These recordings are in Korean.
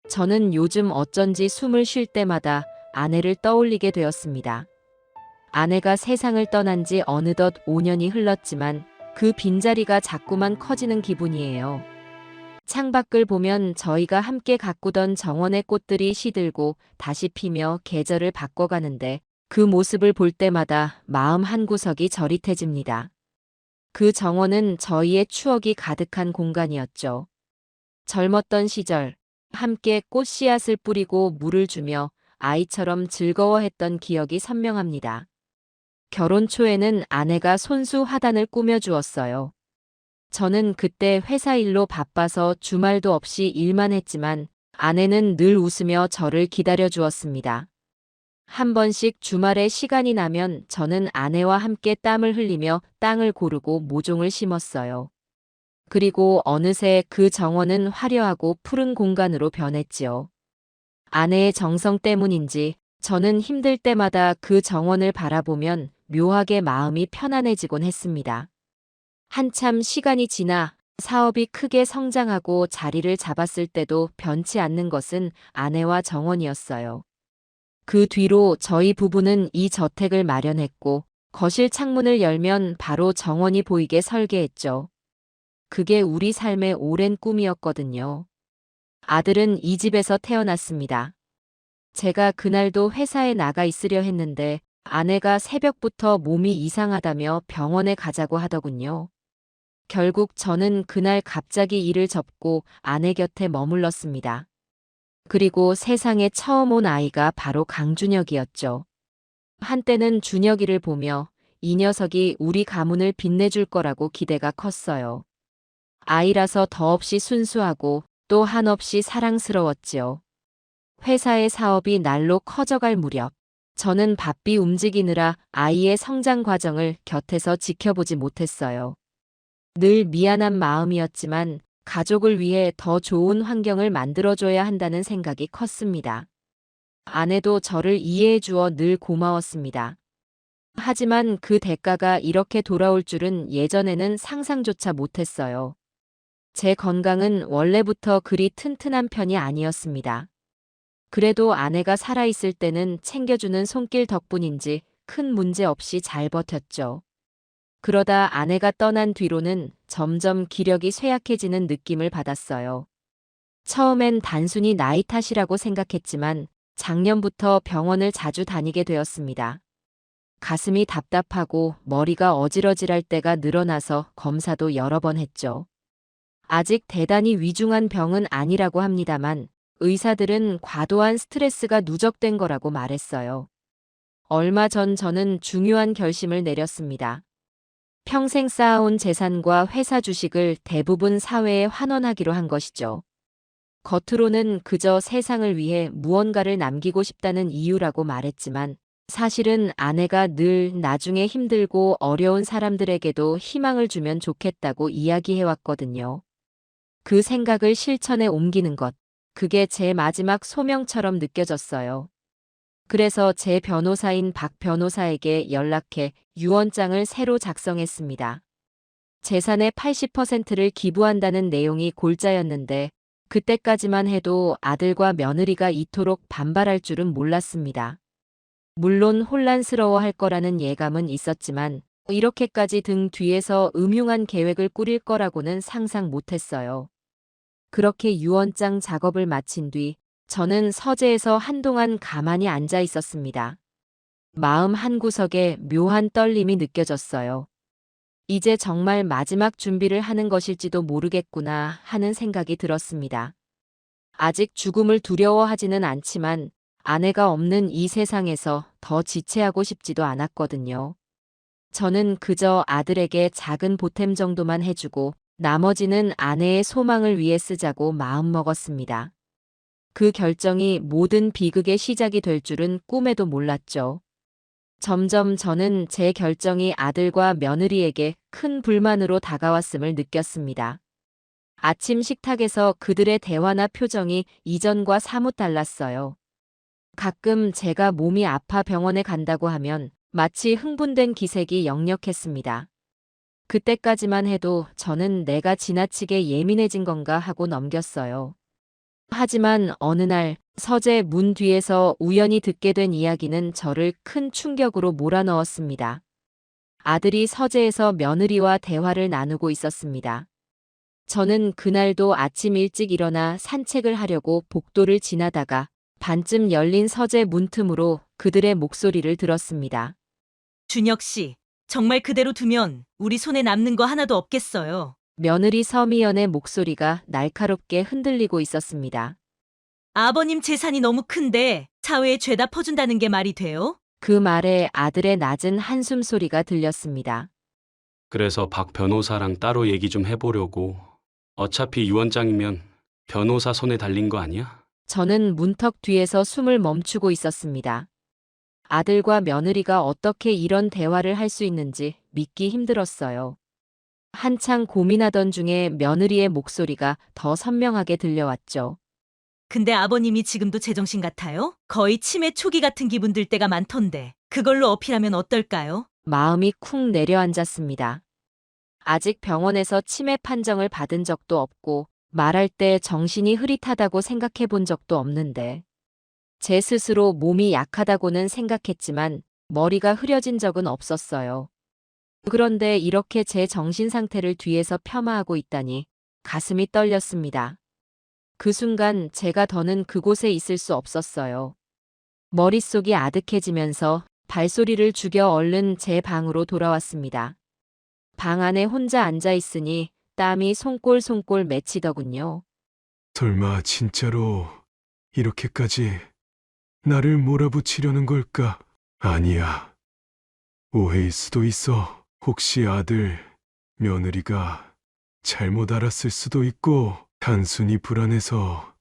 저는 요즘 어쩐지 숨을 쉴 때마다 아내를 떠올리게 되었습니다. 아내가 세상을 떠난 지 어느덧 5년이 흘렀지만 그 빈자리가 자꾸만 커지는 기분이에요. 창밖을 보면 저희가 함께 가꾸던 정원의 꽃들이 시들고 다시 피며 계절을 바꿔가는데 그 모습을 볼 때마다 마음 한구석이 저릿해집니다. 그 정원은 저희의 추억이 가득한 공간이었죠. 젊었던 시절, 함께 꽃씨앗을 뿌리고 물을 주며 아이처럼 즐거워했던 기억이 선명합니다. 결혼 초에는 아내가 손수 화단을 꾸며주었어요. 저는 그때 회사 일로 바빠서 주말도 없이 일만 했지만 아내는 늘 웃으며 저를 기다려 주었습니다. 한 번씩 주말에 시간이 나면 저는 아내와 함께 땀을 흘리며 땅을 고르고 모종을 심었어요. 그리고 어느새 그 정원은 화려하고 푸른 공간으로 변했지요. 아내의 정성 때문인지 저는 힘들 때마다 그 정원을 바라보면 묘하게 마음이 편안해지곤 했습니다. 한참 시간이 지나 사업이 크게 성장하고 자리를 잡았을 때도 변치 않는 것은 아내와 정원이었어요. 그 뒤로 저희 부부는 이 저택을 마련했고 거실 창문을 열면 바로 정원이 보이게 설계했죠. 그게 우리 삶의 오랜 꿈이었거든요. 아들은 이 집에서 태어났습니다. 제가 그날도 회사에 나가 있으려 했는데 아내가 새벽부터 몸이 이상하다며 병원에 가자고 하더군요. 결국 저는 그날 갑자기 일을 접고 아내 곁에 머물렀습니다. 그리고 세상에 처음 온 아이가 바로 강준혁이었죠. 한때는 준혁이를 보며 이 녀석이 우리 가문을 빛내줄 거라고 기대가 컸어요. 아이라서 더없이 순수하고 또 한없이 사랑스러웠지요. 회사의 사업이 날로 커져갈 무렵, 저는 바삐 움직이느라 아이의 성장 과정을 곁에서 지켜보지 못했어요. 늘 미안한 마음이었지만 가족을 위해 더 좋은 환경을 만들어줘야 한다는 생각이 컸습니다. 아내도 저를 이해해 주어 늘 고마웠습니다. 하지만 그 대가가 이렇게 돌아올 줄은 예전에는 상상조차 못했어요. 제 건강은 원래부터 그리 튼튼한 편이 아니었습니다. 그래도 아내가 살아있을 때는 챙겨주는 손길 덕분인지 큰 문제 없이 잘 버텼죠. 그러다 아내가 떠난 뒤로는 점점 기력이 쇠약해지는 느낌을 받았어요. 처음엔 단순히 나이 탓이라고 생각했지만 작년부터 병원을 자주 다니게 되었습니다. 가슴이 답답하고 머리가 어지러질할 때가 늘어나서 검사도 여러 번 했죠. 아직 대단히 위중한 병은 아니라고 합니다만 의사들은 과도한 스트레스가 누적된 거라고 말했어요. 얼마 전 저는 중요한 결심을 내렸습니다. 평생 쌓아온 재산과 회사 주식을 대부분 사회에 환원하기로 한 것이죠. 겉으로는 그저 세상을 위해 무언가를 남기고 싶다는 이유라고 말했지만 사실은 아내가 늘 나중에 힘들고 어려운 사람들에게도 희망을 주면 좋겠다고 이야기해왔거든요. 그 생각을 실천에 옮기는 것, 그게 제 마지막 소명처럼 느껴졌어요. 그래서 제 변호사인 박 변호사에게 연락해 유언장을 새로 작성했습니다. 재산의 80%를 기부한다는 내용이 골자였는데 그때까지만 해도 아들과 며느리가 이토록 반발할 줄은 몰랐습니다. 물론 혼란스러워할 거라는 예감은 있었지만 이렇게까지 등 뒤에서 음흉한 계획을 꾸릴 거라고는 상상 못했어요. 그렇게 유언장 작업을 마친 뒤 저는 서재에서 한동안 가만히 앉아 있었습니다. 마음 한구석에 묘한 떨림이 느껴졌어요. 이제 정말 마지막 준비를 하는 것일지도 모르겠구나 하는 생각이 들었습니다. 아직 죽음을 두려워하지는 않지만 아내가 없는 이 세상에서 더 지체하고 싶지도 않았거든요. 저는 그저 아들에게 작은 보탬 정도만 해주고 나머지는 아내의 소망을 위해 쓰자고 마음먹었습니다. 그 결정이 모든 비극의 시작이 될 줄은 꿈에도 몰랐죠. 점점 저는 제 결정이 아들과 며느리에게 큰 불만으로 다가왔음을 느꼈습니다. 아침 식탁에서 그들의 대화나 표정이 이전과 사뭇 달랐어요. 가끔 제가 몸이 아파 병원에 간다고 하면 마치 흥분된 기색이 역력했습니다. 그때까지만 해도 저는 내가 지나치게 예민해진 건가 하고 넘겼어요. 하지만 어느 날 서재 문 뒤에서 우연히 듣게 된 이야기는 저를 큰 충격으로 몰아넣었습니다. 아들이 서재에서 며느리와 대화를 나누고 있었습니다. 저는 그날도 아침 일찍 일어나 산책을 하려고 복도를 지나다가 반쯤 열린 서재 문틈으로 그들의 목소리를 들었습니다. 준혁 씨, 정말 그대로 두면 우리 손에 남는 거 하나도 없겠어요. 며느리 서미연의 목소리가 날카롭게 흔들리고 있었습니다. 아버님 재산이 너무 큰데 사회에 죄다 퍼준다는 게 말이 돼요? 그 말에 아들의 낮은 한숨 소리가 들렸습니다. 그래서 박 변호사랑 따로 얘기 좀 해보려고. 어차피 유언장이면 변호사 손에 달린 거 아니야? 저는 문턱 뒤에서 숨을 멈추고 있었습니다. 아들과 며느리가 어떻게 이런 대화를 할 수 있는지 믿기 힘들었어요. 한창 고민하던 중에 며느리의 목소리가 더 선명하게 들려왔죠. 근데 아버님이 지금도 제정신 같아요? 거의 치매 초기 같은 기분 들 때가 많던데 그걸로 어필하면 어떨까요? 마음이 쿵 내려앉았습니다. 아직 병원에서 치매 판정을 받은 적도 없고 말할 때 정신이 흐릿하다고 생각해 본 적도 없는데 제 스스로 몸이 약하다고는 생각했지만 머리가 흐려진 적은 없었어요. 그런데 이렇게 제 정신 상태를 뒤에서 폄하하고 있다니 가슴이 떨렸습니다. 그 순간 제가 더는 그곳에 있을 수 없었어요. 머릿속이 아득해지면서 발소리를 죽여 얼른 제 방으로 돌아왔습니다. 방 안에 혼자 앉아 있으니 땀이 송골송골 맺히더군요. 설마 진짜로 이렇게까지 나를 몰아붙이려는 걸까? 아니야. 오해일 수도 있어. 혹시 아들, 며느리가 잘못 알았을 수도 있고 단순히 불안해서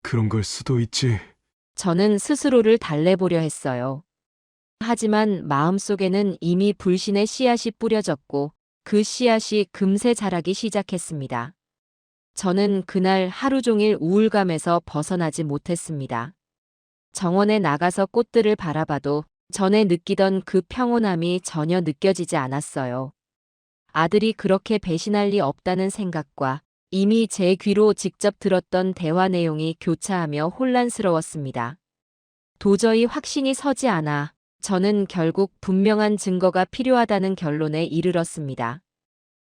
그런 걸 수도 있지. 저는 스스로를 달래보려 했어요. 하지만 마음속에는 이미 불신의 씨앗이 뿌려졌고 그 씨앗이 금세 자라기 시작했습니다. 저는 그날 하루 종일 우울감에서 벗어나지 못했습니다. 정원에 나가서 꽃들을 바라봐도 전에 느끼던 그 평온함이 전혀 느껴지지 않았어요. 아들이 그렇게 배신할 리 없다는 생각과 이미 제 귀로 직접 들었던 대화 내용이 교차하며 혼란스러웠습니다. 도저히 확신이 서지 않아 저는 결국 분명한 증거가 필요하다는 결론에 이르렀습니다.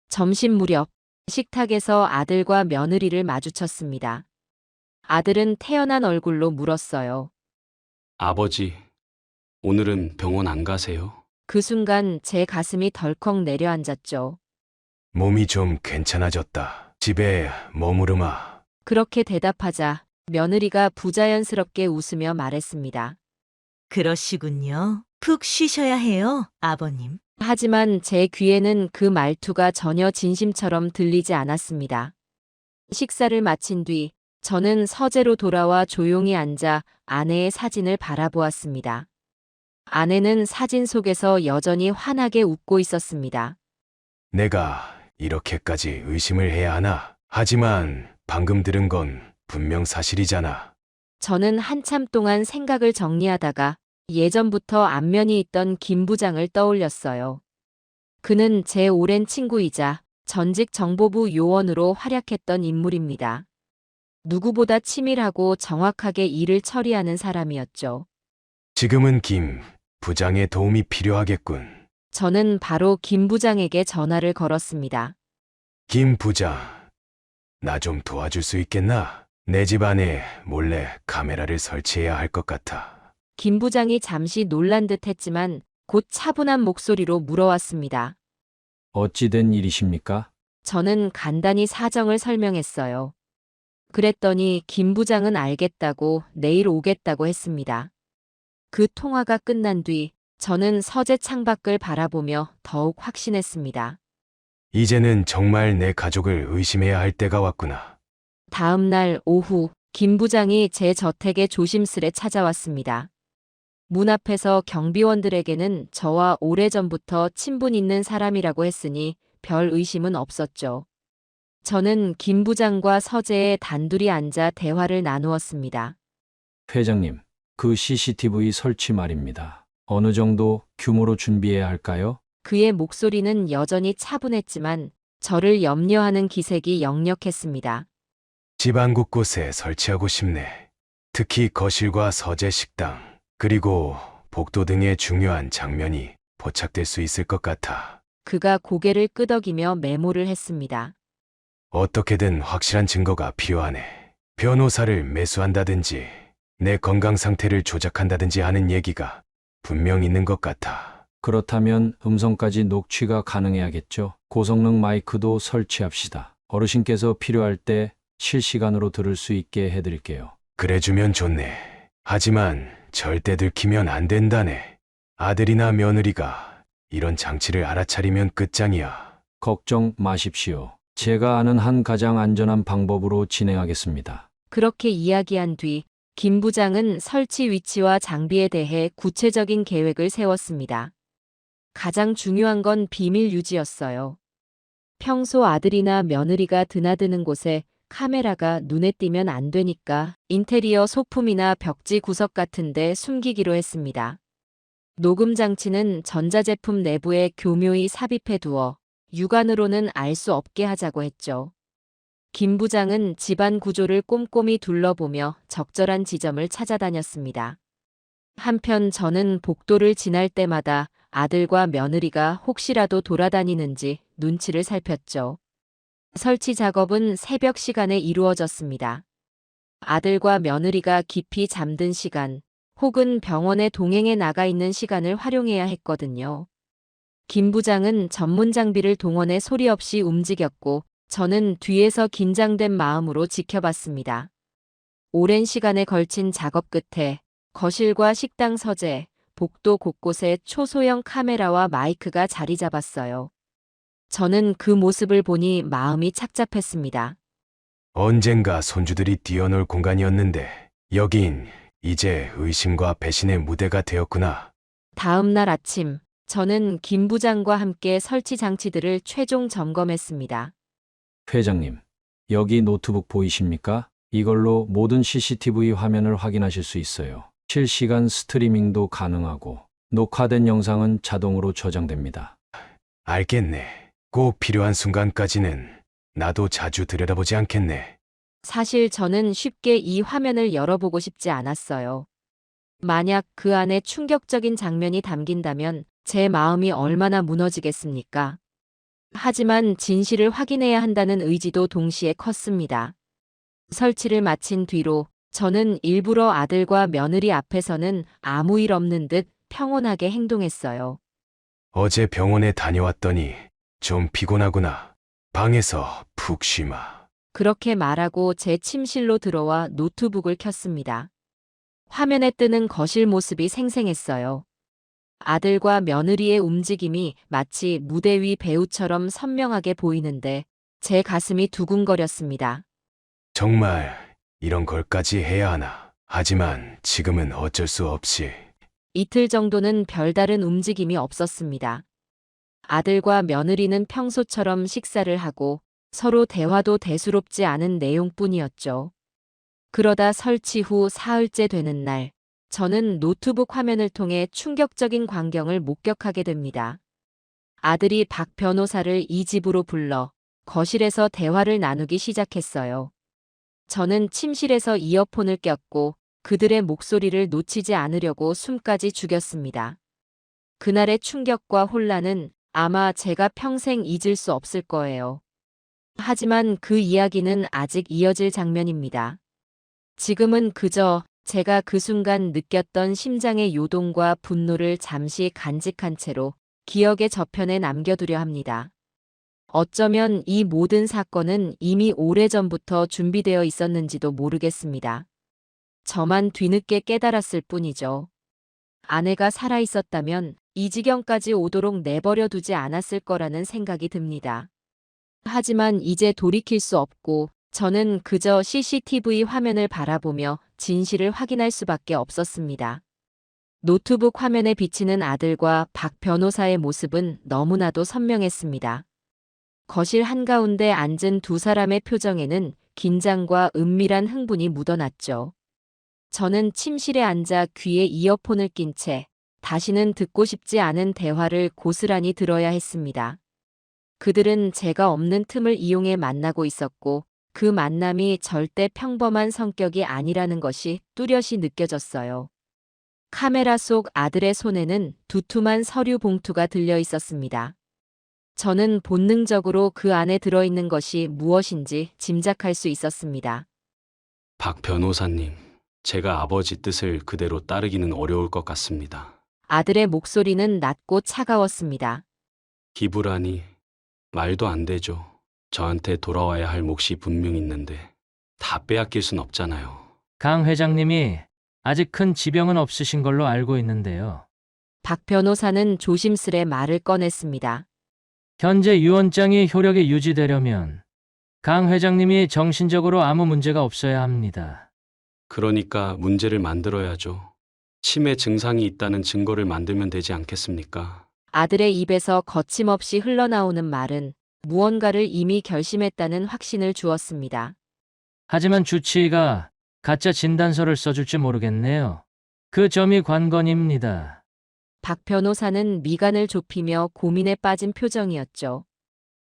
점심 무렵 식탁에서 아들과 며느리를 마주쳤습니다. 아들은 태연한 얼굴로 물었어요. 아버지, 오늘은 병원 안 가세요? 그 순간 제 가슴이 덜컥 내려앉았죠. 몸이 좀 괜찮아졌다. 집에 머무르마. 그렇게 대답하자 며느리가 부자연스럽게 웃으며 말했습니다. 그러시군요. 푹 쉬셔야 해요, 아버님. 하지만 제 귀에는 그 말투가 전혀 진심처럼 들리지 않았습니다. 식사를 마친 뒤 저는 서재로 돌아와 조용히 앉아 아내의 사진을 바라보았습니다. 아내는 사진 속에서 여전히 환하게 웃고 있었습니다. 내가 이렇게까지 의심을 해야 하나? 하지만 방금 들은 건 분명 사실이잖아. 저는 한참 동안 생각을 정리하다가 예전부터 안면이 있던 김 부장을 떠올렸어요. 그는 제 오랜 친구이자 전직 정보부 요원으로 활약했던 인물입니다. 누구보다 치밀하고 정확하게 일을 처리하는 사람이었죠. 지금은 김 부장의 도움이 필요하겠군. 저는 바로 김 부장에게 전화를 걸었습니다. 김 부장, 나 좀 도와줄 수 있겠나? 내 집 안에 몰래 카메라를 설치해야 할 것 같아. 김 부장이 잠시 놀란 듯 했지만 곧 차분한 목소리로 물어왔습니다. 어찌 된 일이십니까? 저는 간단히 사정을 설명했어요. 그랬더니 김 부장은 알겠다고 내일 오겠다고 했습니다. 그 통화가 끝난 뒤 저는 서재 창밖을 바라보며 더욱 확신했습니다. 이제는 정말 내 가족을 의심해야 할 때가 왔구나. 다음 날 오후 김 부장이 제 저택에 조심스레 찾아왔습니다. 문 앞에서 경비원들에게는 저와 오래전부터 친분 있는 사람이라고 했으니 별 의심은 없었죠. 저는 김 부장과 서재에 단둘이 앉아 대화를 나누었습니다. 회장님, 그 CCTV 설치 말입니다. 어느 정도 규모로 준비해야 할까요? 그의 목소리는 여전히 차분했지만 저를 염려하는 기색이 역력했습니다. 집안 곳곳에 설치하고 싶네. 특히 거실과 서재 식당, 그리고 복도 등의 중요한 장면이 포착될 수 있을 것 같아. 그가 고개를 끄덕이며 메모를 했습니다. 어떻게든 확실한 증거가 필요하네. 변호사를 매수한다든지 내 건강 상태를 조작한다든지 하는 얘기가 분명 있는 것 같아. 그렇다면 음성까지 녹취가 가능해야겠죠. 고성능 마이크도 설치합시다. 어르신께서 필요할 때 실시간으로 들을 수 있게 해드릴게요. 그래주면 좋네. 하지만 절대 들키면 안 된다네. 아들이나 며느리가 이런 장치를 알아차리면 끝장이야. 걱정 마십시오. 제가 아는 한 가장 안전한 방법으로 진행하겠습니다. 그렇게 이야기한 뒤 김 부장은 설치 위치와 장비에 대해 구체적인 계획을 세웠습니다. 가장 중요한 건 비밀 유지였어요. 평소 아들이나 며느리가 드나드는 곳에 카메라가 눈에 띄면 안 되니까 인테리어 소품이나 벽지 구석 같은 데 숨기기로 했습니다. 녹음 장치는 전자제품 내부에 교묘히 삽입해 두어 육안으로는 알 수 없게 하자고 했죠. 김 부장은 집안 구조를 꼼꼼히 둘러보며 적절한 지점을 찾아다녔습니다. 한편 저는 복도를 지날 때마다 아들과 며느리가 혹시라도 돌아다니는지 눈치를 살폈죠. 설치 작업은 새벽 시간에 이루어졌습니다. 아들과 며느리가 깊이 잠든 시간, 혹은 병원에 동행해 나가 있는 시간을 활용해야 했거든요. 김 부장은 전문 장비를 동원해 소리 없이 움직였고, 저는 뒤에서 긴장된 마음으로 지켜봤습니다. 오랜 시간에 걸친 작업 끝에 거실과 식당 서재, 복도 곳곳에 초소형 카메라와 마이크가 자리 잡았어요. 저는 그 모습을 보니 마음이 착잡했습니다. 언젠가 손주들이 뛰어놀 공간이었는데 여긴 이제 의심과 배신의 무대가 되었구나. 다음 날 아침, 저는 김 부장과 함께 설치 장치들을 최종 점검했습니다. 회장님, 여기 노트북 보이십니까? 이걸로 모든 CCTV 화면을 확인하실 수 있어요. 실시간 스트리밍도 가능하고 녹화된 영상은 자동으로 저장됩니다. 알겠네. 꼭 필요한 순간까지는 나도 자주 들여다보지 않겠네. 사실 저는 쉽게 이 화면을 열어보고 싶지 않았어요. 만약 그 안에 충격적인 장면이 담긴다면 제 마음이 얼마나 무너지겠습니까? 하지만 진실을 확인해야 한다는 의지도 동시에 컸습니다. 설치를 마친 뒤로 저는 일부러 아들과 며느리 앞에서는 아무 일 없는 듯 평온하게 행동했어요. 어제 병원에 다녀왔더니 좀 피곤하구나. 방에서 푹 쉬마. 그렇게 말하고 제 침실로 들어와 노트북을 켰습니다. 화면에 뜨는 거실 모습이 생생했어요. 아들과 며느리의 움직임이 마치 무대 위 배우처럼 선명하게 보이는데 제 가슴이 두근거렸습니다. 정말 이런 걸까지 해야 하나. 하지만 지금은 어쩔 수 없이. 이틀 정도는 별다른 움직임이 없었습니다. 아들과 며느리는 평소처럼 식사를 하고 서로 대화도 대수롭지 않은 내용뿐이었죠. 그러다 설치 후 사흘째 되는 날, 저는 노트북 화면을 통해 충격적인 광경을 목격하게 됩니다. 아들이 박 변호사를 이 집으로 불러 거실에서 대화를 나누기 시작했어요. 저는 침실에서 이어폰을 꼈고 그들의 목소리를 놓치지 않으려고 숨까지 죽였습니다. 그날의 충격과 혼란은 아마 제가 평생 잊을 수 없을 거예요. 하지만 그 이야기는 아직 이어질 장면입니다. 지금은 그저 제가 그 순간 느꼈던 심장의 요동과 분노를 잠시 간직한 채로 기억의 저편에 남겨두려 합니다. 어쩌면 이 모든 사건은 이미 오래전부터 준비되어 있었는지도 모르겠습니다. 저만 뒤늦게 깨달았을 뿐이죠. 아내가 살아있었다면 이 지경까지 오도록 내버려 두지 않았을 거라는 생각이 듭니다. 하지만 이제 돌이킬 수 없고 저는 그저 CCTV 화면을 바라보며 진실을 확인할 수밖에 없었습니다. 노트북 화면에 비치는 아들과 박 변호사의 모습은 너무나도 선명했습니다. 거실 한가운데 앉은 두 사람의 표정에는 긴장과 은밀한 흥분이 묻어났죠. 저는 침실에 앉아 귀에 이어폰을 낀 채 다시는 듣고 싶지 않은 대화를 고스란히 들어야 했습니다. 그들은 제가 없는 틈을 이용해 만나고 있었고 그 만남이 절대 평범한 성격이 아니라는 것이 뚜렷이 느껴졌어요. 카메라 속 아들의 손에는 두툼한 서류 봉투가 들려 있었습니다. 저는 본능적으로 그 안에 들어있는 것이 무엇인지 짐작할 수 있었습니다. 박 변호사님, 제가 아버지 뜻을 그대로 따르기는 어려울 것 같습니다. 아들의 목소리는 낮고 차가웠습니다. 기부라니, 말도 안 되죠. 저한테 돌아와야 할 몫이 분명 있는데 다 빼앗길 순 없잖아요. 강 회장님이 아직 큰 지병은 없으신 걸로 알고 있는데요. 박 변호사는 조심스레 말을 꺼냈습니다. 현재 유언장이 효력이 유지되려면 강 회장님이 정신적으로 아무 문제가 없어야 합니다. 그러니까 문제를 만들어야죠. 치매 증상이 있다는 증거를 만들면 되지 않겠습니까? 아들의 입에서 거침없이 흘러나오는 말은 무언가를 이미 결심했다는 확신을 주었습니다. 하지만 주치의가 가짜 진단서를 써줄지 모르겠네요. 그 점이 관건입니다. 박 변호사는 미간을 좁히며 고민에 빠진 표정이었죠.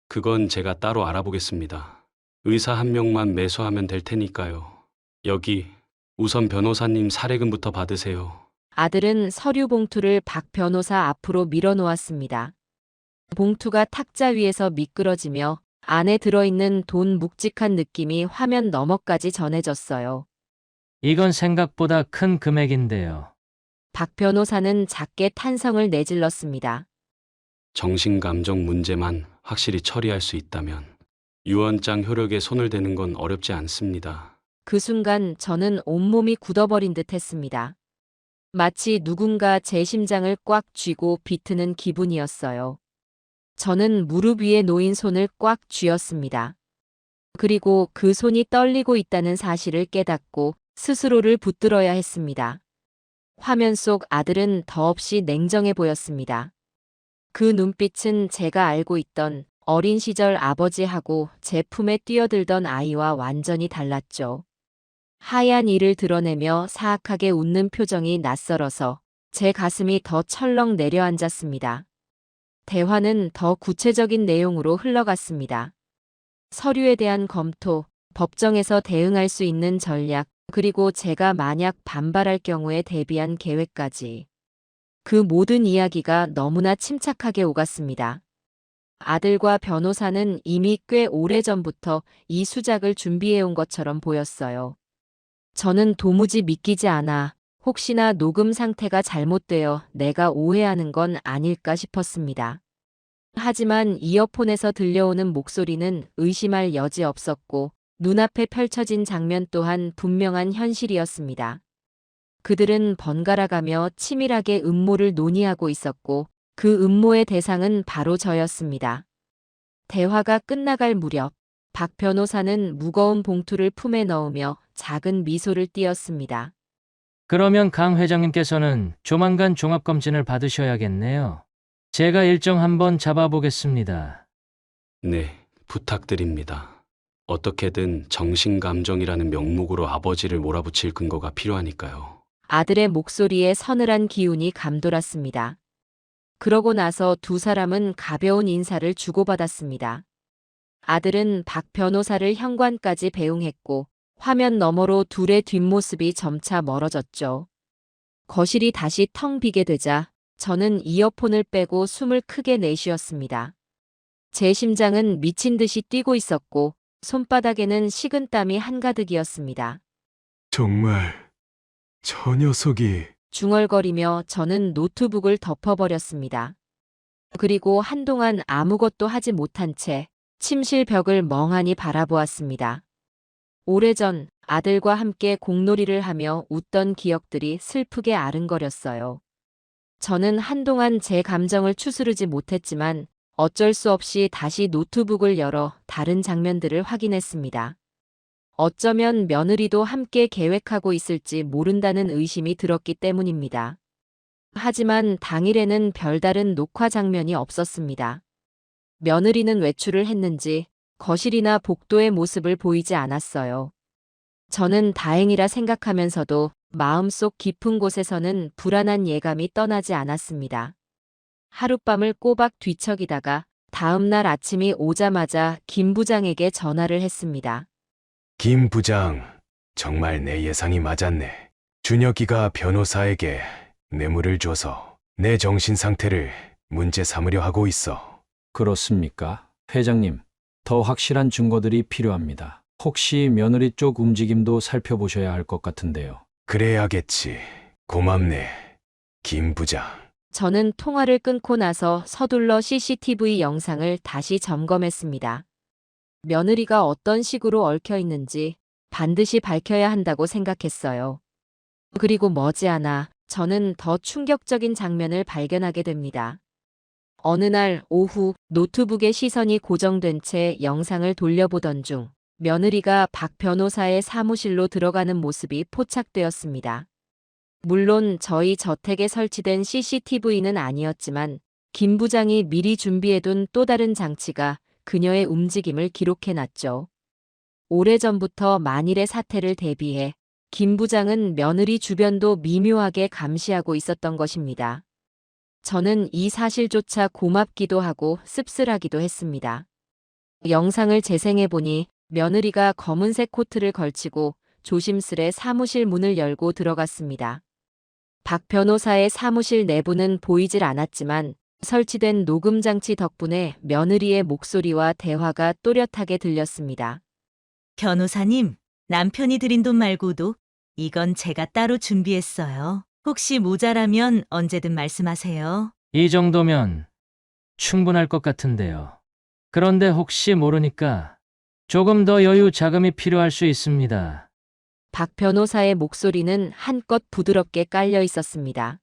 그건 제가 따로 알아보겠습니다. 의사 한 명만 매수하면 될 테니까요. 여기 우선 변호사님 사례금부터 받으세요. 아들은 서류 봉투를 박 변호사 앞으로 밀어놓았습니다. 봉투가 탁자 위에서 미끄러지며 안에 들어있는 돈 묵직한 느낌이 화면 너머까지 전해졌어요. 이건 생각보다 큰 금액인데요. 박 변호사는 작게 탄성을 내질렀습니다. 정신감정 문제만 확실히 처리할 수 있다면 유언장 효력에 손을 대는 건 어렵지 않습니다. 그 순간 저는 온몸이 굳어버린 듯 했습니다. 마치 누군가 제 심장을 꽉 쥐고 비트는 기분이었어요. 저는 무릎 위에 놓인 손을 꽉 쥐었습니다. 그리고 그 손이 떨리고 있다는 사실을 깨닫고 스스로를 붙들어야 했습니다. 화면 속 아들은 더없이 냉정해 보였습니다. 그 눈빛은 제가 알고 있던 어린 시절 아버지하고 제 품에 뛰어들던 아이와 완전히 달랐죠. 하얀 이를 드러내며 사악하게 웃는 표정이 낯설어서 제 가슴이 더 철렁 내려앉았습니다. 대화는 더 구체적인 내용으로 흘러갔습니다. 서류에 대한 검토, 법정에서 대응할 수 있는 전략, 그리고 제가 만약 반발할 경우에 대비한 계획까지. 그 모든 이야기가 너무나 침착하게 오갔습니다. 아들과 변호사는 이미 꽤 오래전부터 이 수작을 준비해온 것처럼 보였어요. 저는 도무지 믿기지 않아 혹시나 녹음 상태가 잘못되어 내가 오해하는 건 아닐까 싶었습니다. 하지만 이어폰에서 들려오는 목소리는 의심할 여지 없었고 눈앞에 펼쳐진 장면 또한 분명한 현실이었습니다. 그들은 번갈아가며 치밀하게 음모를 논의하고 있었고 그 음모의 대상은 바로 저였습니다. 대화가 끝나갈 무렵 박 변호사는 무거운 봉투를 품에 넣으며 작은 미소를 띄었습니다. 그러면 강 회장님께서는 조만간 종합검진을 받으셔야겠네요. 제가 일정 한번 잡아보겠습니다. 네, 부탁드립니다. 어떻게든 정신감정이라는 명목으로 아버지를 몰아붙일 근거가 필요하니까요. 아들의 목소리에 서늘한 기운이 감돌았습니다. 그러고 나서 두 사람은 가벼운 인사를 주고받았습니다. 아들은 박 변호사를 현관까지 배웅했고 화면 너머로 둘의 뒷모습이 점차 멀어졌죠. 거실이 다시 텅 비게 되자 저는 이어폰을 빼고 숨을 크게 내쉬었습니다. 제 심장은 미친 듯이 뛰고 있었고 손바닥에는 식은땀이 한가득이었습니다. 정말 저 녀석이 중얼거리며 저는 노트북을 덮어버렸습니다. 그리고 한동안 아무것도 하지 못한 채 침실 벽을 멍하니 바라보았습니다. 오래전 아들과 함께 공놀이를 하며 웃던 기억들이 슬프게 아른거렸어요. 저는 한동안 제 감정을 추스르지 못했지만 어쩔 수 없이 다시 노트북을 열어 다른 장면들을 확인했습니다. 어쩌면 며느리도 함께 계획하고 있을지 모른다는 의심이 들었기 때문입니다. 하지만 당일에는 별다른 녹화 장면이 없었습니다. 며느리는 외출을 했는지 거실이나 복도의 모습을 보이지 않았어요. 저는 다행이라 생각하면서도 마음속 깊은 곳에서는 불안한 예감이 떠나지 않았습니다. 하룻밤을 꼬박 뒤척이다가 다음 날 아침이 오자마자 김 부장에게 전화를 했습니다. 김 부장, 정말 내 예상이 맞았네. 준혁이가 변호사에게 뇌물을 줘서 내 정신 상태를 문제 삼으려 하고 있어. 그렇습니까? 회장님, 더 확실한 증거들이 필요합니다. 혹시 며느리 쪽 움직임도 살펴보셔야 할 것 같은데요. 그래야겠지. 고맙네, 김 부장. 저는 통화를 끊고 나서 서둘러 CCTV 영상을 다시 점검했습니다. 며느리가 어떤 식으로 얽혀 있는지 반드시 밝혀야 한다고 생각했어요. 그리고 머지않아 저는 더 충격적인 장면을 발견하게 됩니다. 어느 날 오후 노트북에 시선이 고정된 채 영상을 돌려보던 중 며느리가 박 변호사의 사무실로 들어가는 모습이 포착되었습니다. 물론 저희 저택에 설치된 CCTV는 아니었지만 김 부장이 미리 준비해둔 또 다른 장치가 그녀의 움직임을 기록해놨죠. 오래전부터 만일의 사태를 대비해 김 부장은 며느리 주변도 미묘하게 감시하고 있었던 것입니다. 저는 이 사실조차 고맙기도 하고 씁쓸하기도 했습니다. 영상을 재생해보니 며느리가 검은색 코트를 걸치고 조심스레 사무실 문을 열고 들어갔습니다. 박 변호사의 사무실 내부는 보이질 않았지만 설치된 녹음 장치 덕분에 며느리의 목소리와 대화가 또렷하게 들렸습니다. 변호사님, 남편이 드린 돈 말고도 이건 제가 따로 준비했어요. 혹시 모자라면 언제든 말씀하세요. 이 정도면 충분할 것 같은데요. 그런데 혹시 모르니까 조금 더 여유 자금이 필요할 수 있습니다. 박 변호사의 목소리는 한껏 부드럽게 깔려 있었습니다.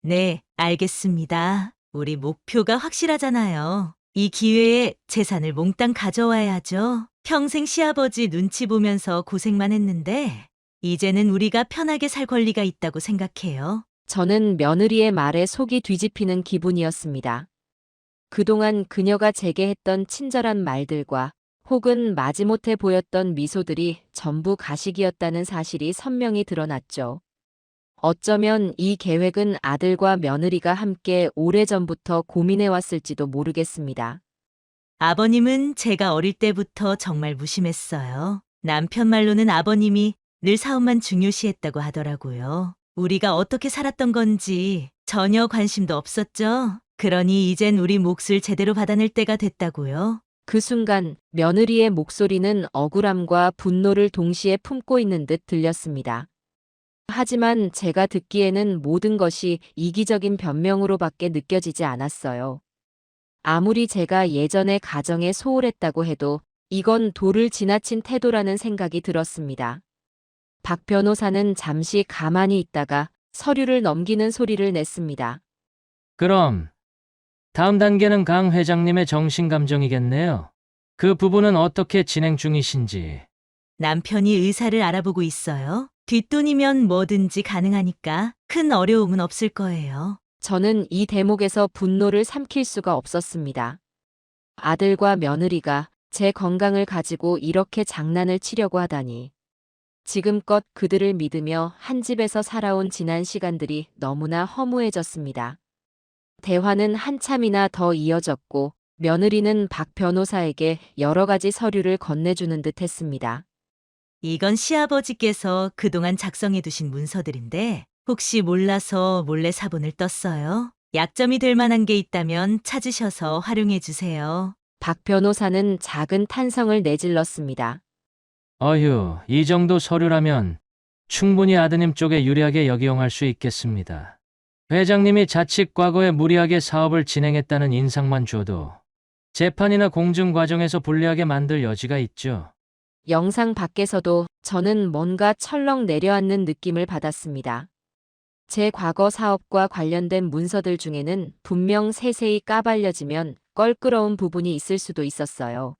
네, 알겠습니다. 우리 목표가 확실하잖아요. 이 기회에 재산을 몽땅 가져와야죠. 평생 시아버지 눈치 보면서 고생만 했는데 이제는 우리가 편하게 살 권리가 있다고 생각해요. 저는 며느리의 말에 속이 뒤집히는 기분이었습니다. 그동안 그녀가 제게 했던 친절한 말들과 혹은 마지못해 보였던 미소들이 전부 가식이었다는 사실이 선명히 드러났죠. 어쩌면 이 계획은 아들과 며느리가 함께 오래전부터 고민해왔을지도 모르겠습니다. 아버님은 제가 어릴 때부터 정말 무심했어요. 남편 말로는 아버님이 늘 사업만 중요시했다고 하더라고요. 우리가 어떻게 살았던 건지 전혀 관심도 없었죠. 그러니 이젠 우리 몫을 제대로 받아낼 때가 됐다고요. 그 순간 며느리의 목소리는 억울함과 분노를 동시에 품고 있는 듯 들렸습니다. 하지만 제가 듣기에는 모든 것이 이기적인 변명으로밖에 느껴지지 않았어요. 아무리 제가 예전에 가정에 소홀했다고 해도 이건 도를 지나친 태도라는 생각이 들었습니다. 박 변호사는 잠시 가만히 있다가 서류를 넘기는 소리를 냈습니다. 그럼 다음 단계는 강 회장님의 정신감정이겠네요. 그 부분은 어떻게 진행 중이신지. 남편이 의사를 알아보고 있어요. 뒷돈이면 뭐든지 가능하니까 큰 어려움은 없을 거예요. 저는 이 대목에서 분노를 삼킬 수가 없었습니다. 아들과 며느리가 제 건강을 가지고 이렇게 장난을 치려고 하다니. 지금껏 그들을 믿으며 한 집에서 살아온 지난 시간들이 너무나 허무해졌습니다. 대화는 한참이나 더 이어졌고 며느리는 박 변호사에게 여러 가지 서류를 건네주는 듯 했습니다. 이건 시아버지께서 그동안 작성해 두신 문서들인데 혹시 몰라서 몰래 사본을 떴어요. 약점이 될 만한 게 있다면 찾으셔서 활용해 주세요. 박 변호사는 작은 탄성을 내질렀습니다. 어휴, 이 정도 서류라면 충분히 아드님 쪽에 유리하게 역이용할 수 있겠습니다. 회장님이 자칫 과거에 무리하게 사업을 진행했다는 인상만 줘도 재판이나 공증 과정에서 불리하게 만들 여지가 있죠. 영상 밖에서도 저는 뭔가 철렁 내려앉는 느낌을 받았습니다. 제 과거 사업과 관련된 문서들 중에는 분명 세세히 까발려지면 껄끄러운 부분이 있을 수도 있었어요.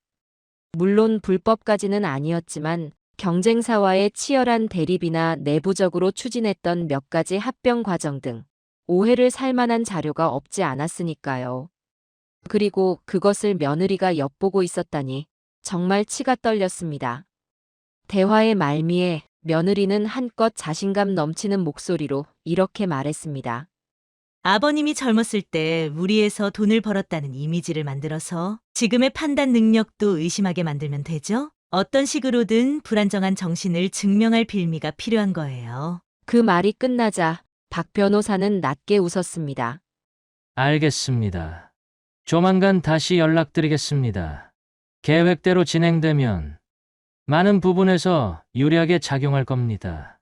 물론 불법까지는 아니었지만 경쟁사와의 치열한 대립이나 내부적으로 추진했던 몇 가지 합병 과정 등 오해를 살 만한 자료가 없지 않았으니까요. 그리고 그것을 며느리가 엿보고 있었다니 정말 치가 떨렸습니다. 대화의 말미에 며느리는 한껏 자신감 넘치는 목소리로 이렇게 말했습니다. 아버님이 젊었을 때 무리해서 돈을 벌었다는 이미지를 만들어서 지금의 판단 능력도 의심하게 만들면 되죠? 어떤 식으로든 불안정한 정신을 증명할 빌미가 필요한 거예요. 그 말이 끝나자 박 변호사는 낮게 웃었습니다. 알겠습니다. 조만간 다시 연락드리겠습니다. 계획대로 진행되면 많은 부분에서 유리하게 작용할 겁니다.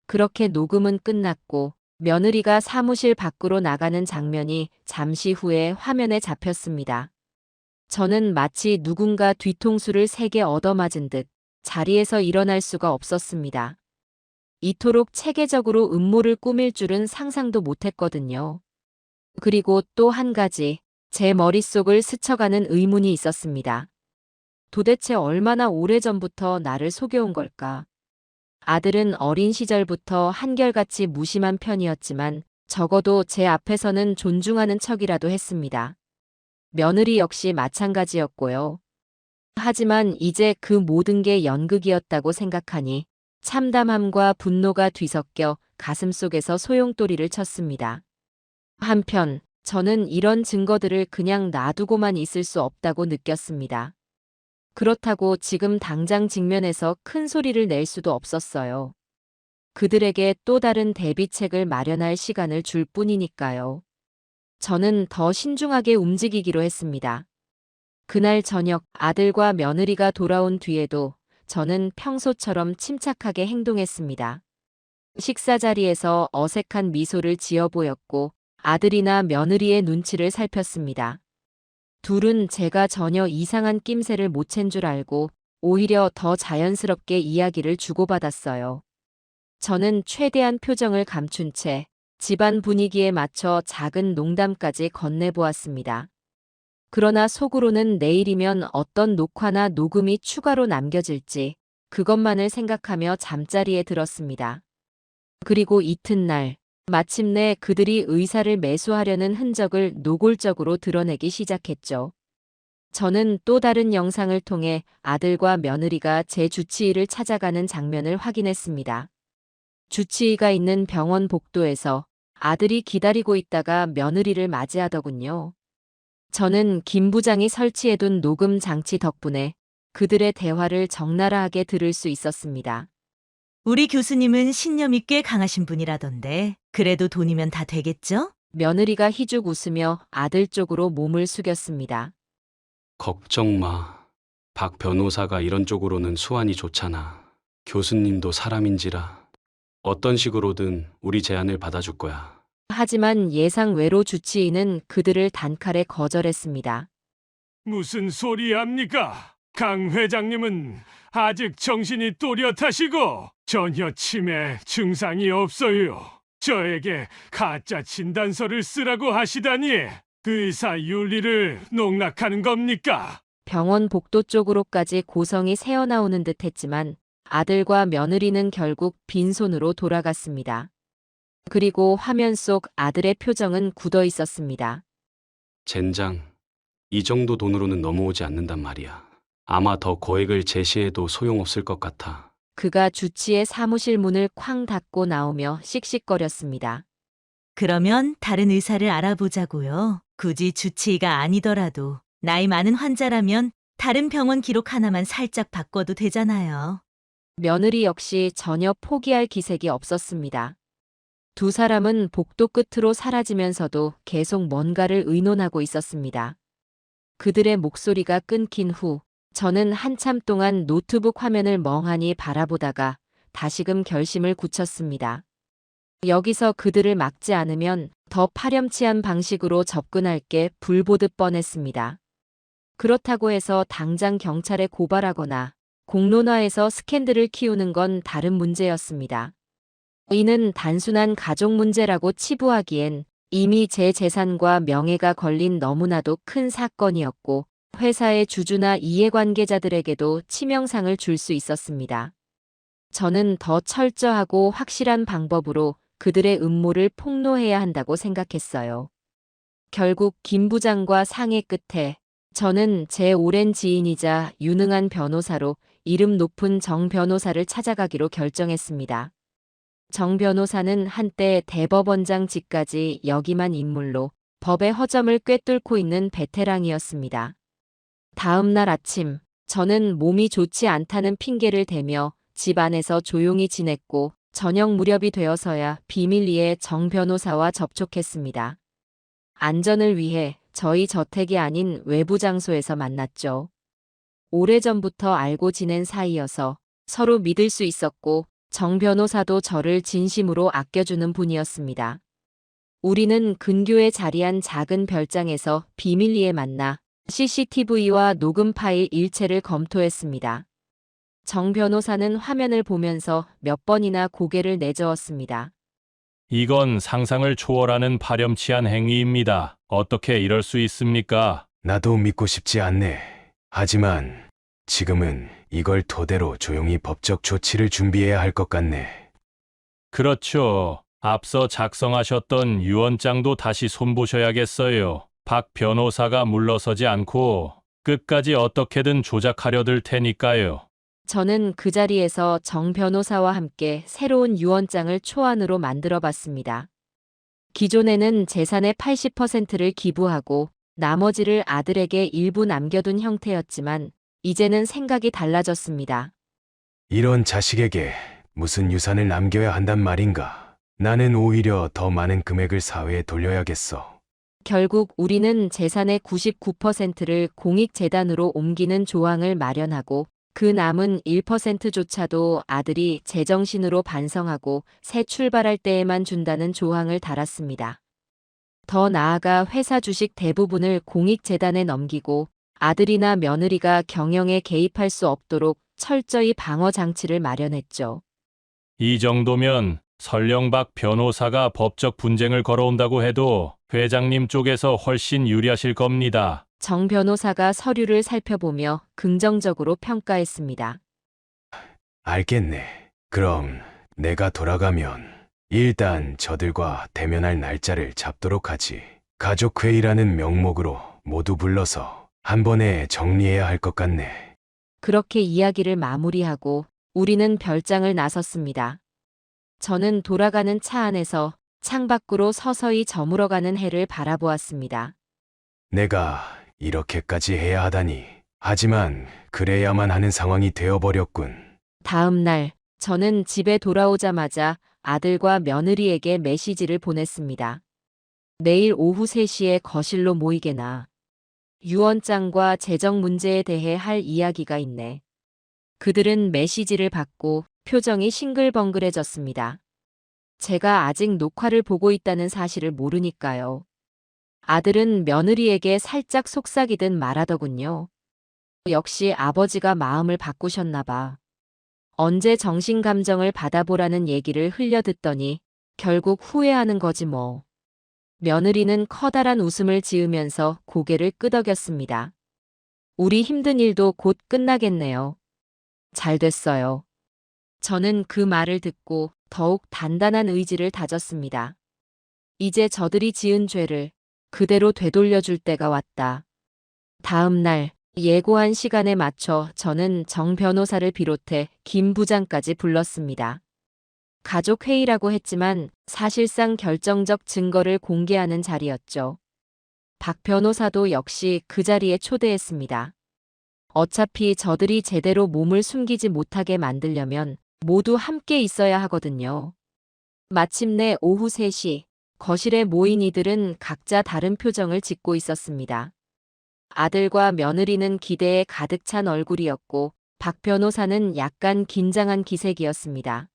그렇게 녹음은 끝났고 며느리가 사무실 밖으로 나가는 장면이 잠시 후에 화면에 잡혔습니다. 저는 마치 누군가 뒤통수를 세게 얻어맞은 듯 자리에서 일어날 수가 없었습니다. 이토록 체계적으로 음모를 꾸밀 줄은 상상도 못했거든요. 그리고 또 한 가지, 제 머릿속을 스쳐가는 의문이 있었습니다. 도대체 얼마나 오래전부터 나를 속여온 걸까? 아들은 어린 시절부터 한결같이 무심한 편이었지만 적어도 제 앞에서는 존중하는 척이라도 했습니다. 며느리 역시 마찬가지였고요. 하지만 이제 그 모든 게 연극이었다고 생각하니 참담함과 분노가 뒤섞여 가슴속에서 소용돌이를 쳤습니다. 한편 저는 이런 증거들을 그냥 놔두고만 있을 수 없다고 느꼈습니다. 그렇다고 지금 당장 직면해서 큰 소리를 낼 수도 없었어요. 그들에게 또 다른 대비책을 마련할 시간을 줄 뿐이니까요. 저는 더 신중하게 움직이기로 했습니다. 그날 저녁 아들과 며느리가 돌아온 뒤에도 저는 평소처럼 침착하게 행동했습니다. 식사 자리에서 어색한 미소를 지어 보였고 아들이나 며느리의 눈치를 살폈습니다. 둘은 제가 전혀 이상한 낌새를 못 챈 줄 알고 오히려 더 자연스럽게 이야기를 주고받았어요. 저는 최대한 표정을 감춘 채 집안 분위기에 맞춰 작은 농담까지 건네보았습니다. 그러나 속으로는 내일이면 어떤 녹화나 녹음이 추가로 남겨질지 그것만을 생각하며 잠자리에 들었습니다. 그리고 이튿날 마침내 그들이 의사를 매수하려는 흔적을 노골적으로 드러내기 시작했죠. 저는 또 다른 영상을 통해 아들과 며느리가 제 주치의를 찾아가는 장면을 확인했습니다. 주치의가 있는 병원 복도에서 아들이 기다리고 있다가 며느리를 맞이하더군요. 저는 김 부장이 설치해둔 녹음 장치 덕분에 그들의 대화를 적나라하게 들을 수 있었습니다. 우리 교수님은 신념이 꽤 강하신 분이라던데 그래도 돈이면 다 되겠죠? 며느리가 희죽 웃으며 아들 쪽으로 몸을 숙였습니다. 걱정 마. 박 변호사가 이런 쪽으로는 수완이 좋잖아. 교수님도 사람인지라 어떤 식으로든 우리 제안을 받아줄 거야. 하지만 예상 외로 주치의는 그들을 단칼에 거절했습니다. 무슨 소리합니까? 강 회장님은 아직 정신이 또렷하시고 전혀 치매 증상이 없어요. 저에게 가짜 진단서를 쓰라고 하시다니 의사 윤리를 농락하는 겁니까? 병원 복도 쪽으로까지 고성이 새어나오는 듯 했지만 아들과 며느리는 결국 빈손으로 돌아갔습니다. 그리고 화면 속 아들의 표정은 굳어 있었습니다. 젠장, 이 정도 돈으로는 넘어오지 않는단 말이야. 아마 더 거액을 제시해도 소용없을 것 같아. 그가 주치의 사무실 문을 쾅 닫고 나오며 씩씩거렸습니다. 그러면 다른 의사를 알아보자고요. 굳이 주치의가 아니더라도 나이 많은 환자라면 다른 병원 기록 하나만 살짝 바꿔도 되잖아요. 며느리 역시 전혀 포기할 기색이 없었습니다. 두 사람은 복도 끝으로 사라지면서도 계속 뭔가를 의논하고 있었습니다. 그들의 목소리가 끊긴 후 저는 한참 동안 노트북 화면을 멍하니 바라보다가 다시금 결심을 굳혔습니다. 여기서 그들을 막지 않으면 더 파렴치한 방식으로 접근할 게 불보듯 뻔했습니다. 그렇다고 해서 당장 경찰에 고발하거나 공론화해서 스캔들을 키우는 건 다른 문제였습니다. 이는 단순한 가족 문제라고 치부하기엔 이미 제 재산과 명예가 걸린 너무나도 큰 사건이었고 회사의 주주나 이해관계자들에게도 치명상을 줄 수 있었습니다. 저는 더 철저하고 확실한 방법으로 그들의 음모를 폭로해야 한다고 생각했어요. 결국 김 부장과 상의 끝에 저는 제 오랜 지인이자 유능한 변호사로 이름 높은 정 변호사를 찾아가기로 결정했습니다. 정 변호사는 한때 대법원장직까지 역임한 인물로 법의 허점을 꿰뚫고 있는 베테랑이었습니다. 다음 날 아침 저는 몸이 좋지 않다는 핑계를 대며 집 안에서 조용히 지냈고 저녁 무렵이 되어서야 비밀리에 정 변호사와 접촉했습니다. 안전을 위해 저희 저택이 아닌 외부 장소에서 만났죠. 오래전부터 알고 지낸 사이여서 서로 믿을 수 있었고 정 변호사도 저를 진심으로 아껴주는 분이었습니다. 우리는 근교에 자리한 작은 별장에서 비밀리에 만나 CCTV와 녹음 파일 일체를 검토했습니다. 정 변호사는 화면을 보면서 몇 번이나 고개를 내저었습니다. 이건 상상을 초월하는 파렴치한 행위입니다. 어떻게 이럴 수 있습니까? 나도 믿고 싶지 않네. 하지만 지금은 이걸 토대로 조용히 법적 조치를 준비해야 할 것 같네. 그렇죠. 앞서 작성하셨던 유언장도 다시 손보셔야겠어요. 박 변호사가 물러서지 않고 끝까지 어떻게든 조작하려 들 테니까요. 저는 그 자리에서 정 변호사와 함께 새로운 유언장을 초안으로 만들어 봤습니다. 기존에는 재산의 80%를 기부하고 나머지를 아들에게 일부 남겨둔 형태였지만 이제는 생각이 달라졌습니다. 이런 자식에게 무슨 유산을 남겨야 한단 말인가? 나는 오히려 더 많은 금액을 사회에 돌려야겠어. 결국 우리는 재산의 99%를 공익재단으로 옮기는 조항을 마련하고 그 남은 1%조차도 아들이 제정신으로 반성하고 새 출발할 때에만 준다는 조항을 달았습니다. 더 나아가 회사 주식 대부분을 공익재단에 넘기고 아들이나 며느리가 경영에 개입할 수 없도록 철저히 방어 장치를 마련했죠. 이 정도면 설령 박 변호사가 법적 분쟁을 걸어온다고 해도 회장님 쪽에서 훨씬 유리하실 겁니다. 정 변호사가 서류를 살펴보며 긍정적으로 평가했습니다. 알겠네. 그럼 내가 돌아가면 일단 저들과 대면할 날짜를 잡도록 하지. 가족회의라는 명목으로 모두 불러서 한 번에 정리해야 할 것 같네. 그렇게 이야기를 마무리하고 우리는 별장을 나섰습니다. 저는 돌아가는 차 안에서 창밖으로 서서히 저물어가는 해를 바라보았습니다. 내가 이렇게까지 해야 하다니. 하지만 그래야만 하는 상황이 되어버렸군. 다음 날 저는 집에 돌아오자마자 아들과 며느리에게 메시지를 보냈습니다. 내일 오후 3시에 거실로 모이게나. 유언장과 재정 문제에 대해 할 이야기가 있네. 그들은 메시지를 받고 표정이 싱글벙글해졌습니다. 제가 아직 녹화를 보고 있다는 사실을 모르니까요. 아들은 며느리에게 살짝 속삭이듯 말하더군요. 역시 아버지가 마음을 바꾸셨나 봐. 언제 정신감정을 받아보라는 얘기를 흘려듣더니 결국 후회하는 거지 뭐. 며느리는 커다란 웃음을 지으면서 고개를 끄덕였습니다. 우리 힘든 일도 곧 끝나겠네요. 잘 됐어요. 저는 그 말을 듣고 더욱 단단한 의지를 다졌습니다. 이제 저들이 지은 죄를 그대로 되돌려줄 때가 왔다. 다음 날 예고한 시간에 맞춰 저는 정 변호사를 비롯해 김 부장까지 불렀습니다. 가족 회의라고 했지만 사실상 결정적 증거를 공개하는 자리였죠. 박 변호사도 역시 그 자리에 초대했습니다. 어차피 저들이 제대로 몸을 숨기지 못하게 만들려면 모두 함께 있어야 하거든요. 마침내 오후 3시 거실에 모인 이들은 각자 다른 표정을 짓고 있었습니다. 아들과 며느리는 기대에 가득 찬 얼굴이었고 박 변호사는 약간 긴장한 기색이었습니다.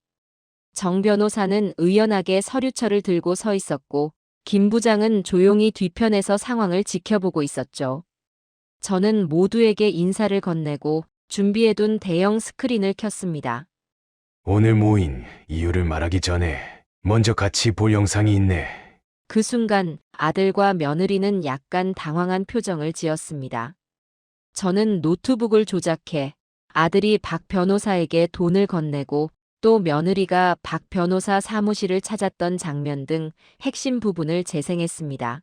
정 변호사는 의연하게 서류철을 들고 서 있었고 김 부장은 조용히 뒤편에서 상황을 지켜보고 있었죠. 저는 모두에게 인사를 건네고 준비해둔 대형 스크린을 켰습니다. 오늘 모인 이유를 말하기 전에 먼저 같이 볼 영상이 있네. 그 순간 아들과 며느리는 약간 당황한 표정을 지었습니다. 저는 노트북을 조작해 아들이 박 변호사에게 돈을 건네고 또 며느리가 박 변호사 사무실을 찾았던 장면 등 핵심 부분을 재생했습니다.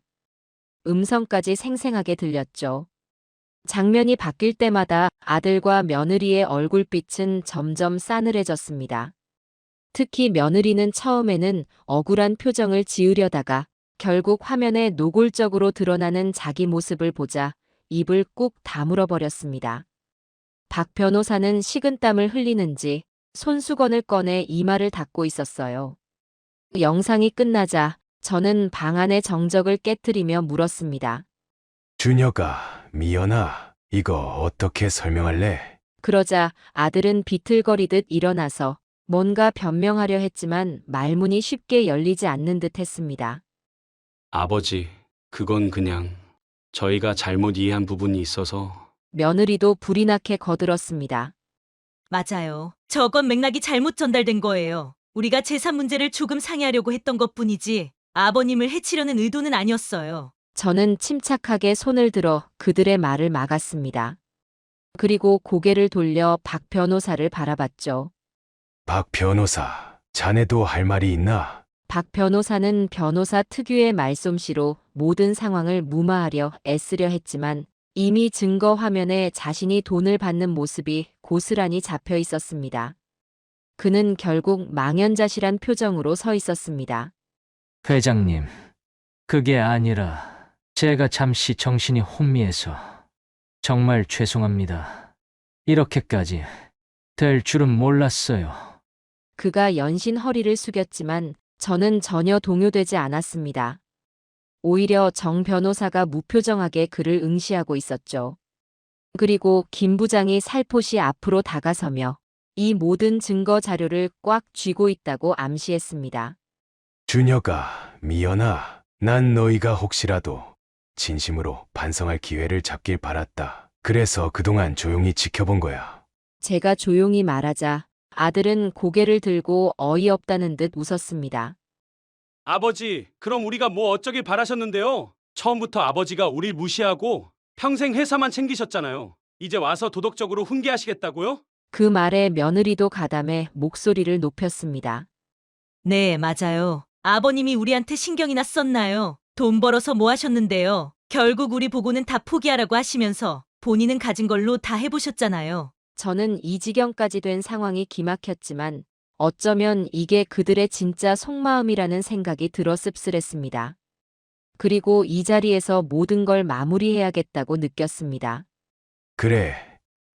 음성까지 생생하게 들렸죠. 장면이 바뀔 때마다 아들과 며느리의 얼굴빛은 점점 싸늘해졌습니다. 특히 며느리는 처음에는 억울한 표정을 지으려다가 결국 화면에 노골적으로 드러나는 자기 모습을 보자 입을 꾹 다물어 버렸습니다. 박 변호사는 식은땀을 흘리는지 손수건을 꺼내 이마를 닦고 있었어요. 영상이 끝나자 저는 방 안의 정적을 깨트리며 물었습니다. 준혁아, 미연아, 이거 어떻게 설명할래? 그러자 아들은 비틀거리듯 일어나서 뭔가 변명하려 했지만 말문이 쉽게 열리지 않는 듯 했습니다. 아버지, 그건 그냥 저희가 잘못 이해한 부분이 있어서. 며느리도 불이 나게 거들었습니다. 맞아요. 저건 맥락이 잘못 전달된 거예요. 우리가 재산 문제를 조금 상의하려고 했던 것뿐이지 아버님을 해치려는 의도는 아니었어요. 저는 침착하게 손을 들어 그들의 말을 막았습니다. 그리고 고개를 돌려 박 변호사를 바라봤죠. 박 변호사, 자네도 할 말이 있나? 박 변호사는 변호사 특유의 말솜씨로 모든 상황을 무마하려 애쓰려 했지만 이미 증거 화면에 자신이 돈을 받는 모습이 고스란히 잡혀 있었습니다. 그는 결국 망연자실한 표정으로 서 있었습니다. 회장님, 그게 아니라 제가 잠시 정신이 혼미해서 정말 죄송합니다. 이렇게까지 될 줄은 몰랐어요. 그가 연신 허리를 숙였지만 저는 전혀 동요되지 않았습니다. 오히려 정 변호사가 무표정하게 그를 응시하고 있었죠. 그리고 김 부장이 살포시 앞으로 다가서며 이 모든 증거 자료를 꽉 쥐고 있다고 암시했습니다. 준혁아, 미연아, 난 너희가 혹시라도 진심으로 반성할 기회를 잡길 바랐다. 그래서 그동안 조용히 지켜본 거야. 제가 조용히 말하자 아들은 고개를 들고 어이없다는 듯 웃었습니다. 아버지, 그럼 우리가 뭐 어쩌길 바라셨는데요? 처음부터 아버지가 우릴 무시하고 평생 회사만 챙기셨잖아요. 이제 와서 도덕적으로 훈계하시겠다고요? 그 말에 며느리도 가담해 목소리를 높였습니다. 네, 맞아요. 아버님이 우리한테 신경이나 썼나요? 돈 벌어서 뭐 하셨는데요? 결국 우리 보고는 다 포기하라고 하시면서 본인은 가진 걸로 다 해보셨잖아요. 저는 이 지경까지 된 상황이 기막혔지만 어쩌면 이게 그들의 진짜 속마음이라는 생각이 들어 씁쓸했습니다. 그리고 이 자리에서 모든 걸 마무리해야겠다고 느꼈습니다. 그래,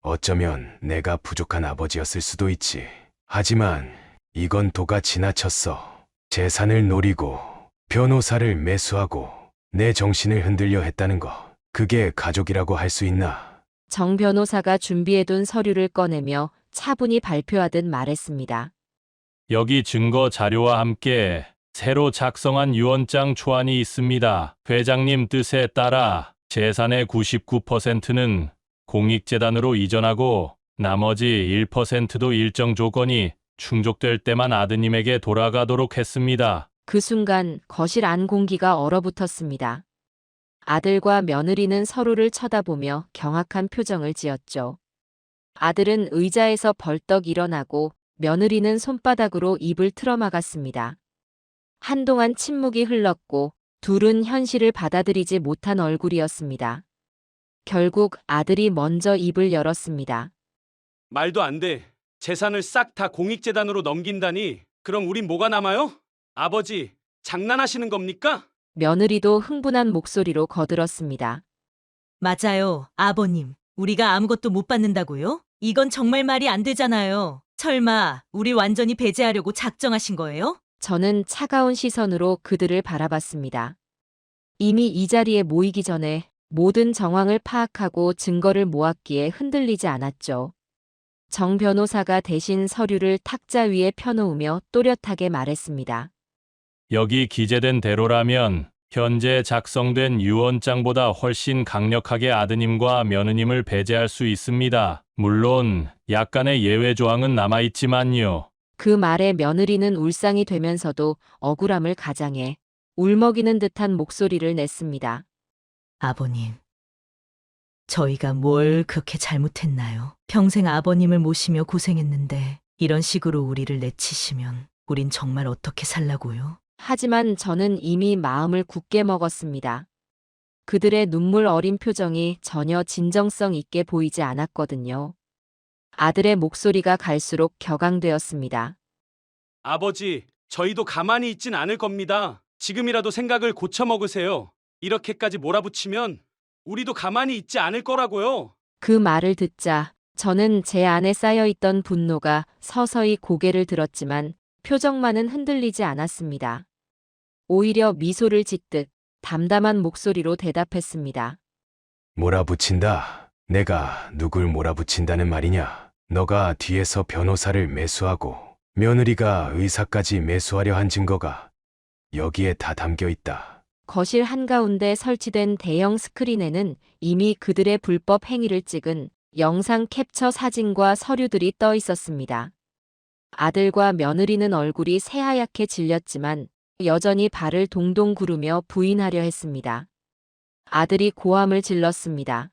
어쩌면 내가 부족한 아버지였을 수도 있지. 하지만 이건 도가 지나쳤어. 재산을 노리고 변호사를 매수하고 내 정신을 흔들려 했다는 거. 그게 가족이라고 할 수 있나? 정 변호사가 준비해둔 서류를 꺼내며 차분히 발표하듯 말했습니다. 여기 증거 자료와 함께 새로 작성한 유언장 초안이 있습니다. 회장님 뜻에 따라 재산의 99%는 공익재단으로 이전하고 나머지 1%도 일정 조건이 충족될 때만 아드님에게 돌아가도록 했습니다. 그 순간 거실 안 공기가 얼어붙었습니다. 아들과 며느리는 서로를 쳐다보며 경악한 표정을 지었죠. 아들은 의자에서 벌떡 일어나고 며느리는 손바닥으로 입을 틀어막았습니다. 한동안 침묵이 흘렀고 둘은 현실을 받아들이지 못한 얼굴이었습니다. 결국 아들이 먼저 입을 열었습니다. 말도 안 돼. 재산을 싹 다 공익재단으로 넘긴다니. 그럼 우린 뭐가 남아요? 아버지, 장난하시는 겁니까? 며느리도 흥분한 목소리로 거들었습니다. 맞아요, 아버님. 우리가 아무것도 못 받는다고요? 이건 정말 말이 안 되잖아요. 설마 우리 완전히 배제하려고 작정하신 거예요? 저는 차가운 시선으로 그들을 바라봤습니다. 이미 이 자리에 모이기 전에 모든 정황을 파악하고 증거를 모았기에 흔들리지 않았죠. 정 변호사가 대신 서류를 탁자 위에 펴놓으며 또렷하게 말했습니다. 여기 기재된 대로라면 현재 작성된 유언장보다 훨씬 강력하게 아드님과 며느님을 배제할 수 있습니다. 물론 약간의 예외 조항은 남아있지만요. 그 말에 며느리는 울상이 되면서도 억울함을 가장해 울먹이는 듯한 목소리를 냈습니다. 아버님, 저희가 뭘 그렇게 잘못했나요? 평생 아버님을 모시며 고생했는데 이런 식으로 우리를 내치시면 우린 정말 어떻게 살라고요? 하지만 저는 이미 마음을 굳게 먹었습니다. 그들의 눈물 어린 표정이 전혀 진정성 있게 보이지 않았거든요. 아들의 목소리가 갈수록 격앙되었습니다. 아버지, 저희도 가만히 있진 않을 겁니다. 지금이라도 생각을 고쳐 먹으세요. 이렇게까지 몰아붙이면 우리도 가만히 있지 않을 거라고요. 그 말을 듣자 저는 제 안에 쌓여있던 분노가 서서히 고개를 들었지만 표정만은 흔들리지 않았습니다. 오히려 미소를 짓듯 담담한 목소리로 대답했습니다. 몰아붙인다. 내가 누굴 몰아붙인다는 말이냐? 너가 뒤에서 변호사를 매수하고 며느리가 의사까지 매수하려 한 증거가 여기에 다 담겨 있다. 거실 한가운데 설치된 대형 스크린에는 이미 그들의 불법 행위를 찍은 영상 캡처 사진과 서류들이 떠 있었습니다. 아들과 며느리는 얼굴이 새하얗게 질렸지만 여전히 발을 동동 구르며 부인하려 했습니다. 아들이 고함을 질렀습니다.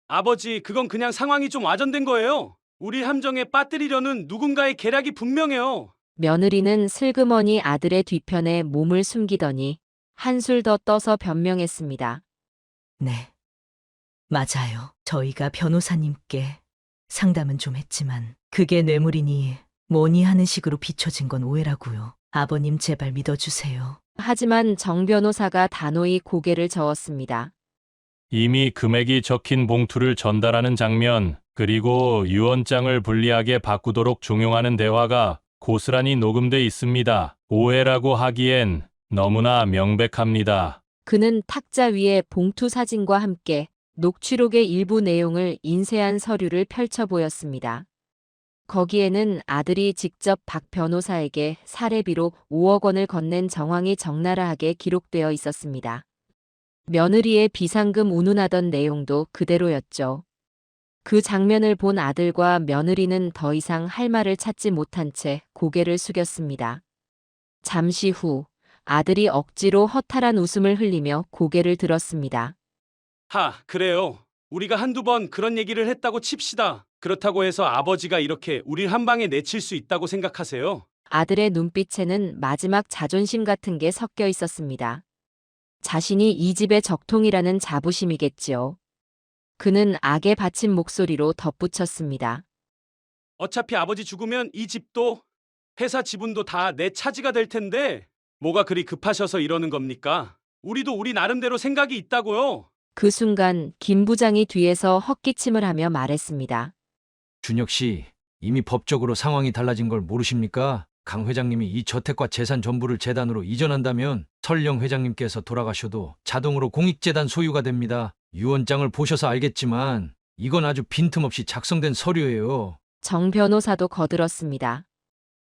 아버지, 그건 그냥 상황이 좀 와전된 거예요. 우리 함정에 빠뜨리려는 누군가의 계략이 분명해요. 며느리는 슬그머니 아들의 뒤편에 몸을 숨기더니 한술 더 떠서 변명했습니다. 네. 맞아요. 저희가 변호사님께 상담은 좀 했지만 그게 뇌물이니 뭐니 하는 식으로 비춰진 건 오해라고요. 아버님 제발 믿어주세요. 하지만 정 변호사가 단호히 고개를 저었습니다. 이미 금액이 적힌 봉투를 전달하는 장면, 그리고 유언장을 불리하게 바꾸도록 종용하는 대화가 고스란히 녹음돼 있습니다. 오해라고 하기엔 너무나 명백합니다. 그는 탁자 위에 봉투 사진과 함께 녹취록의 일부 내용을 인쇄한 서류를 펼쳐 보였습니다. 거기에는 아들이 직접 박 변호사에게 사례비로 5억 원을 건넨 정황이 적나라하게 기록되어 있었습니다. 며느리의 비상금 운운하던 내용도 그대로였죠. 그 장면을 본 아들과 며느리는 더 이상 할 말을 찾지 못한 채 고개를 숙였습니다. 잠시 후 아들이 억지로 허탈한 웃음을 흘리며 고개를 들었습니다. 그래요. 우리가 한두 번 그런 얘기를 했다고 칩시다. 그렇다고 해서 아버지가 이렇게 우릴 한 방에 내칠 수 있다고 생각하세요? 아들의 눈빛에는 마지막 자존심 같은 게 섞여 있었습니다. 자신이 이 집의 적통이라는 자부심이겠지요. 그는 악에 받친 목소리로 덧붙였습니다. 어차피 아버지 죽으면 이 집도 회사 지분도 다 내 차지가 될 텐데 뭐가 그리 급하셔서 이러는 겁니까? 우리도 우리 나름대로 생각이 있다고요. 그 순간 김 부장이 뒤에서 헛기침을 하며 말했습니다. 준혁 씨, 이미 법적으로 상황이 달라진 걸 모르십니까? 강 회장님이 이 저택과 재산 전부를 재단으로 이전한다면 설령 회장님께서 돌아가셔도 자동으로 공익재단 소유가 됩니다. 유언장을 보셔서 알겠지만 이건 아주 빈틈없이 작성된 서류예요. 정 변호사도 거들었습니다.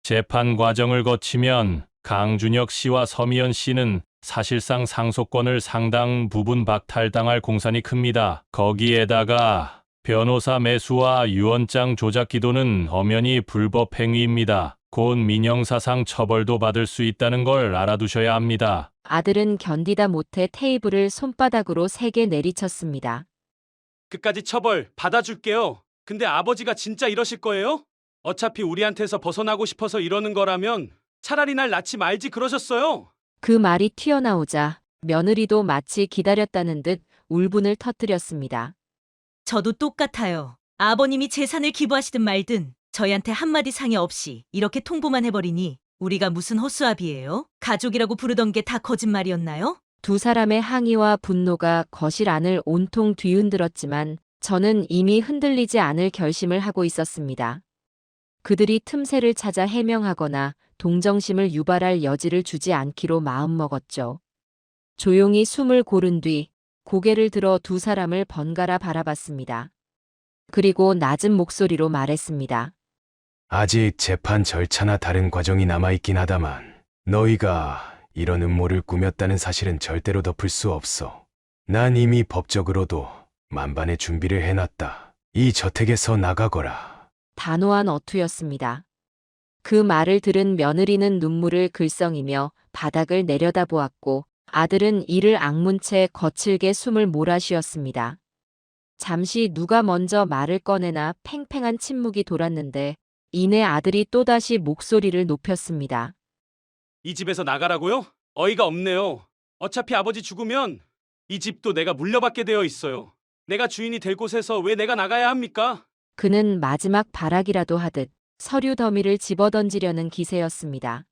재판 과정을 거치면 강준혁 씨와 서미연 씨는 사실상 상속권을 상당 부분 박탈당할 공산이 큽니다. 거기에다가 변호사 매수와 유언장 조작 기도는 엄연히 불법 행위입니다. 곧 민형사상 처벌도 받을 수 있다는 걸 알아두셔야 합니다. 아들은 견디다 못해 테이블을 손바닥으로 세게 내리쳤습니다. 끝까지 처벌 받아줄게요. 근데 아버지가 진짜 이러실 거예요? 어차피 우리한테서 벗어나고 싶어서 이러는 거라면 차라리 날 낳지 말지 그러셨어요. 그 말이 튀어나오자 며느리도 마치 기다렸다는 듯 울분을 터뜨렸습니다. 저도 똑같아요. 아버님이 재산을 기부하시든 말든 저희한테 한마디 상의 없이 이렇게 통보만 해버리니 우리가 무슨 허수아비예요? 가족이라고 부르던 게 다 거짓말이었나요? 두 사람의 항의와 분노가 거실 안을 온통 뒤흔들었지만 저는 이미 흔들리지 않을 결심을 하고 있었습니다. 그들이 틈새를 찾아 해명하거나 동정심을 유발할 여지를 주지 않기로 마음먹었죠. 조용히 숨을 고른 뒤 고개를 들어 두 사람을 번갈아 바라봤습니다. 그리고 낮은 목소리로 말했습니다. 아직 재판 절차나 다른 과정이 남아있긴 하다만 너희가 이런 음모를 꾸몄다는 사실은 절대로 덮을 수 없어. 난 이미 법적으로도 만반의 준비를 해놨다. 이 저택에서 나가거라. 단호한 어투였습니다. 그 말을 들은 며느리는 눈물을 글썽이며 바닥을 내려다보았고 아들은 이를 악문 채 거칠게 숨을 몰아쉬었습니다. 잠시 누가 먼저 말을 꺼내나 팽팽한 침묵이 돌았는데 이내 아들이 또다시 목소리를 높였습니다. 이 집에서 나가라고요? 어이가 없네요. 어차피 아버지 죽으면 이 집도 내가 물려받게 되어 있어요. 내가 주인이 될 곳에서 왜 내가 나가야 합니까? 그는 마지막 발악이라도 하듯 서류 더미를 집어던지려는 기세였습니다.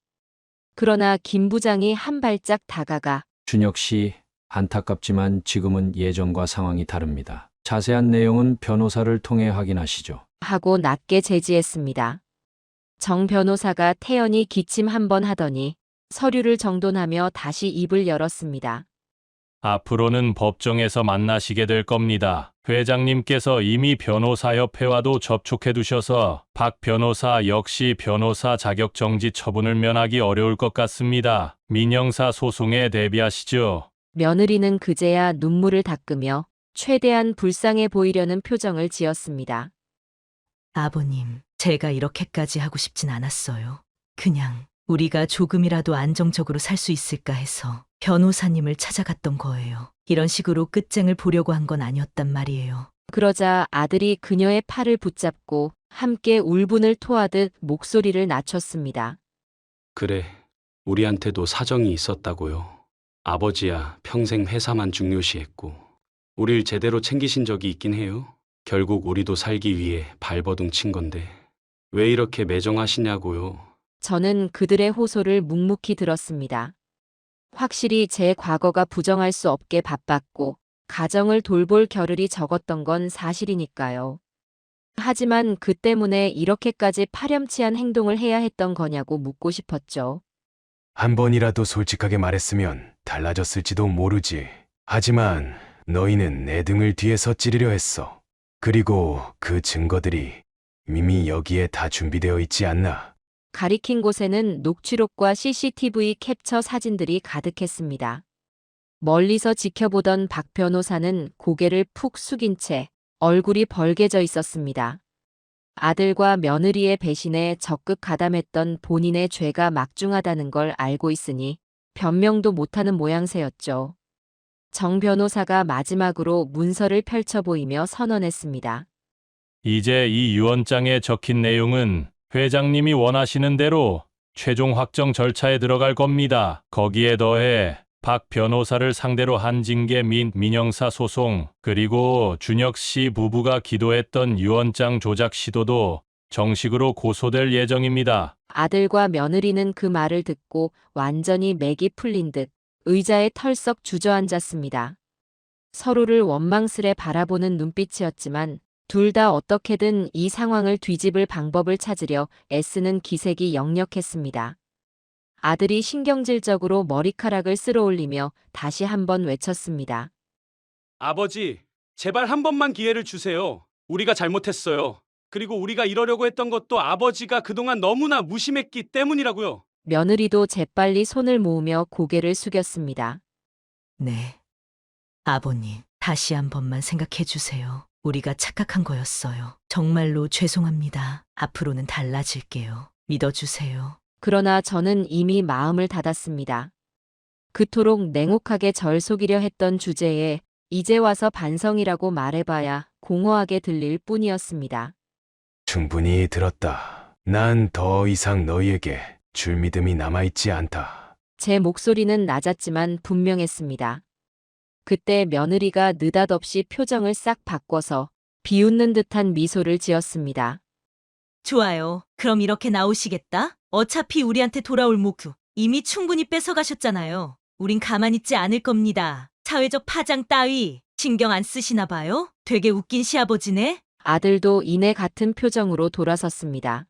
그러나 김 부장이 한 발짝 다가가 준혁 씨, 안타깝지만 지금은 예전과 상황이 다릅니다. 자세한 내용은 변호사를 통해 확인하시죠. 하고 낮게 제지했습니다. 정 변호사가 태연히 기침 한 번 하더니 서류를 정돈하며 다시 입을 열었습니다. 앞으로는 법정에서 만나시게 될 겁니다. 회장님께서 이미 변호사협회와도 접촉해 두셔서 박 변호사 역시 변호사 자격 정지 처분을 면하기 어려울 것 같습니다. 민형사 소송에 대비하시죠. 며느리는 그제야 눈물을 닦으며 최대한 불쌍해 보이려는 표정을 지었습니다. 아버님, 제가 이렇게까지 하고 싶진 않았어요. 그냥 우리가 조금이라도 안정적으로 살 수 있을까 해서 변호사님을 찾아갔던 거예요. 이런 식으로 끝장을 보려고 한 건 아니었단 말이에요. 그러자 아들이 그녀의 팔을 붙잡고 함께 울분을 토하듯 목소리를 낮췄습니다. 그래, 우리한테도 사정이 있었다고요. 아버지야 평생 회사만 중요시했고 우릴 제대로 챙기신 적이 있긴 해요. 결국 우리도 살기 위해 발버둥 친 건데 왜 이렇게 매정하시냐고요. 저는 그들의 호소를 묵묵히 들었습니다. 확실히 제 과거가 부정할 수 없게 바빴고 가정을 돌볼 겨를이 적었던 건 사실이니까요. 하지만 그 때문에 이렇게까지 파렴치한 행동을 해야 했던 거냐고 묻고 싶었죠. 한 번이라도 솔직하게 말했으면 달라졌을지도 모르지. 하지만 너희는 내 등을 뒤에서 찌르려 했어. 그리고 그 증거들이 이미 여기에 다 준비되어 있지 않나? 가리킨 곳에는 녹취록과 CCTV 캡처 사진들이 가득했습니다. 멀리서 지켜보던 박 변호사는 고개를 푹 숙인 채 얼굴이 벌게져 있었습니다. 아들과 며느리의 배신에 적극 가담했던 본인의 죄가 막중하다는 걸 알고 있으니 변명도 못하는 모양새였죠. 정 변호사가 마지막으로 문서를 펼쳐 보이며 선언했습니다. 이제 이 유언장에 적힌 내용은 회장님이 원하시는 대로 최종 확정 절차에 들어갈 겁니다. 거기에 더해 박 변호사를 상대로 한 징계 및 민형사 소송, 그리고 준혁 씨 부부가 기도했던 유언장 조작 시도도 정식으로 고소될 예정입니다. 아들과 며느리는 그 말을 듣고 완전히 맥이 풀린 듯 의자에 털썩 주저앉았습니다. 서로를 원망스레 바라보는 눈빛이었지만 둘 다 어떻게든 이 상황을 뒤집을 방법을 찾으려 애쓰는 기색이 역력했습니다. 아들이 신경질적으로 머리카락을 쓸어올리며 다시 한번 외쳤습니다. 아버지, 제발 한 번만 기회를 주세요. 우리가 잘못했어요. 그리고 우리가 이러려고 했던 것도 아버지가 그동안 너무나 무심했기 때문이라고요. 며느리도 재빨리 손을 모으며 고개를 숙였습니다. 네. 아버님, 다시 한 번만 생각해 주세요. 우리가 착각한 거였어요. 정말로 죄송합니다. 앞으로는 달라질게요. 믿어주세요. 그러나 저는 이미 마음을 닫았습니다. 그토록 냉혹하게 절 속이려 했던 주제에 이제 와서 반성이라고 말해봐야 공허하게 들릴 뿐이었습니다. 충분히 들었다. 난 더 이상 너희에게 줄 믿음이 남아있지 않다. 제 목소리는 낮았지만 분명했습니다. 그때 며느리가 느닷없이 표정을 싹 바꿔서 비웃는 듯한 미소를 지었습니다. 좋아요. 그럼 이렇게 나오시겠다? 어차피 우리한테 돌아올 모두 이미 충분히 뺏어가셨잖아요. 우린 가만히 있지 않을 겁니다. 사회적 파장 따위 신경 안 쓰시나 봐요? 되게 웃긴 시아버지네. 아들도 이내 같은 표정으로 돌아섰습니다.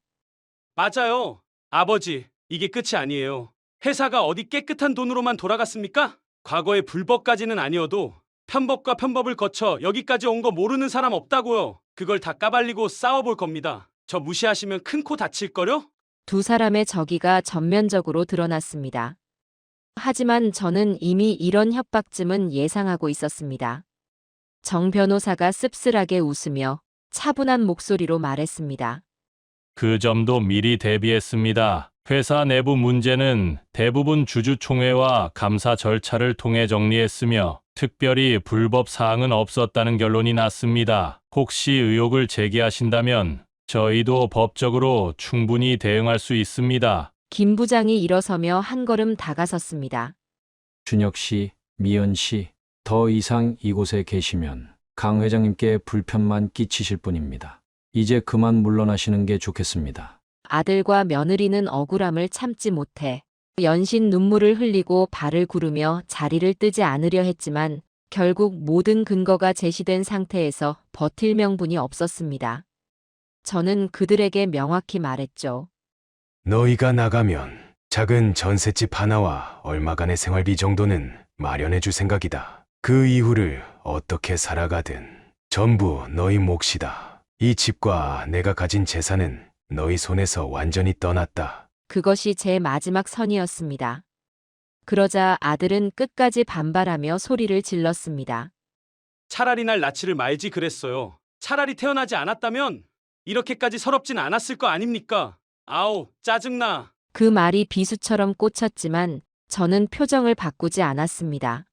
맞아요. 아버지, 이게 끝이 아니에요. 회사가 어디 깨끗한 돈으로만 돌아갔습니까? 과거의 불법까지는 아니어도 편법과 편법을 거쳐 여기까지 온 거 모르는 사람 없다고요. 그걸 다 까발리고 싸워볼 겁니다. 저 무시하시면 큰 코 다칠걸요? 두 사람의 적의가 전면적으로 드러났습니다. 하지만 저는 이미 이런 협박쯤은 예상하고 있었습니다. 정 변호사가 씁쓸하게 웃으며 차분한 목소리로 말했습니다. 그 점도 미리 대비했습니다. 회사 내부 문제는 대부분 주주총회와 감사 절차를 통해 정리했으며 특별히 불법 사항은 없었다는 결론이 났습니다. 혹시 의혹을 제기하신다면 저희도 법적으로 충분히 대응할 수 있습니다. 김 부장이 일어서며 한 걸음 다가섰습니다. 준혁 씨, 미연 씨, 더 이상 이곳에 계시면 강 회장님께 불편만 끼치실 뿐입니다. 이제 그만 물러나시는 게 좋겠습니다. 아들과 며느리는 억울함을 참지 못해 연신 눈물을 흘리고 발을 구르며 자리를 뜨지 않으려 했지만 결국 모든 근거가 제시된 상태에서 버틸 명분이 없었습니다. 저는 그들에게 명확히 말했죠. 너희가 나가면 작은 전셋집 하나와 얼마간의 생활비 정도는 마련해 줄 생각이다. 그 이후를 어떻게 살아가든 전부 너희 몫이다. 이 집과 내가 가진 재산은 너희 손에서 완전히 떠났다. 그것이 제 마지막 선이었습니다. 그러자 아들은 끝까지 반발하며 소리를 질렀습니다. 차라리 날 낯을 말지 그랬어요. 차라리 태어나지 않았다면 이렇게까지 서럽진 않았을 거 아닙니까? 아우, 짜증나. 그 말이 비수처럼 꽂혔지만 저는 표정을 바꾸지 않았습니다.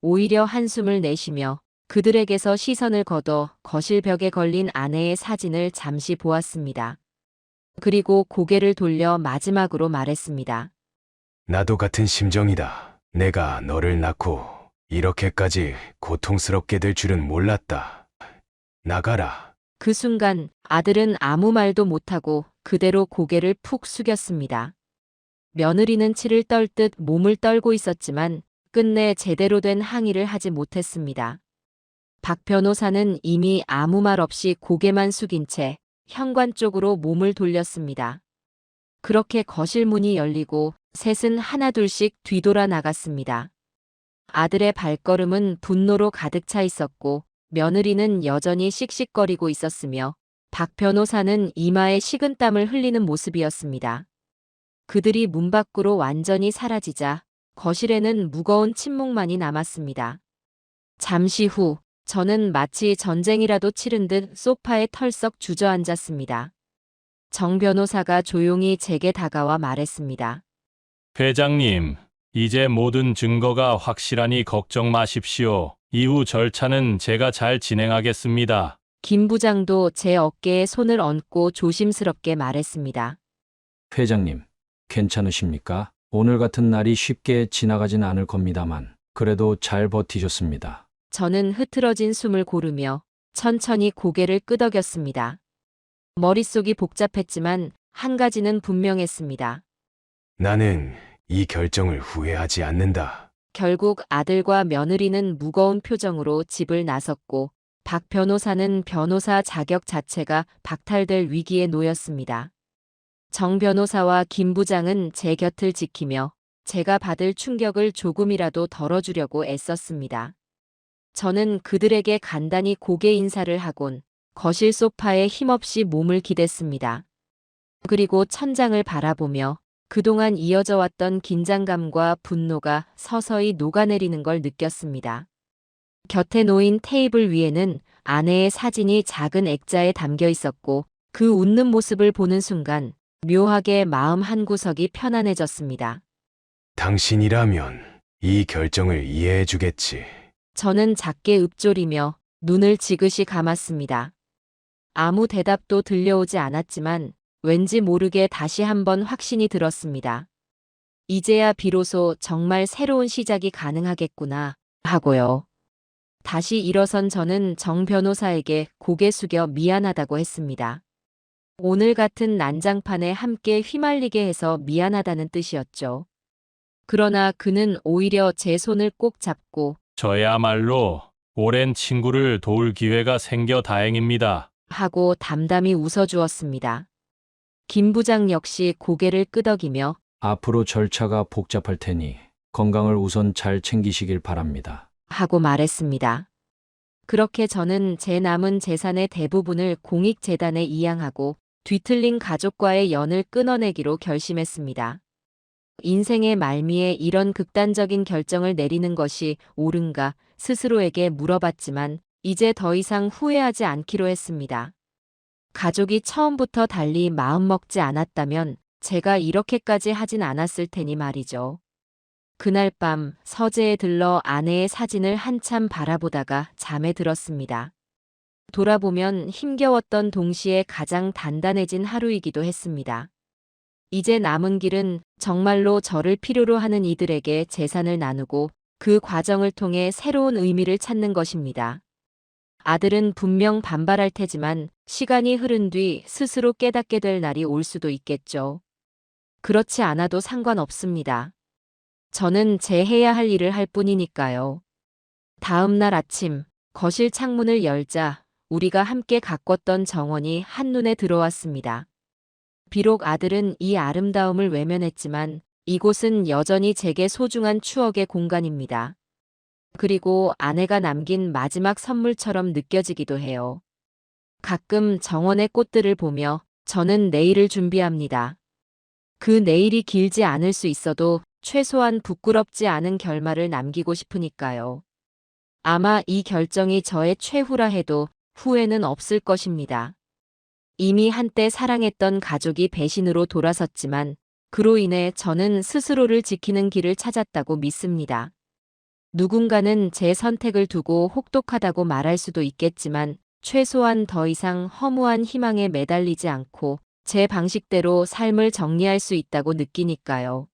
오히려 한숨을 내쉬며 그들에게서 시선을 걷어 거실 벽에 걸린 아내의 사진을 잠시 보았습니다. 그리고 고개를 돌려 마지막으로 말했습니다. 나도 같은 심정이다. 내가 너를 낳고 이렇게까지 고통스럽게 될 줄은 몰랐다. 나가라. 그 순간 아들은 아무 말도 못하고 그대로 고개를 푹 숙였습니다. 며느리는 치를 떨듯 몸을 떨고 있었지만 끝내 제대로 된 항의를 하지 못했습니다. 박 변호사는 이미 아무 말 없이 고개만 숙인 채 현관 쪽으로 몸을 돌렸습니다. 그렇게 거실 문이 열리고 셋은 하나둘씩 뒤돌아 나갔습니다. 아들의 발걸음은 분노로 가득 차 있었고 며느리는 여전히 씩씩거리고 있었으며 박 변호사는 이마에 식은땀을 흘리는 모습이었습니다. 그들이 문 밖으로 완전히 사라지자 거실에는 무거운 침묵만이 남았습니다. 잠시 후 저는 마치 전쟁이라도 치른 듯 소파에 털썩 주저앉았습니다. 정 변호사가 조용히 제게 다가와 말했습니다. 회장님, 이제 모든 증거가 확실하니 걱정 마십시오. 이후 절차는 제가 잘 진행하겠습니다. 김 부장도 제 어깨에 손을 얹고 조심스럽게 말했습니다. 회장님, 괜찮으십니까? 오늘 같은 날이 쉽게 지나가진 않을 겁니다만, 그래도 잘 버티셨습니다. 저는 흐트러진 숨을 고르며 천천히 고개를 끄덕였습니다. 머릿속이 복잡했지만 한 가지는 분명했습니다. 나는 이 결정을 후회하지 않는다. 결국 아들과 며느리는 무거운 표정으로 집을 나섰고 박 변호사는 변호사 자격 자체가 박탈될 위기에 놓였습니다. 정 변호사와 김 부장은 제 곁을 지키며 제가 받을 충격을 조금이라도 덜어주려고 애썼습니다. 저는 그들에게 간단히 고개 인사를 하곤 거실 소파에 힘없이 몸을 기댔습니다. 그리고 천장을 바라보며 그동안 이어져 왔던 긴장감과 분노가 서서히 녹아내리는 걸 느꼈습니다. 곁에 놓인 테이블 위에는 아내의 사진이 작은 액자에 담겨 있었고 그 웃는 모습을 보는 순간 묘하게 마음 한구석이 편안해졌습니다. 당신이라면 이 결정을 이해해 주겠지. 저는 작게 읊조리며 눈을 지그시 감았습니다. 아무 대답도 들려오지 않았지만 왠지 모르게 다시 한번 확신이 들었습니다. 이제야 비로소 정말 새로운 시작이 가능하겠구나 하고요. 다시 일어선 저는 정 변호사에게 고개 숙여 미안하다고 했습니다. 오늘 같은 난장판에 함께 휘말리게 해서 미안하다는 뜻이었죠. 그러나 그는 오히려 제 손을 꼭 잡고 저야말로 오랜 친구를 도울 기회가 생겨 다행입니다. 하고 담담히 웃어주었습니다. 김 부장 역시 고개를 끄덕이며 앞으로 절차가 복잡할 테니 건강을 우선 잘 챙기시길 바랍니다. 하고 말했습니다. 그렇게 저는 제 남은 재산의 대부분을 공익재단에 이양하고 뒤틀린 가족과의 연을 끊어내기로 결심했습니다. 인생의 말미에 이런 극단적인 결정을 내리는 것이 옳은가 스스로에게 물어봤지만 이제 더 이상 후회하지 않기로 했습니다. 가족이 처음부터 달리 마음먹지 않았다면 제가 이렇게까지 하진 않았을 테니 말이죠. 그날 밤 서재에 들러 아내의 사진을 한참 바라보다가 잠에 들었습니다. 돌아보면 힘겨웠던 동시에 가장 단단해진 하루이기도 했습니다. 이제 남은 길은 정말로 저를 필요로 하는 이들에게 재산을 나누고 그 과정을 통해 새로운 의미를 찾는 것입니다. 아들은 분명 반발할 테지만 시간이 흐른 뒤 스스로 깨닫게 될 날이 올 수도 있겠죠. 그렇지 않아도 상관없습니다. 저는 제 해야 할 일을 할 뿐이니까요. 다음 날 아침, 거실 창문을 열자 우리가 함께 가꿨던 정원이 한눈에 들어왔습니다. 비록 아들은 이 아름다움을 외면했지만 이곳은 여전히 제게 소중한 추억의 공간입니다. 그리고 아내가 남긴 마지막 선물처럼 느껴지기도 해요. 가끔 정원의 꽃들을 보며 저는 내일을 준비합니다. 그 내일이 길지 않을 수 있어도 최소한 부끄럽지 않은 결말을 남기고 싶으니까요. 아마 이 결정이 저의 최후라 해도 후회는 없을 것입니다. 이미 한때 사랑했던 가족이 배신으로 돌아섰지만 그로 인해 저는 스스로를 지키는 길을 찾았다고 믿습니다. 누군가는 제 선택을 두고 혹독하다고 말할 수도 있겠지만 최소한 더 이상 허무한 희망에 매달리지 않고 제 방식대로 삶을 정리할 수 있다고 느끼니까요.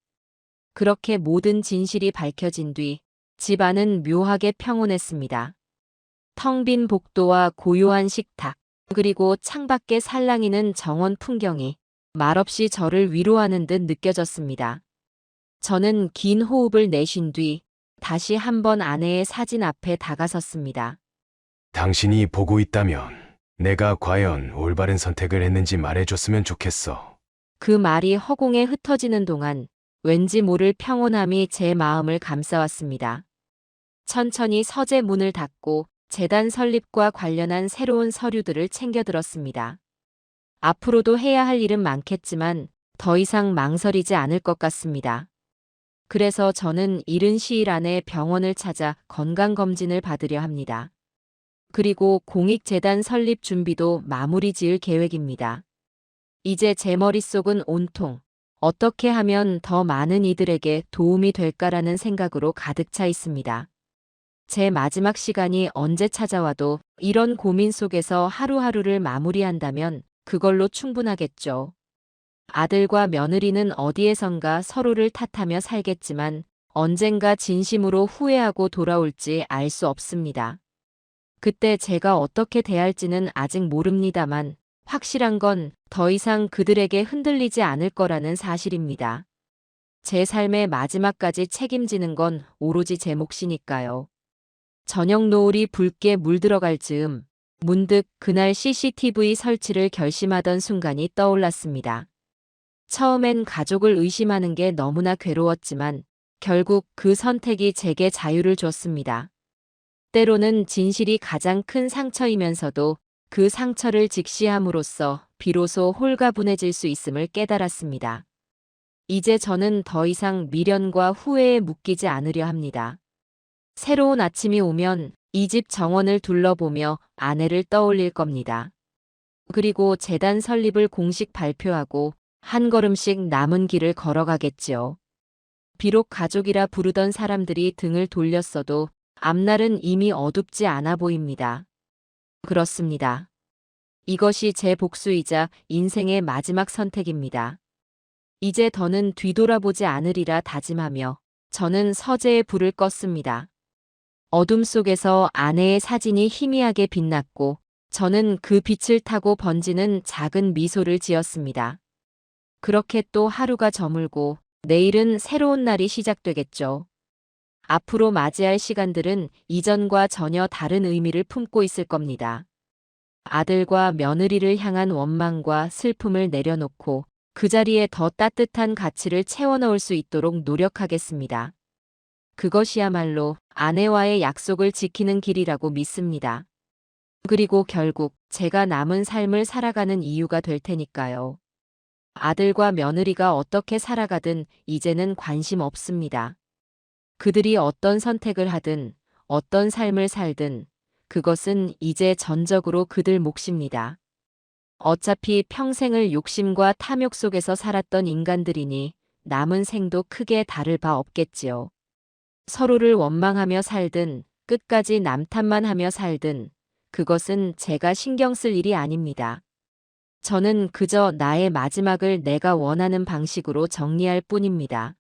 그렇게 모든 진실이 밝혀진 뒤 집안은 묘하게 평온했습니다. 텅 빈 복도와 고요한 식탁, 그리고 창밖에 살랑이는 정원 풍경이 말없이 저를 위로하는 듯 느껴졌습니다. 저는 긴 호흡을 내쉰 뒤 다시 한번 아내의 사진 앞에 다가섰습니다. 당신이 보고 있다면 내가 과연 올바른 선택을 했는지 말해줬으면 좋겠어. 그 말이 허공에 흩어지는 동안 왠지 모를 평온함이 제 마음을 감싸왔습니다. 천천히 서재 문을 닫고 재단 설립과 관련한 새로운 서류들을 챙겨들었습니다. 앞으로도 해야 할 일은 많겠지만 더 이상 망설이지 않을 것 같습니다. 그래서 저는 이른 시일 안에 병원을 찾아 건강검진을 받으려 합니다. 그리고 공익재단 설립 준비도 마무리 지을 계획입니다. 이제 제 머릿속은 온통 어떻게 하면 더 많은 이들에게 도움이 될까라는 생각으로 가득 차 있습니다. 제 마지막 시간이 언제 찾아와도 이런 고민 속에서 하루하루를 마무리한다면 그걸로 충분하겠죠. 아들과 며느리는 어디에선가 서로를 탓하며 살겠지만 언젠가 진심으로 후회하고 돌아올지 알 수 없습니다. 그때 제가 어떻게 대할지는 아직 모릅니다만 확실한 건 더 이상 그들에게 흔들리지 않을 거라는 사실입니다. 제 삶의 마지막까지 책임지는 건 오로지 제 몫이니까요. 저녁 노을이 붉게 물들어갈 즈음 문득 그날 CCTV 설치를 결심하던 순간이 떠올랐습니다. 처음엔 가족을 의심하는 게 너무나 괴로웠지만 결국 그 선택이 제게 자유를 줬습니다. 때로는 진실이 가장 큰 상처이면서도 그 상처를 직시함으로써 비로소 홀가분해질 수 있음을 깨달았습니다. 이제 저는 더 이상 미련과 후회에 묶이지 않으려 합니다. 새로운 아침이 오면 이 집 정원을 둘러보며 아내를 떠올릴 겁니다. 그리고 재단 설립을 공식 발표하고 한 걸음씩 남은 길을 걸어가겠지요. 비록 가족이라 부르던 사람들이 등을 돌렸어도 앞날은 이미 어둡지 않아 보입니다. 그렇습니다. 이것이 제 복수이자 인생의 마지막 선택입니다. 이제 더는 뒤돌아보지 않으리라 다짐하며 저는 서재에 불을 껐습니다. 어둠 속에서 아내의 사진이 희미하게 빛났고 저는 그 빛을 타고 번지는 작은 미소를 지었습니다. 그렇게 또 하루가 저물고 내일은 새로운 날이 시작되겠죠. 앞으로 맞이할 시간들은 이전과 전혀 다른 의미를 품고 있을 겁니다. 아들과 며느리를 향한 원망과 슬픔을 내려놓고 그 자리에 더 따뜻한 가치를 채워넣을 수 있도록 노력하겠습니다. 그것이야말로 아내와의 약속을 지키는 길이라고 믿습니다. 그리고 결국 제가 남은 삶을 살아가는 이유가 될 테니까요. 아들과 며느리가 어떻게 살아가든 이제는 관심 없습니다. 그들이 어떤 선택을 하든 어떤 삶을 살든 그것은 이제 전적으로 그들 몫입니다. 어차피 평생을 욕심과 탐욕 속에서 살았던 인간들이니 남은 생도 크게 다를 바 없겠지요. 서로를 원망하며 살든 끝까지 남 탓만 하며 살든 그것은 제가 신경 쓸 일이 아닙니다. 저는 그저 나의 마지막을 내가 원하는 방식으로 정리할 뿐입니다.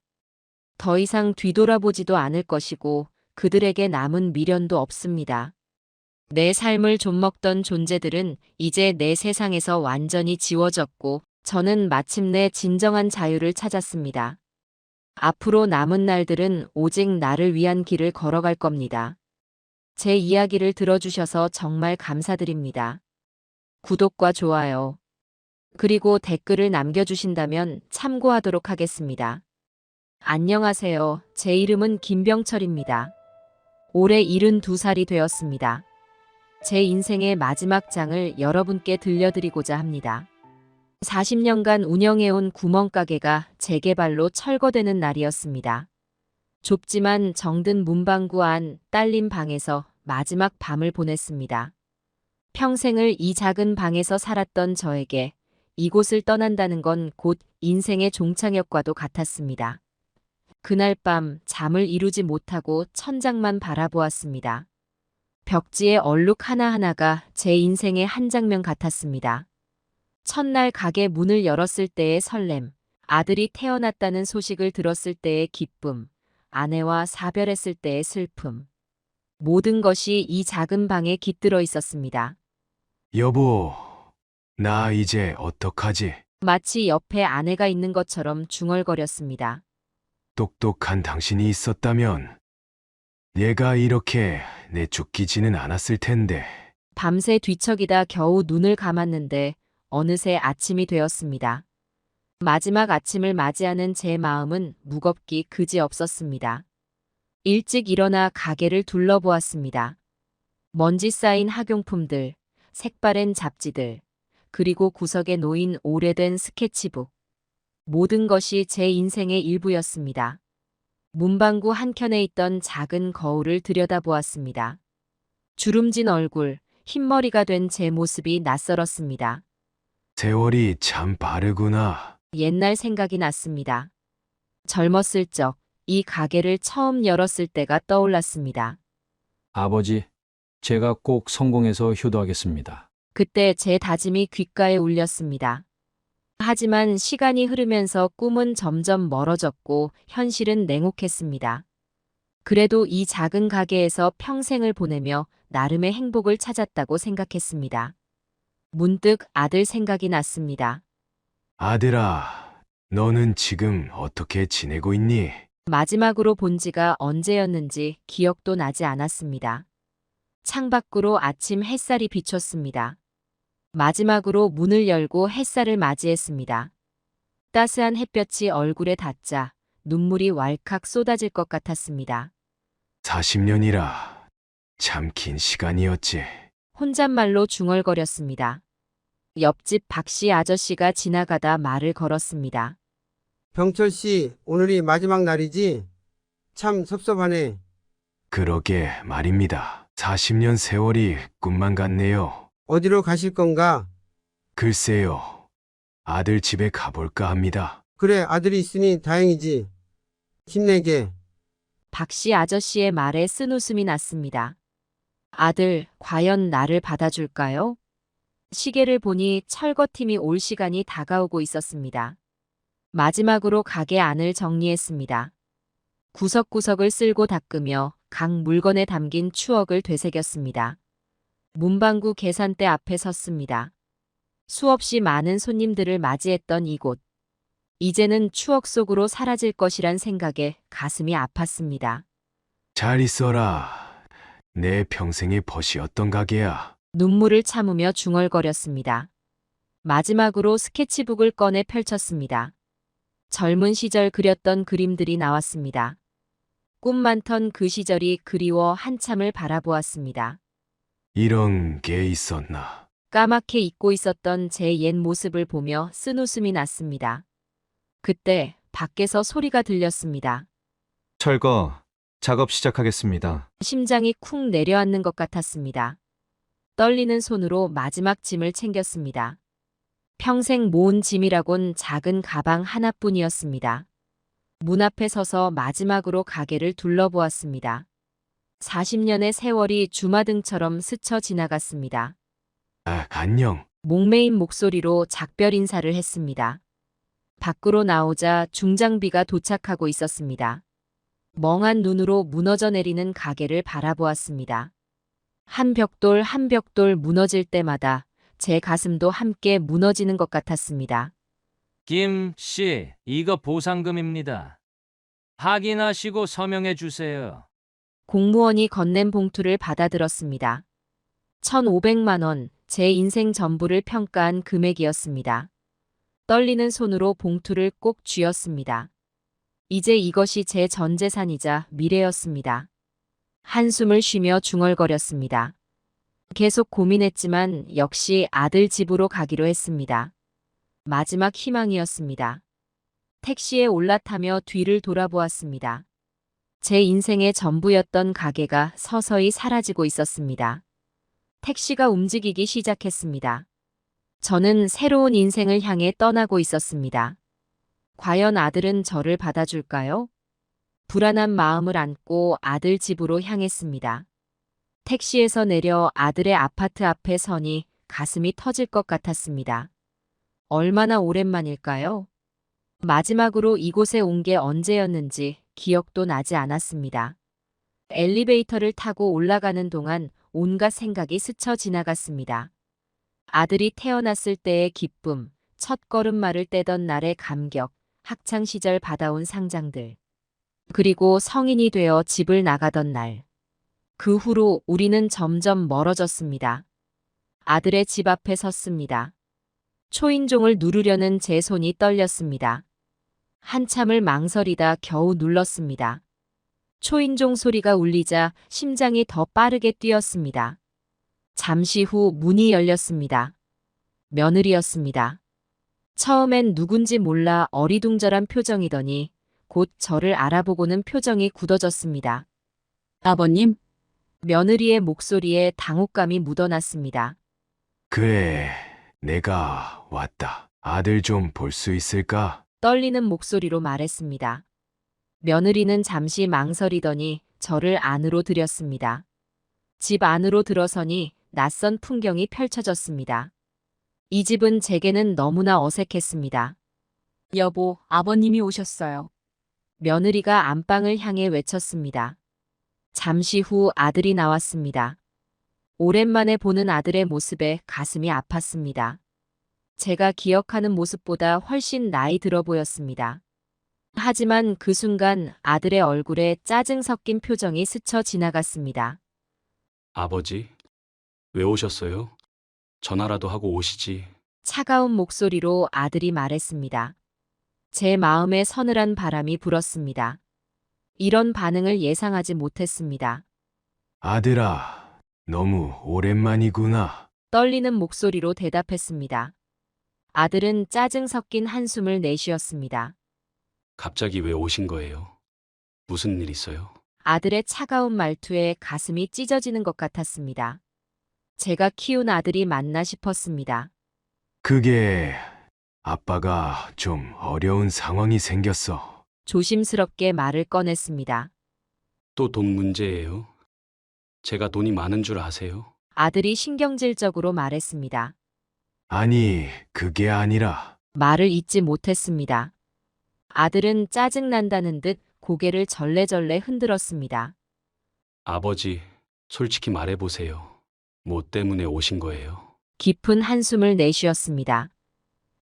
더 이상 뒤돌아보지도 않을 것이고 그들에게 남은 미련도 없습니다. 내 삶을 좀먹던 존재들은 이제 내 세상에서 완전히 지워졌고 저는 마침내 진정한 자유를 찾았습니다. 앞으로 남은 날들은 오직 나를 위한 길을 걸어갈 겁니다. 제 이야기를 들어주셔서 정말 감사드립니다. 구독과 좋아요, 그리고 댓글을 남겨주신다면 참고하도록 하겠습니다. 안녕하세요. 제 이름은 김병철입니다. 올해 72살이 되었습니다. 제 인생의 마지막 장을 여러분께 들려드리고자 합니다. 40년간 운영해온 구멍가게가 재개발로 철거되는 날이었습니다. 좁지만 정든 문방구 안 딸린 방에서 마지막 밤을 보냈습니다. 평생을 이 작은 방에서 살았던 저에게 이곳을 떠난다는 건 곧 인생의 종착역과도 같았습니다. 그날 밤 잠을 이루지 못하고 천장만 바라보았습니다. 벽지의 얼룩 하나하나가 제 인생의 한 장면 같았습니다. 첫날 가게 문을 열었을 때의 설렘, 아들이 태어났다는 소식을 들었을 때의 기쁨, 아내와 사별했을 때의 슬픔. 모든 것이 이 작은 방에 깃들어 있었습니다. 여보, 나 이제 어떡하지? 마치 옆에 아내가 있는 것처럼 중얼거렸습니다. 똑똑한 당신이 있었다면 얘가 이렇게 내쫓기지는 않았을 텐데. 밤새 뒤척이다 겨우 눈을 감았는데 어느새 아침이 되었습니다. 마지막 아침을 맞이하는 제 마음은 무겁기 그지없었습니다. 일찍 일어나 가게를 둘러보았습니다. 먼지 쌓인 학용품들, 색바랜 잡지들, 그리고 구석에 놓인 오래된 스케치북. 모든 것이 제 인생의 일부였습니다. 문방구 한켠에 있던 작은 거울을 들여다보았습니다. 주름진 얼굴, 흰머리가 된 제 모습이 낯설었습니다. 세월이 참 빠르구나. 옛날 생각이 났습니다. 젊었을 적, 이 가게를 처음 열었을 때가 떠올랐습니다. 아버지, 제가 꼭 성공해서 효도하겠습니다. 그때 제 다짐이 귓가에 울렸습니다. 하지만 시간이 흐르면서 꿈은 점점 멀어졌고 현실은 냉혹했습니다. 그래도 이 작은 가게에서 평생을 보내며 나름의 행복을 찾았다고 생각했습니다. 문득 아들 생각이 났습니다. 아들아, 너는 지금 어떻게 지내고 있니? 마지막으로 본 지가 언제였는지 기억도 나지 않았습니다. 창밖으로 아침 햇살이 비쳤습니다. 마지막으로 문을 열고 햇살을 맞이했습니다. 따스한 햇볕이 얼굴에 닿자 눈물이 왈칵 쏟아질 것 같았습니다. 40년이라 참 긴 시간이었지. 혼잣말로 중얼거렸습니다. 옆집 박씨 아저씨가 지나가다 말을 걸었습니다. 병철 씨, 오늘이 마지막 날이지? 참 섭섭하네. 그러게 말입니다. 40년 세월이 꿈만 같네요. 어디로 가실 건가? 글쎄요. 아들 집에 가볼까 합니다. 그래, 아들이 있으니 다행이지. 힘내게. 박씨 아저씨의 말에 쓴웃음이 났습니다. 아들, 과연 나를 받아줄까요? 시계를 보니 철거팀이 올 시간이 다가오고 있었습니다. 마지막으로 가게 안을 정리했습니다. 구석구석을 쓸고 닦으며 각 물건에 담긴 추억을 되새겼습니다. 문방구 계산대 앞에 섰습니다. 수없이 많은 손님들을 맞이했던 이곳. 이제는 추억 속으로 사라질 것이란 생각에 가슴이 아팠습니다. 잘 있어라. 내 평생의 벗이었던 가게야. 눈물을 참으며 중얼거렸습니다. 마지막으로 스케치북을 꺼내 펼쳤습니다. 젊은 시절 그렸던 그림들이 나왔습니다. 꿈 많던 그 시절이 그리워 한참을 바라보았습니다. 이런 게 있었나. 까맣게 잊고 있었던 제 옛 모습을 보며 쓴웃음이 났습니다. 그때 밖에서 소리가 들렸습니다. 철거, 작업 시작하겠습니다. 심장이 쿵 내려앉는 것 같았습니다. 떨리는 손으로 마지막 짐을 챙겼습니다. 평생 모은 짐이라곤 작은 가방 하나뿐이었습니다. 문 앞에 서서 마지막으로 가게를 둘러보았습니다. 40년의 세월이 주마등처럼 스쳐 지나갔습니다. 아, 안녕. 목매인 목소리로 작별 인사를 했습니다. 밖으로 나오자 중장비가 도착하고 있었습니다. 멍한 눈으로 무너져 내리는 가게를 바라보았습니다. 한 벽돌 한 벽돌 무너질 때마다 제 가슴도 함께 무너지는 것 같았습니다. 김 씨, 이거 보상금입니다. 확인하시고 서명해 주세요. 공무원이 건넨 봉투를 받아들었습니다. 1,500만 원, 제 인생 전부를 평가한 금액이었습니다. 떨리는 손으로 봉투를 꼭 쥐었습니다. 이제 이것이 제 전 재산이자 미래였습니다. 한숨을 쉬며 중얼거렸습니다. 계속 고민했지만 역시 아들 집으로 가기로 했습니다. 마지막 희망이었습니다. 택시에 올라타며 뒤를 돌아보았습니다. 제 인생의 전부였던 가게가 서서히 사라지고 있었습니다. 택시가 움직이기 시작했습니다. 저는 새로운 인생을 향해 떠나고 있었습니다. 과연 아들은 저를 받아줄까요? 불안한 마음을 안고 아들 집으로 향했습니다. 택시에서 내려 아들의 아파트 앞에 서니 가슴이 터질 것 같았습니다. 얼마나 오랜만일까요? 마지막으로 이곳에 온 게 언제였는지 기억도 나지 않았습니다. 엘리베이터를 타고 올라가는 동안 온갖 생각이 스쳐 지나갔습니다. 아들이 태어났을 때의 기쁨, 첫 걸음마를 떼던 날의 감격, 학창시절 받아온 상장들. 그리고 성인이 되어 집을 나가던 날. 그 후로 우리는 점점 멀어졌습니다. 아들의 집 앞에 섰습니다. 초인종을 누르려는 제 손이 떨렸습니다. 한참을 망설이다 겨우 눌렀습니다. 초인종 소리가 울리자 심장이 더 빠르게 뛰었습니다. 잠시 후 문이 열렸습니다. 며느리였습니다. 처음엔 누군지 몰라 어리둥절한 표정이더니 곧 저를 알아보고는 표정이 굳어졌습니다. 아버님, 며느리의 목소리에 당혹감이 묻어났습니다. 그래, 내가 왔다. 아들 좀 볼 수 있을까? 떨리는 목소리로 말했습니다. 며느리는 잠시 망설이더니 저를 안으로 들였습니다. 집 안으로 들어서니 낯선 풍경이 펼쳐졌습니다. 이 집은 제게는 너무나 어색했습니다. 여보, 아버님이 오셨어요. 며느리가 안방을 향해 외쳤습니다. 잠시 후 아들이 나왔습니다. 오랜만에 보는 아들의 모습에 가슴이 아팠습니다. 제가 기억하는 모습보다 훨씬 나이 들어 보였습니다. 하지만 그 순간 아들의 얼굴에 짜증 섞인 표정이 스쳐 지나갔습니다. 아버지, 왜 오셨어요? 전화라도 하고 오시지. 차가운 목소리로 아들이 말했습니다. 제 마음에 서늘한 바람이 불었습니다. 이런 반응을 예상하지 못했습니다. 아들아, 너무 오랜만이구나. 떨리는 목소리로 대답했습니다. 아들은 짜증 섞인 한숨을 내쉬었습니다. 갑자기 왜 오신 거예요? 무슨 일 있어요? 아들의 차가운 말투에 가슴이 찢어지는 것 같았습니다. 제가 키운 아들이 맞나 싶었습니다. 그게 아빠가 좀 어려운 상황이 생겼어. 조심스럽게 말을 꺼냈습니다. 또 돈 문제예요? 제가 돈이 많은 줄 아세요? 아들이 신경질적으로 말했습니다. 아니, 그게 아니라 말을 잇지 못했습니다. 아들은 짜증난다는 듯 고개를 절레절레 흔들었습니다. 아버지, 솔직히 말해보세요. 뭐 때문에 오신 거예요? 깊은 한숨을 내쉬었습니다.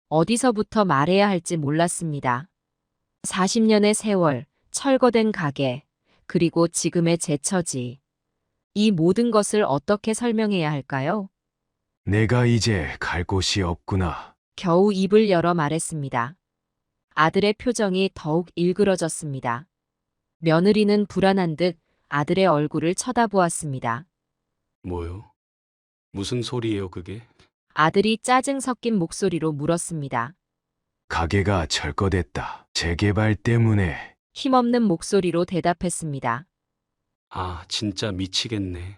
어디서부터 말해야 할지 몰랐습니다. 40년의 세월, 철거된 가게, 그리고 지금의 제 처지. 이 모든 것을 어떻게 설명해야 할까요? 내가 이제 갈 곳이 없구나. 겨우 입을 열어 말했습니다. 아들의 표정이 더욱 일그러졌습니다. 며느리는 불안한 듯 아들의 얼굴을 쳐다보았습니다. 뭐요? 무슨 소리예요, 그게? 아들이 짜증 섞인 목소리로 물었습니다. 가게가 철거됐다. 재개발 때문에. 힘없는 목소리로 대답했습니다. 아, 진짜 미치겠네.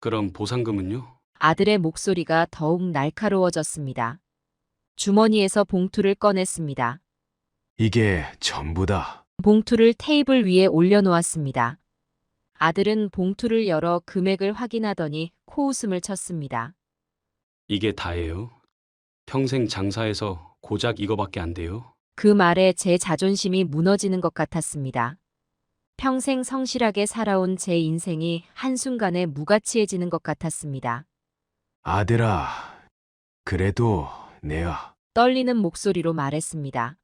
그럼 보상금은요? 아들의 목소리가 더욱 날카로워졌습니다. 주머니에서 봉투를 꺼냈습니다. 이게 전부다. 봉투를 테이블 위에 올려놓았습니다. 아들은 봉투를 열어 금액을 확인하더니 코웃음을 쳤습니다. 이게 다예요? 평생 장사해서 고작 이거밖에 안 돼요? 그 말에 제 자존심이 무너지는 것 같았습니다. 평생 성실하게 살아온 제 인생이 한순간에 무가치해지는 것 같았습니다. 아들아, 그래도 내야. 떨리는 목소리로 말했습니다.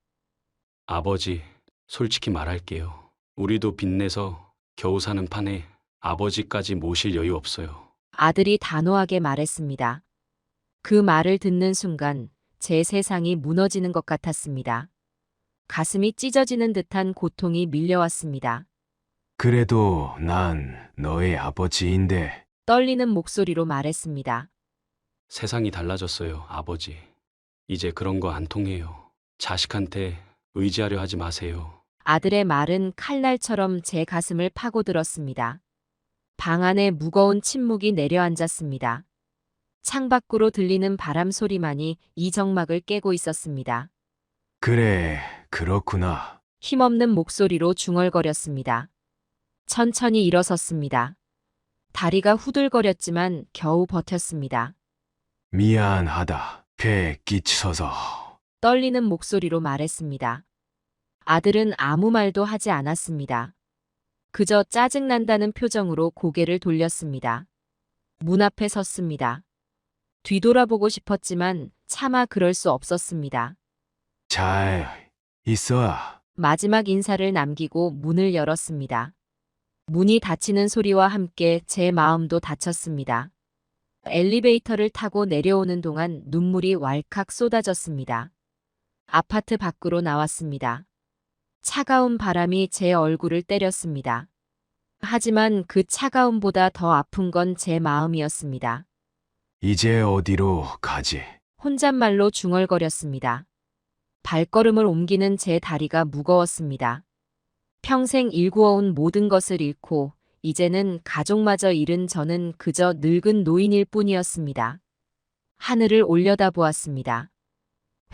아버지, 솔직히 말할게요. 우리도 빚내서 겨우 사는 판에 아버지까지 모실 여유 없어요. 아들이 단호하게 말했습니다. 그 말을 듣는 순간 제 세상이 무너지는 것 같았습니다. 가슴이 찢어지는 듯한 고통이 밀려왔습니다. 그래도 난 너의 아버지인데. 떨리는 목소리로 말했습니다. 세상이 달라졌어요, 아버지. 이제 그런 거 안 통해요. 자식한테 의지하려 하지 마세요. 아들의 말은 칼날처럼 제 가슴을 파고들었습니다. 방 안에 무거운 침묵이 내려앉았습니다. 창밖으로 들리는 바람 소리만이 이 정막을 깨고 있었습니다. 그래, 그렇구나. 힘없는 목소리로 중얼거렸습니다. 천천히 일어섰습니다. 다리가 후들거렸지만 겨우 버텼습니다. 미안하다. 배 끼쳐서. 떨리는 목소리로 말했습니다. 아들은 아무 말도 하지 않았습니다. 그저 짜증난다는 표정으로 고개를 돌렸습니다. 문 앞에 섰습니다. 뒤돌아보고 싶었지만 차마 그럴 수 없었습니다. 잘 있어. 마지막 인사를 남기고 문을 열었습니다. 문이 닫히는 소리와 함께 제 마음도 닫혔습니다. 엘리베이터를 타고 내려오는 동안 눈물이 왈칵 쏟아졌습니다. 아파트 밖으로 나왔습니다. 차가운 바람이 제 얼굴을 때렸습니다. 하지만 그 차가움보다 더 아픈 건 제 마음이었습니다. 이제 어디로 가지? 혼잣말로 중얼거렸습니다. 발걸음을 옮기는 제 다리가 무거웠습니다. 평생 일구어온 모든 것을 잃고 이제는 가족마저 잃은 저는 그저 늙은 노인일 뿐이었습니다. 하늘을 올려다보았습니다.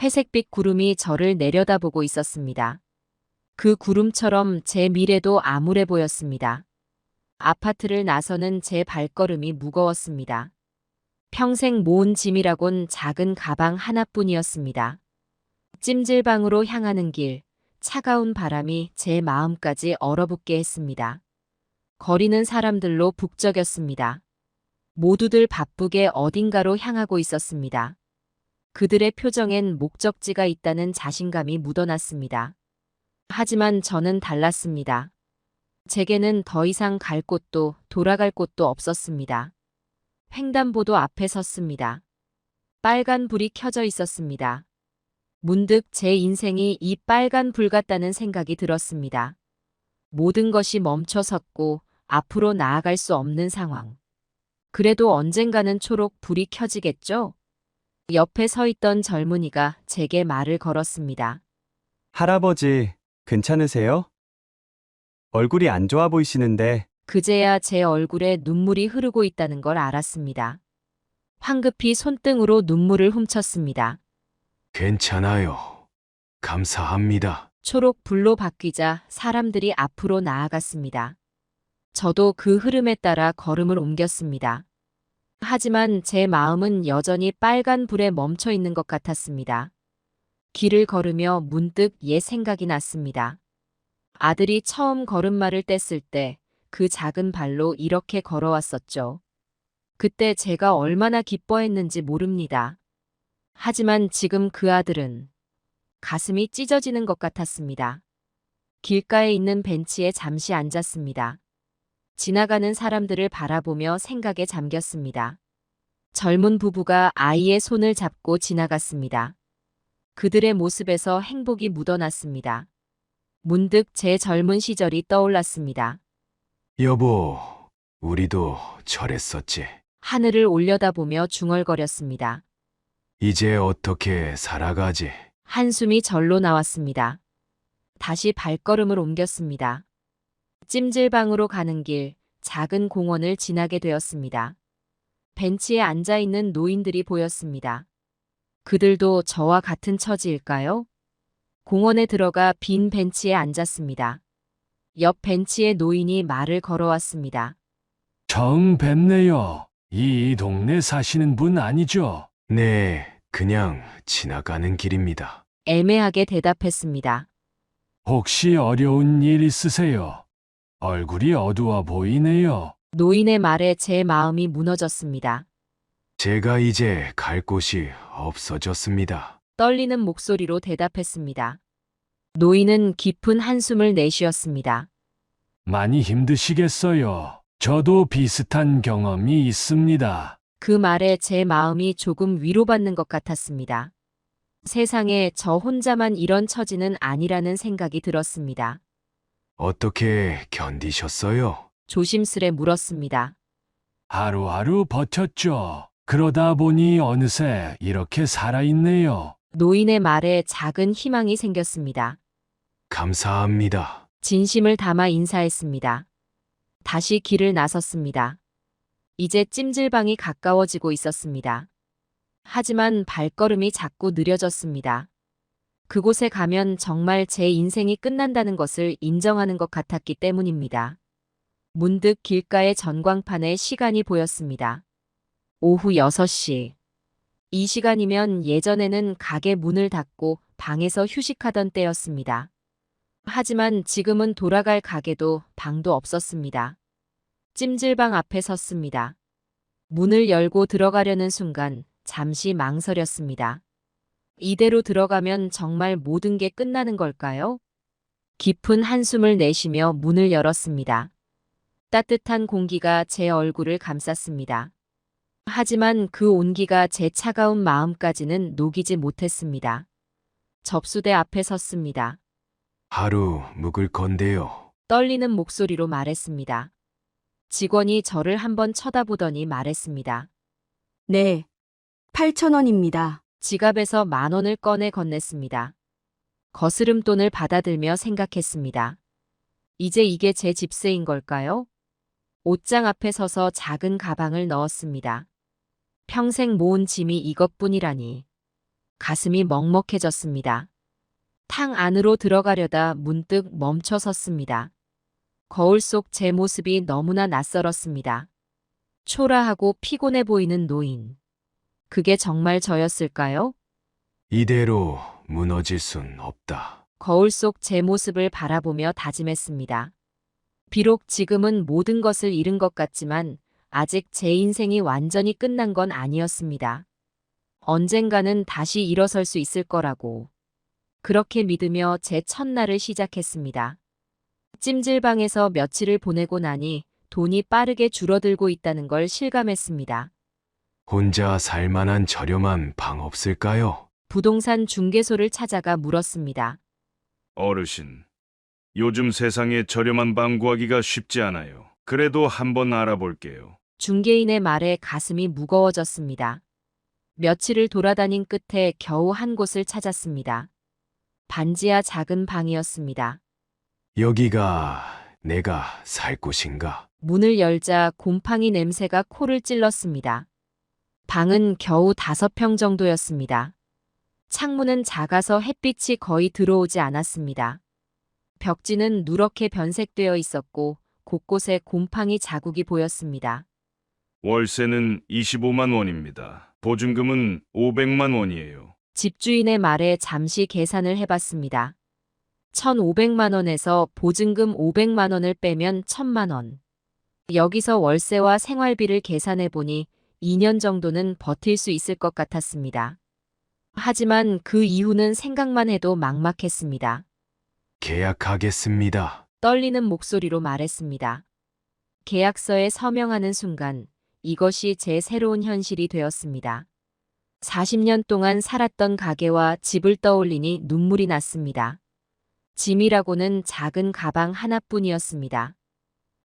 회색빛 구름이 저를 내려다보고 있었습니다. 그 구름처럼 제 미래도 암울해 보였습니다. 아파트를 나서는 제 발걸음이 무거웠습니다. 평생 모은 짐이라곤 작은 가방 하나뿐이었습니다. 찜질방으로 향하는 길, 차가운 바람이 제 마음까지 얼어붙게 했습니다. 거리는 사람들로 북적였습니다. 모두들 바쁘게 어딘가로 향하고 있었습니다. 그들의 표정엔 목적지가 있다는 자신감이 묻어났습니다. 하지만 저는 달랐습니다. 제게는 더 이상 갈 곳도 돌아갈 곳도 없었습니다. 횡단보도 앞에 섰습니다. 빨간 불이 켜져 있었습니다. 문득 제 인생이 이 빨간 불 같다는 생각이 들었습니다. 모든 것이 멈춰 섰고 앞으로 나아갈 수 없는 상황. 그래도 언젠가는 초록 불이 켜지겠죠? 옆에 서 있던 젊은이가 제게 말을 걸었습니다. 할아버지, 괜찮으세요? 얼굴이 안 좋아 보이시는데. 그제야 제 얼굴에 눈물이 흐르고 있다는 걸 알았습니다. 황급히 손등으로 눈물을 훔쳤습니다. 괜찮아요. 감사합니다. 초록 불로 바뀌자 사람들이 앞으로 나아갔습니다. 저도 그 흐름에 따라 걸음을 옮겼습니다. 하지만 제 마음은 여전히 빨간 불에 멈춰 있는 것 같았습니다. 길을 걸으며 문득 옛 생각이 났습니다. 아들이 처음 걸음마를 뗐을 때 그 작은 발로 이렇게 걸어왔었죠. 그때 제가 얼마나 기뻐했는지 모릅니다. 하지만 지금 그 아들은 가슴이 찢어지는 것 같았습니다. 길가에 있는 벤치에 잠시 앉았습니다. 지나가는 사람들을 바라보며 생각에 잠겼습니다. 젊은 부부가 아이의 손을 잡고 지나갔습니다. 그들의 모습에서 행복이 묻어났습니다. 문득 제 젊은 시절이 떠올랐습니다. 여보, 우리도 저랬었지. 하늘을 올려다보며 중얼거렸습니다. 이제 어떻게 살아가지? 한숨이 절로 나왔습니다. 다시 발걸음을 옮겼습니다. 찜질방으로 가는 길, 작은 공원을 지나게 되었습니다. 벤치에 앉아있는 노인들이 보였습니다. 그들도 저와 같은 처지일까요? 공원에 들어가 빈 벤치에 앉았습니다. 옆 벤치에 노인이 말을 걸어왔습니다. 처음 뵙네요. 이 동네 사시는 분 아니죠? 네, 그냥 지나가는 길입니다. 애매하게 대답했습니다. 혹시 어려운 일 있으세요? 얼굴이 어두워 보이네요. 노인의 말에 제 마음이 무너졌습니다. 제가 이제 갈 곳이 없어졌습니다. 떨리는 목소리로 대답했습니다. 노인은 깊은 한숨을 내쉬었습니다. 많이 힘드시겠어요. 저도 비슷한 경험이 있습니다. 그 말에 제 마음이 조금 위로받는 것 같았습니다. 세상에 저 혼자만 이런 처지는 아니라는 생각이 들었습니다. 어떻게 견디셨어요? 조심스레 물었습니다. 하루하루 버텼죠. 그러다 보니 어느새 이렇게 살아있네요. 노인의 말에 작은 희망이 생겼습니다. 감사합니다. 진심을 담아 인사했습니다. 다시 길을 나섰습니다. 이제 찜질방이 가까워지고 있었습니다. 하지만 발걸음이 자꾸 느려졌습니다. 그곳에 가면 정말 제 인생이 끝난다는 것을 인정하는 것 같았기 때문입니다. 문득 길가의 전광판에 시간이 보였습니다. 오후 6시. 이 시간이면 예전에는 가게 문을 닫고 방에서 휴식하던 때였습니다. 하지만 지금은 돌아갈 가게도 방도 없었습니다. 찜질방 앞에 섰습니다. 문을 열고 들어가려는 순간 잠시 망설였습니다. 이대로 들어가면 정말 모든 게 끝나는 걸까요? 깊은 한숨을 내쉬며 문을 열었습니다. 따뜻한 공기가 제 얼굴을 감쌌습니다. 하지만 그 온기가 제 차가운 마음까지는 녹이지 못했습니다. 접수대 앞에 섰습니다. 하루 묵을 건데요. 떨리는 목소리로 말했습니다. 직원이 저를 한번 쳐다보더니 말했습니다. 네, 8,000원입니다. 지갑에서 10,000원을 꺼내 건넸습니다. 거스름돈을 받아들며 생각했습니다. 이제 이게 제 집세인 걸까요? 옷장 앞에 서서 작은 가방을 넣었습니다. 평생 모은 짐이 이것뿐이라니. 가슴이 먹먹해졌습니다. 탕 안으로 들어가려다 문득 멈춰 섰습니다. 거울 속 제 모습이 너무나 낯설었습니다. 초라하고 피곤해 보이는 노인. 그게 정말 저였을까요? 이대로 무너질 순 없다. 거울 속 제 모습을 바라보며 다짐했습니다. 비록 지금은 모든 것을 잃은 것 같지만 아직 제 인생이 완전히 끝난 건 아니었습니다. 언젠가는 다시 일어설 수 있을 거라고. 그렇게 믿으며 제 첫날을 시작했습니다. 찜질방에서 며칠을 보내고 나니 돈이 빠르게 줄어들고 있다는 걸 실감했습니다. 혼자 살만한 저렴한 방 없을까요? 부동산 중개소를 찾아가 물었습니다. 어르신, 요즘 세상에 저렴한 방 구하기가 쉽지 않아요. 그래도 한번 알아볼게요. 중개인의 말에 가슴이 무거워졌습니다. 며칠을 돌아다닌 끝에 겨우 한 곳을 찾았습니다. 반지하 작은 방이었습니다. 여기가 내가 살 곳인가? 문을 열자 곰팡이 냄새가 코를 찔렀습니다. 방은 겨우 5평 정도였습니다. 창문은 작아서 햇빛이 거의 들어오지 않았습니다. 벽지는 누렇게 변색되어 있었고 곳곳에 곰팡이 자국이 보였습니다. 월세는 25만 원입니다. 보증금은 500만 원이에요. 집주인의 말에 잠시 계산을 해봤습니다. 1,500만 원에서 보증금 500만 원을 빼면 1,000만 원. 여기서 월세와 생활비를 계산해보니 2년 정도는 버틸 수 있을 것 같았습니다. 하지만 그 이후는 생각만 해도 막막했습니다. 계약하겠습니다. 떨리는 목소리로 말했습니다. 계약서에 서명하는 순간 이것이 제 새로운 현실이 되었습니다. 40년 동안 살았던 가게와 집을 떠올리니 눈물이 났습니다. 짐이라고는 작은 가방 하나뿐이었습니다.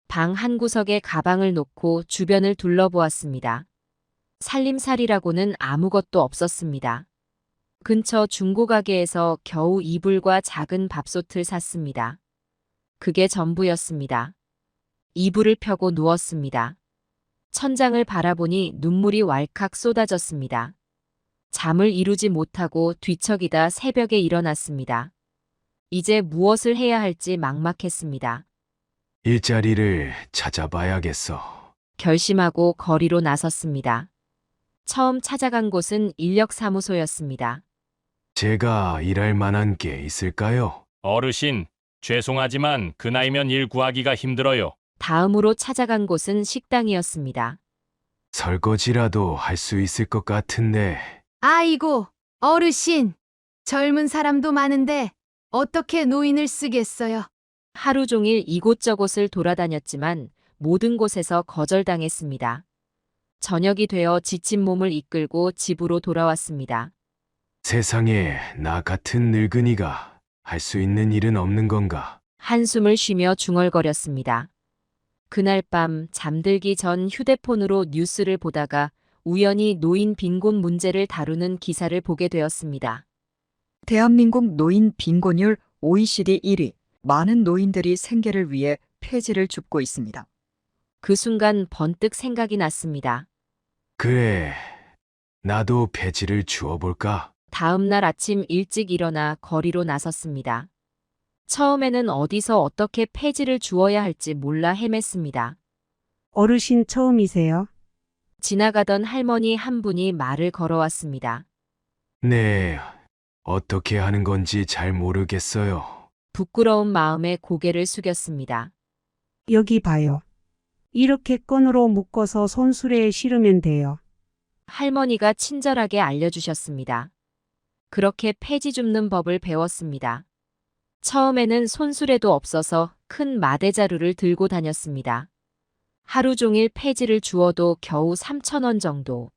방 한 구석에 가방을 놓고 주변을 둘러보았습니다. 살림살이라고는 아무것도 없었습니다. 근처 중고가게에서 겨우 이불과 작은 밥솥을 샀습니다. 그게 전부였습니다. 이불을 펴고 누웠습니다. 천장을 바라보니 눈물이 왈칵 쏟아졌습니다. 잠을 이루지 못하고 뒤척이다 새벽에 일어났습니다. 이제 무엇을 해야 할지 막막했습니다. 일자리를 찾아봐야겠어. 결심하고 거리로 나섰습니다. 처음 찾아간 곳은 인력사무소였습니다. 제가 일할 만한 게 있을까요? 어르신, 죄송하지만 그 나이면 일 구하기가 힘들어요. 다음으로 찾아간 곳은 식당이었습니다. 설거지라도 할 수 있을 것 같은데. 아이고, 어르신. 젊은 사람도 많은데 어떻게 노인을 쓰겠어요? 하루 종일 이곳저곳을 돌아다녔지만 모든 곳에서 거절당했습니다. 저녁이 되어 지친 몸을 이끌고 집으로 돌아왔습니다. 세상에 나 같은 늙은이가 할 수 있는 일은 없는 건가? 한숨을 쉬며 중얼거렸습니다. 그날 밤 잠들기 전 휴대폰으로 뉴스를 보다가 우연히 노인 빈곤 문제를 다루는 기사를 보게 되었습니다. 대한민국 노인 빈곤율 OECD 1위. 많은 노인들이 생계를 위해 폐지를 줍고 있습니다. 그 순간 번뜩 생각이 났습니다. 그래, 나도 폐지를 주워볼까? 다음 날 아침 일찍 일어나 거리로 나섰습니다. 처음에는 어디서 어떻게 폐지를 주어야 할지 몰라 헤맸습니다. 어르신 처음이세요? 지나가던 할머니 한 분이 말을 걸어왔습니다. 네, 어떻게 하는 건지 잘 모르겠어요. 부끄러운 마음에 고개를 숙였습니다. 여기 봐요. 이렇게 끈으로 묶어서 손수레에 실으면 돼요. 할머니가 친절하게 알려주셨습니다. 그렇게 폐지 줍는 법을 배웠습니다. 처음에는 손수레도 없어서 큰 마대자루를 들고 다녔습니다. 하루 종일 폐지를 주워도 겨우 3,000원 정도.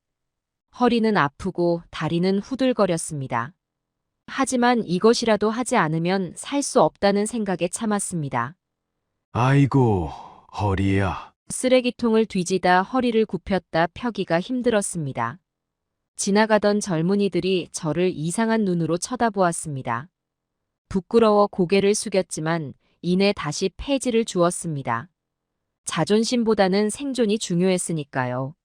허리는 아프고 다리는 후들거렸습니다. 하지만 이것이라도 하지 않으면 살 수 없다는 생각에 참았습니다. 아이고, 허리야. 쓰레기통을 뒤지다 허리를 굽혔다 펴기가 힘들었습니다. 지나가던 젊은이들이 저를 이상한 눈으로 쳐다보았습니다. 부끄러워 고개를 숙였지만 이내 다시 폐지를 주었습니다. 자존심보다는 생존이 중요했으니까요.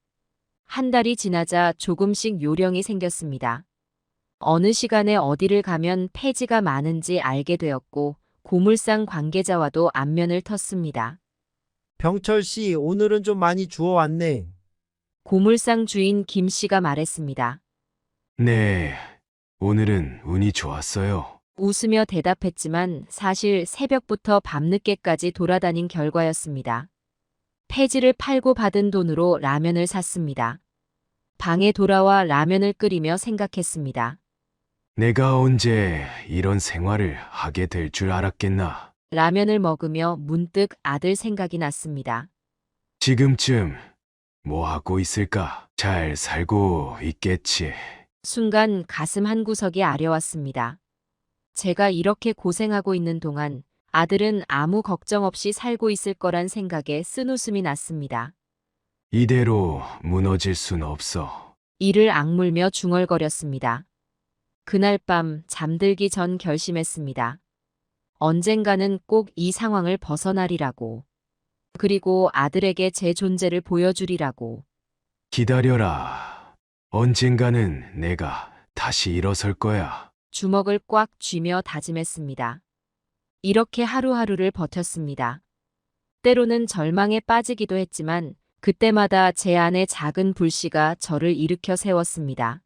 한 달이 지나자 조금씩 요령이 생겼습니다. 어느 시간에 어디를 가면 폐지가 많은지 알게 되었고 고물상 관계자와도 안면을 텄습니다. 병철 씨, 오늘은 좀 많이 주워왔네. 고물상 주인 김 씨가 말했습니다. 네, 오늘은 운이 좋았어요. 웃으며 대답했지만 사실 새벽부터 밤늦게까지 돌아다닌 결과였습니다. 폐지를 팔고 받은 돈으로 라면을 샀습니다. 방에 돌아와 라면을 끓이며 생각했습니다. 내가 언제 이런 생활을 하게 될 줄 알았겠나. 라면을 먹으며 문득 아들 생각이 났습니다. 지금쯤 뭐 하고 있을까? 잘 살고 있겠지. 순간 가슴 한구석이 아려왔습니다. 제가 이렇게 고생하고 있는 동안 아들은 아무 걱정 없이 살고 있을 거란 생각에 쓴웃음이 났습니다. 이대로 무너질 순 없어. 이를 악물며 중얼거렸습니다. 그날 밤 잠들기 전 결심했습니다. 언젠가는 꼭 이 상황을 벗어나리라고. 그리고 아들에게 제 존재를 보여주리라고. 기다려라. 언젠가는 내가 다시 일어설 거야. 주먹을 꽉 쥐며 다짐했습니다. 이렇게 하루하루를 버텼습니다. 때로는 절망에 빠지기도 했지만 그때마다 제 안의 작은 불씨가 저를 일으켜 세웠습니다.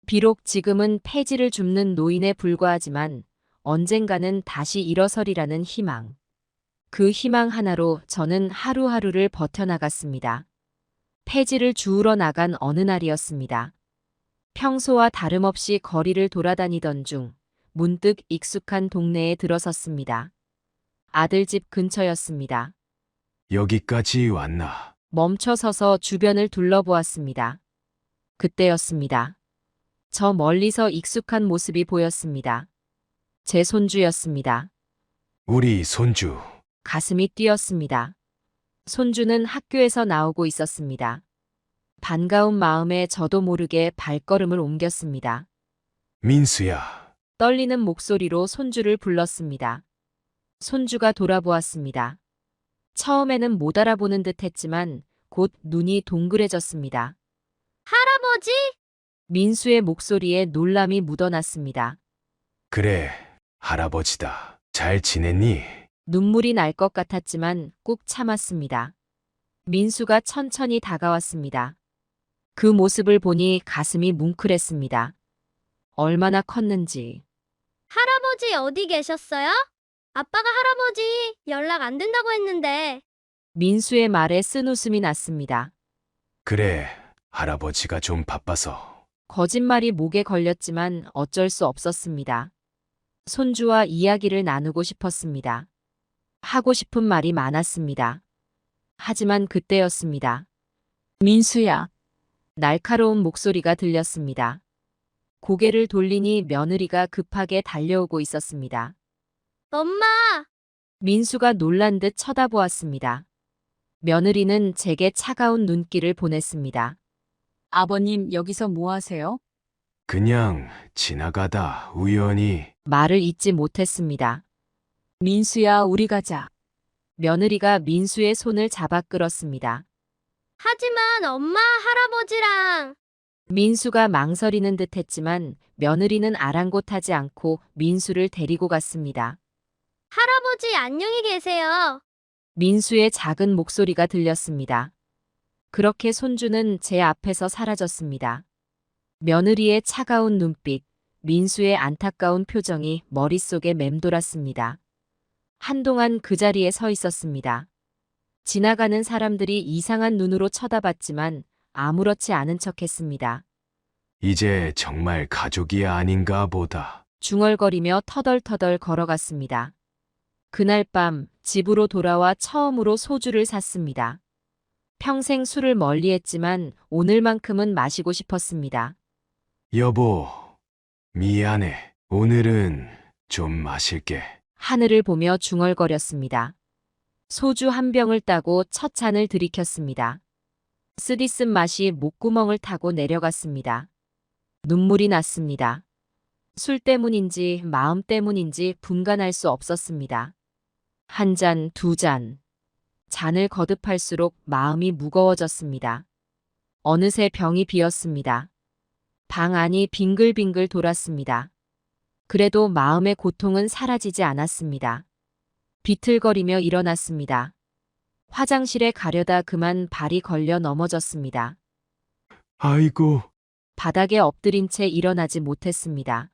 비록 지금은 폐지를 줍는 노인에 불과하지만 언젠가는 다시 일어서리라는 희망. 그 희망 하나로 저는 하루하루를 버텨나갔습니다. 폐지를 주우러 나간 어느 날이었습니다. 평소와 다름없이 거리를 돌아다니던 중 문득 익숙한 동네에 들어섰습니다. 아들 집 근처였습니다. 여기까지 왔나? 멈춰서서 주변을 둘러보았습니다. 그때였습니다. 저 멀리서 익숙한 모습이 보였습니다. 제 손주였습니다. 우리 손주. 가슴이 뛰었습니다. 손주는 학교에서 나오고 있었습니다. 반가운 마음에 저도 모르게 발걸음을 옮겼습니다. 민수야. 떨리는 목소리로 손주를 불렀습니다. 손주가 돌아보았습니다. 처음에는 못 알아보는 듯 했지만 곧 눈이 동그래졌습니다. 할아버지? 민수의 목소리에 놀람이 묻어났습니다. 그래, 할아버지다. 잘 지냈니? 눈물이 날 것 같았지만 꾹 참았습니다. 민수가 천천히 다가왔습니다. 그 모습을 보니 가슴이 뭉클했습니다. 얼마나 컸는지. 할아버지 어디 계셨어요? 아빠가 할아버지 연락 안 된다고 했는데. 민수의 말에 쓴웃음이 났습니다. 그래, 할아버지가 좀 바빠서. 거짓말이 목에 걸렸지만 어쩔 수 없었습니다. 손주와 이야기를 나누고 싶었습니다. 하고 싶은 말이 많았습니다. 하지만 그때였습니다. 민수야, 날카로운 목소리가 들렸습니다. 고개를 돌리니 며느리가 급하게 달려오고 있었습니다. 엄마! 민수가 놀란 듯 쳐다보았습니다. 며느리는 제게 차가운 눈길을 보냈습니다. 아버님 여기서 뭐 하세요? 그냥 지나가다 우연히. 말을 잇지 못했습니다. 민수야, 우리 가자. 며느리가 민수의 손을 잡아 끌었습니다. 하지만 엄마, 할아버지랑. 민수가 망설이는 듯 했지만 며느리는 아랑곳하지 않고 민수를 데리고 갔습니다. 할아버지 안녕히 계세요. 민수의 작은 목소리가 들렸습니다. 그렇게 손주는 제 앞에서 사라졌습니다. 며느리의 차가운 눈빛, 민수의 안타까운 표정이 머릿속에 맴돌았습니다. 한동안 그 자리에 서 있었습니다. 지나가는 사람들이 이상한 눈으로 쳐다봤지만 아무렇지 않은 척했습니다. 이제 정말 가족이 아닌가 보다. 중얼거리며 터덜터덜 걸어갔습니다. 그날 밤 집으로 돌아와 처음으로 소주를 샀습니다. 평생 술을 멀리했지만 오늘만큼은 마시고 싶었습니다. 여보, 미안해. 오늘은 좀 마실게. 하늘을 보며 중얼거렸습니다. 소주 한 병을 따고 첫 잔을 들이켰습니다. 쓰디쓴 맛이 목구멍을 타고 내려갔습니다. 눈물이 났습니다. 술 때문인지 마음 때문인지 분간할 수 없었습니다. 한 잔, 두 잔. 잔을 거듭할수록 마음이 무거워졌습니다. 어느새 병이 비었습니다. 방 안이 빙글빙글 돌았습니다. 그래도 마음의 고통은 사라지지 않았습니다. 비틀거리며 일어났습니다. 화장실에 가려다 그만 발이 걸려 넘어졌습니다. 아이고. 바닥에 엎드린 채 일어나지 못했습니다.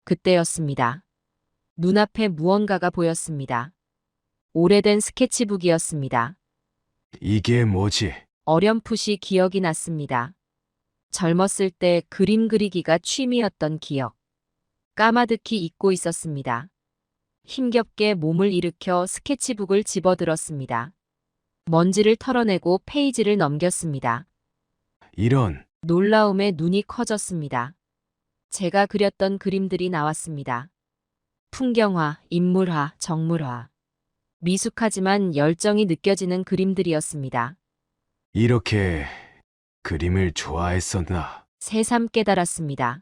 그때였습니다. 눈앞에 무언가가 보였습니다. 오래된 스케치북이었습니다. 이게 뭐지? 어렴풋이 기억이 났습니다. 젊었을 때 그림 그리기가 취미였던 기억. 까마득히 잊고 있었습니다. 힘겹게 몸을 일으켜 스케치북을 집어들었습니다. 먼지를 털어내고 페이지를 넘겼습니다. 이런. 놀라움에 눈이 커졌습니다. 제가 그렸던 그림들이 나왔습니다. 풍경화, 인물화, 정물화. 미숙하지만 열정이 느껴지는 그림들이었습니다. 이렇게 그림을 좋아했었나? 새삼 깨달았습니다.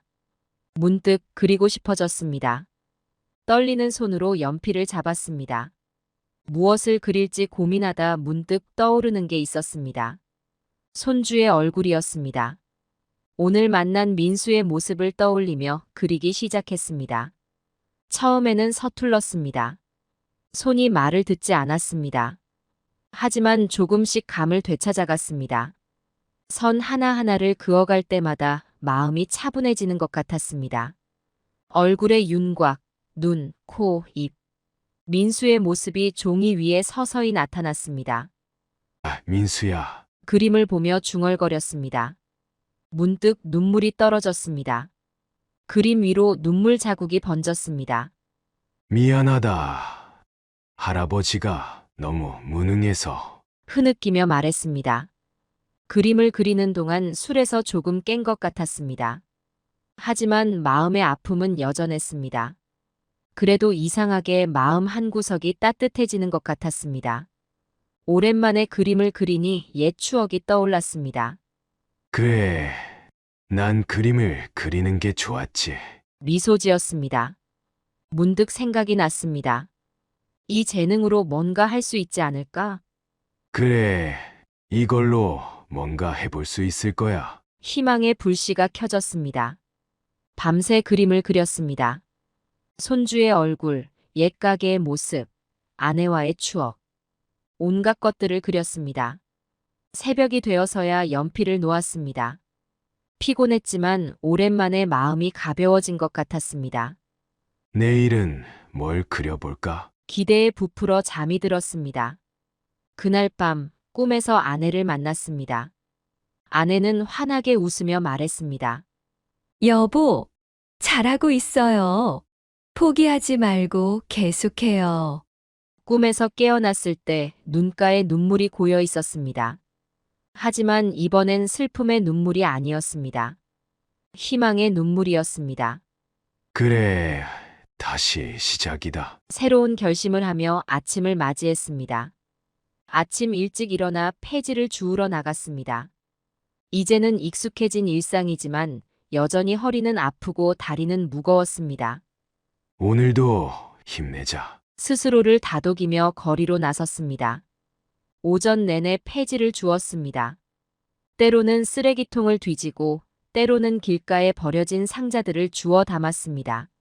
문득 그리고 싶어졌습니다. 떨리는 손으로 연필을 잡았습니다. 무엇을 그릴지 고민하다 문득 떠오르는 게 있었습니다. 손주의 얼굴이었습니다. 오늘 만난 민수의 모습을 떠올리며 그리기 시작했습니다. 처음에는 서툴렀습니다. 손이 말을 듣지 않았습니다. 하지만 조금씩 감을 되찾아갔습니다. 선 하나하나를 그어갈 때마다 마음이 차분해지는 것 같았습니다. 얼굴의 윤곽, 눈, 코, 입. 민수의 모습이 종이 위에 서서히 나타났습니다. 민수야. 그림을 보며 중얼거렸습니다. 문득 눈물이 떨어졌습니다. 그림 위로 눈물 자국이 번졌습니다. 미안하다. 할아버지가 너무 무능해서. 흐느끼며 말했습니다. 그림을 그리는 동안 술에서 조금 깬 것 같았습니다. 하지만 마음의 아픔은 여전했습니다. 그래도 이상하게 마음 한구석이 따뜻해지는 것 같았습니다. 오랜만에 그림을 그리니 옛 추억이 떠올랐습니다. 그래. 난 그림을 그리는 게 좋았지. 미소 지었습니다. 문득 생각이 났습니다. 이 재능으로 뭔가 할 수 있지 않을까? 그래. 이걸로 뭔가 해볼 수 있을 거야. 희망의 불씨가 켜졌습니다. 밤새 그림을 그렸습니다. 손주의 얼굴, 옛 가게의 모습, 아내와의 추억. 온갖 것들을 그렸습니다. 새벽이 되어서야 연필을 놓았습니다. 피곤했지만 오랜만에 마음이 가벼워진 것 같았습니다. 내일은 뭘 그려볼까? 기대에 부풀어 잠이 들었습니다. 그날 밤 꿈에서 아내를 만났습니다. 아내는 환하게 웃으며 말했습니다. 여보, 잘하고 있어요. 포기하지 말고 계속해요. 꿈에서 깨어났을 때 눈가에 눈물이 고여 있었습니다. 하지만 이번엔 슬픔의 눈물이 아니었습니다. 희망의 눈물이었습니다. 그래, 다시 시작이다. 새로운 결심을 하며 아침을 맞이했습니다. 아침 일찍 일어나 폐지를 주우러 나갔습니다. 이제는 익숙해진 일상이지만 여전히 허리는 아프고 다리는 무거웠습니다. 오늘도 힘내자. 스스로를 다독이며 거리로 나섰습니다. 오전 내내 폐지를 주웠습니다. 때로는 쓰레기통을 뒤지고 때로는 길가에 버려진 상자들을 주워 담았습니다.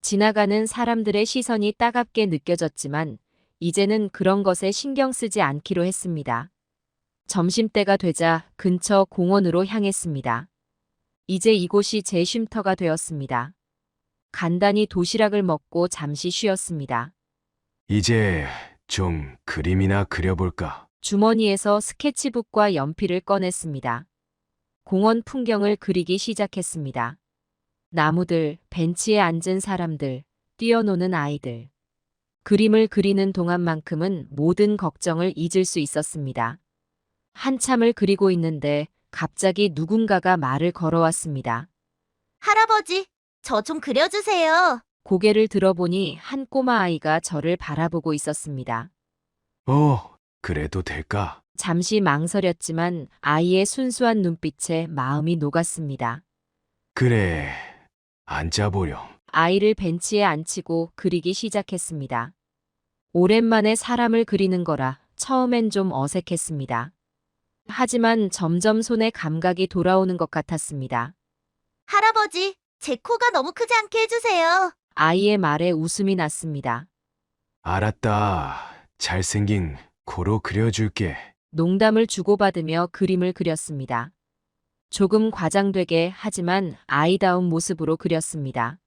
지나가는 사람들의 시선이 따갑게 느껴졌지만 이제는 그런 것에 신경 쓰지 않기로 했습니다. 점심때가 되자 근처 공원으로 향했습니다. 이제 이곳이 제 쉼터가 되었습니다. 간단히 도시락을 먹고 잠시 쉬었습니다. 이제 좀 그림이나 그려볼까? 주머니에서 스케치북과 연필을 꺼냈습니다. 공원 풍경을 그리기 시작했습니다. 나무들, 벤치에 앉은 사람들, 뛰어노는 아이들. 그림을 그리는 동안만큼은 모든 걱정을 잊을 수 있었습니다. 한참을 그리고 있는데 갑자기 누군가가 말을 걸어왔습니다. 할아버지, 저 좀 그려주세요. 고개를 들어보니 한 꼬마 아이가 저를 바라보고 있었습니다. 그래도 될까? 잠시 망설였지만 아이의 순수한 눈빛에 마음이 녹았습니다. 그래, 앉아보렴. 아이를 벤치에 앉히고 그리기 시작했습니다. 오랜만에 사람을 그리는 거라 처음엔 좀 어색했습니다. 하지만 점점 손에 감각이 돌아오는 것 같았습니다. 할아버지, 제 코가 너무 크지 않게 해주세요. 아이의 말에 웃음이 났습니다. 알았다. 잘생긴 코로 그려줄게. 농담을 주고받으며 그림을 그렸습니다. 조금 과장되게 하지만 아이다운 모습으로 그렸습니다.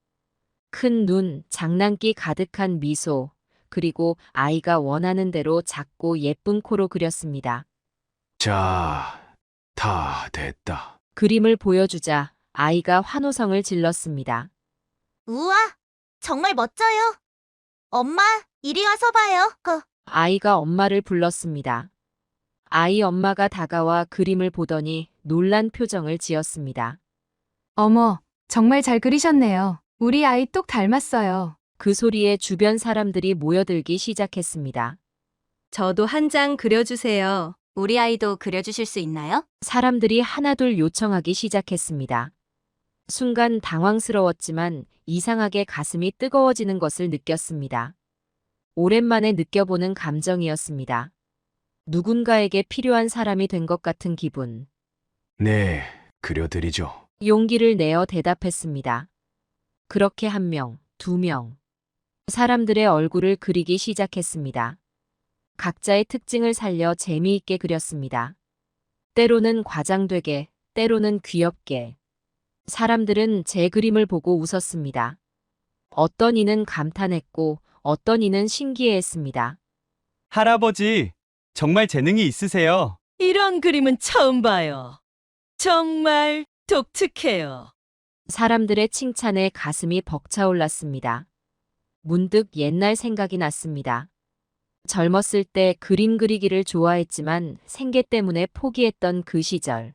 큰 눈, 장난기 가득한 미소, 그리고 아이가 원하는 대로 작고 예쁜 코로 그렸습니다. 자, 다 됐다. 그림을 보여주자 아이가 환호성을 질렀습니다. 우와, 정말 멋져요. 엄마, 이리 와서 봐요. 아이가 엄마를 불렀습니다. 아이 엄마가 다가와 그림을 보더니 놀란 표정을 지었습니다. 어머, 정말 잘 그리셨네요. 우리 아이 똑 닮았어요. 그 소리에 주변 사람들이 모여들기 시작했습니다. 저도 한 장 그려주세요. 우리 아이도 그려주실 수 있나요? 사람들이 하나둘 요청하기 시작했습니다. 순간 당황스러웠지만 이상하게 가슴이 뜨거워지는 것을 느꼈습니다. 오랜만에 느껴보는 감정이었습니다. 누군가에게 필요한 사람이 된 것 같은 기분. 네, 그려드리죠. 용기를 내어 대답했습니다. 그렇게 1명, 2명. 사람들의 얼굴을 그리기 시작했습니다. 각자의 특징을 살려 재미있게 그렸습니다. 때로는 과장되게, 때로는 귀엽게. 사람들은 제 그림을 보고 웃었습니다. 어떤 이는 감탄했고 어떤 이는 신기해했습니다. 할아버지, 정말 재능이 있으세요. 이런 그림은 처음 봐요. 정말 독특해요. 사람들의 칭찬에 가슴이 벅차올랐습니다. 문득 옛날 생각이 났습니다. 젊었을 때 그림 그리기를 좋아했지만 생계 때문에 포기했던 그 시절.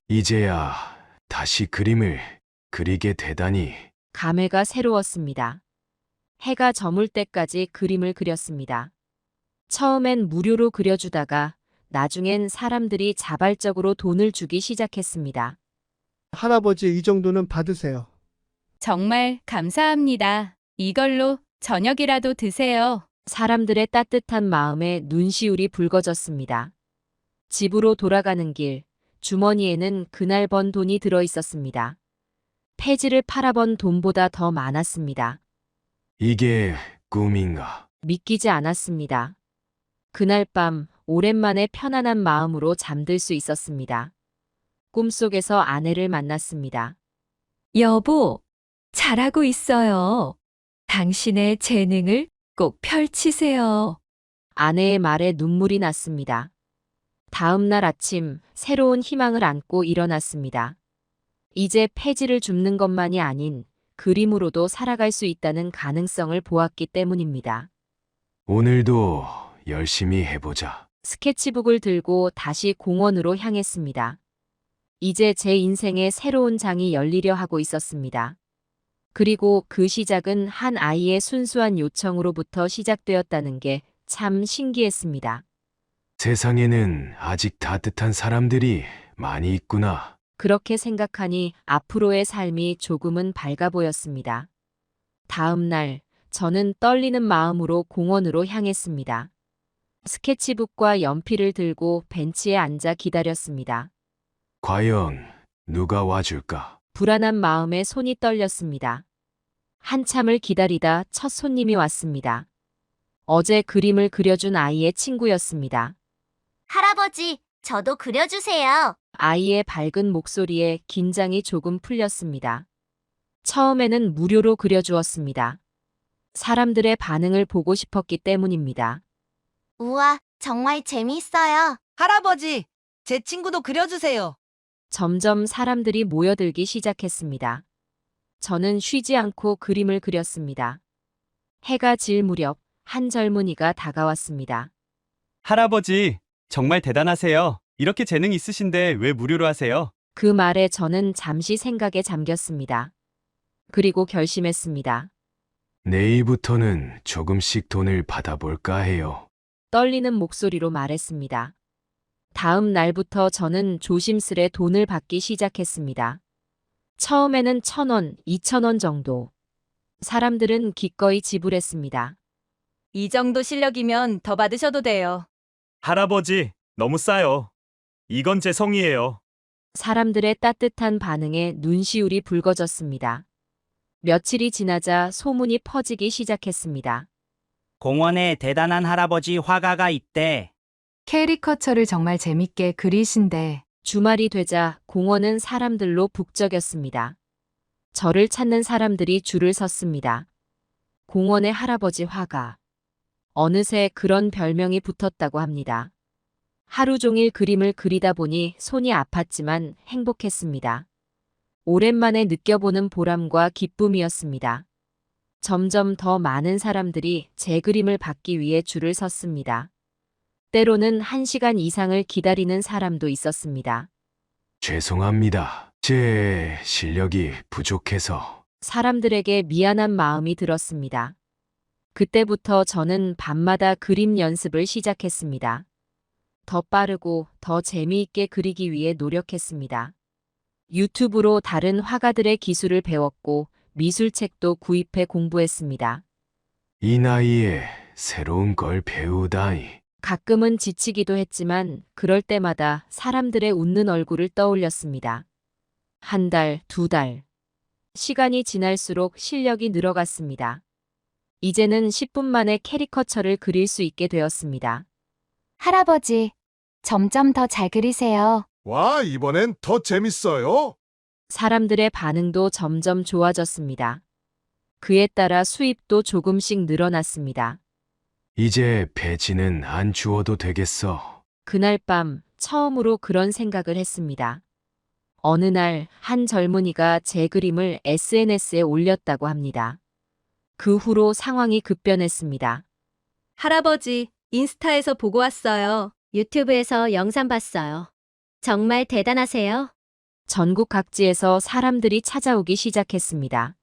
이제야 다시 그림을 그리게 되다니. 감회가 새로웠습니다. 해가 저물 때까지 그림을 그렸습니다. 처음엔 무료로 그려주다가 나중엔 사람들이 자발적으로 돈을 주기 시작했습니다. 할아버지, 이 정도는 받으세요. 정말 감사합니다. 이걸로 저녁이라도 드세요. 사람들의 따뜻한 마음에 눈시울이 붉어졌습니다. 집으로 돌아가는 길, 주머니에는 그날 번 돈이 들어 있었습니다. 폐지를 팔아번 돈보다 더 많았습니다. 이게 꿈인가? 믿기지 않았습니다. 그날 밤 오랜만에 편안한 마음으로 잠들 수 있었습니다. 꿈속에서 아내를 만났습니다. 여보, 잘하고 있어요. 당신의 재능을 꼭 펼치세요. 아내의 말에 눈물이 났습니다. 다음 날 아침 새로운 희망을 안고 일어났습니다. 이제 폐지를 줍는 것만이 아닌 그림으로도 살아갈 수 있다는 가능성을 보았기 때문입니다. 오늘도 열심히 해보자. 스케치북을 들고 다시 공원으로 향했습니다. 이제 제 인생의 새로운 장이 열리려 하고 있었습니다. 그리고 그 시작은 한 아이의 순수한 요청으로부터 시작되었다는 게 참 신기했습니다. 세상에는 아직 따뜻한 사람들이 많이 있구나. 그렇게 생각하니 앞으로의 삶이 조금은 밝아 보였습니다. 다음 날, 저는 떨리는 마음으로 공원으로 향했습니다. 스케치북과 연필을 들고 벤치에 앉아 기다렸습니다. 과연 누가 와줄까? 불안한 마음에 손이 떨렸습니다. 한참을 기다리다 첫 손님이 왔습니다. 어제 그림을 그려준 아이의 친구였습니다. 할아버지, 저도 그려주세요. 아이의 밝은 목소리에 긴장이 조금 풀렸습니다. 처음에는 무료로 그려주었습니다. 사람들의 반응을 보고 싶었기 때문입니다. 우와, 정말 재미있어요. 할아버지, 제 친구도 그려주세요. 점점 사람들이 모여들기 시작했습니다. 저는 쉬지 않고 그림을 그렸습니다. 해가 질 무렵 한 젊은이가 다가왔습니다. 할아버지, 정말 대단하세요. 이렇게 재능 있으신데 왜 무료로 하세요? 그 말에 저는 잠시 생각에 잠겼습니다. 그리고 결심했습니다. 내일부터는 조금씩 돈을 받아볼까 해요. 떨리는 목소리로 말했습니다. 다음 날부터 저는 조심스레 돈을 받기 시작했습니다. 처음에는 1,000원, 2,000원 정도. 사람들은 기꺼이 지불했습니다. 이 정도 실력이면 더 받으셔도 돼요. 할아버지, 너무 싸요. 이건 제 성의예요. 사람들의 따뜻한 반응에 눈시울이 붉어졌습니다. 며칠이 지나자 소문이 퍼지기 시작했습니다. 공원에 대단한 할아버지 화가가 있대. 캐리커처를 정말 재밌게 그리신데. 주말이 되자 공원은 사람들로 북적였습니다. 저를 찾는 사람들이 줄을 섰습니다. 공원의 할아버지 화가. 어느새 그런 별명이 붙었다고 합니다. 하루 종일 그림을 그리다 보니 손이 아팠지만 행복했습니다. 오랜만에 느껴보는 보람과 기쁨이었습니다. 점점 더 많은 사람들이 제 그림을 받기 위해 줄을 섰습니다. 때로는 1시간 이상을 기다리는 사람도 있었습니다. 죄송합니다. 제 실력이 부족해서. 사람들에게 미안한 마음이 들었습니다. 그때부터 저는 밤마다 그림 연습을 시작했습니다. 더 빠르고 더 재미있게 그리기 위해 노력했습니다. 유튜브로 다른 화가들의 기술을 배웠고 미술책도 구입해 공부했습니다. 이 나이에 새로운 걸 배우다니. 가끔은 지치기도 했지만 그럴 때마다 사람들의 웃는 얼굴을 떠올렸습니다. 1달, 2달. 시간이 지날수록 실력이 늘어갔습니다. 이제는 10분 만에 캐리커처를 그릴 수 있게 되었습니다. 할아버지, 점점 더 잘 그리세요. 와, 이번엔 더 재밌어요. 사람들의 반응도 점점 좋아졌습니다. 그에 따라 수입도 조금씩 늘어났습니다. 이제 배지는 안 주워도 되겠어. 그날 밤 처음으로 그런 생각을 했습니다. 어느 날 한 젊은이가 제 그림을 SNS에 올렸다고 합니다. 그 후로 상황이 급변했습니다. 할아버지, 인스타에서 보고 왔어요. 유튜브에서 영상 봤어요. 정말 대단하세요. 전국 각지에서 사람들이 찾아오기 시작했습니다.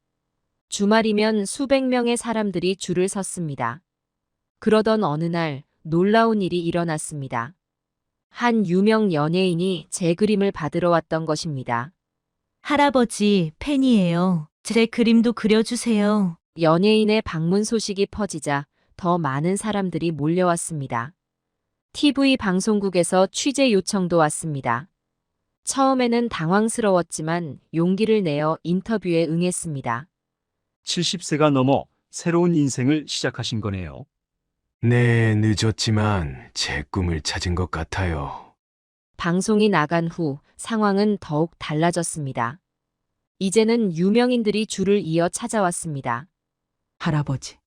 주말이면 수백 명의 사람들이 줄을 섰습니다. 그러던 어느 날 놀라운 일이 일어났습니다. 한 유명 연예인이 제 그림을 받으러 왔던 것입니다. 할아버지, 팬이에요. 제 그림도 그려주세요. 연예인의 방문 소식이 퍼지자 더 많은 사람들이 몰려왔습니다. TV 방송국에서 취재 요청도 왔습니다. 처음에는 당황스러웠지만 용기를 내어 인터뷰에 응했습니다. 70세가 넘어 새로운 인생을 시작하신 거네요. 네, 늦었지만 제 꿈을 찾은 것 같아요. 방송이 나간 후 상황은 더욱 달라졌습니다. 이제는 유명인들이 줄을 이어 찾아왔습니다. 할아버지,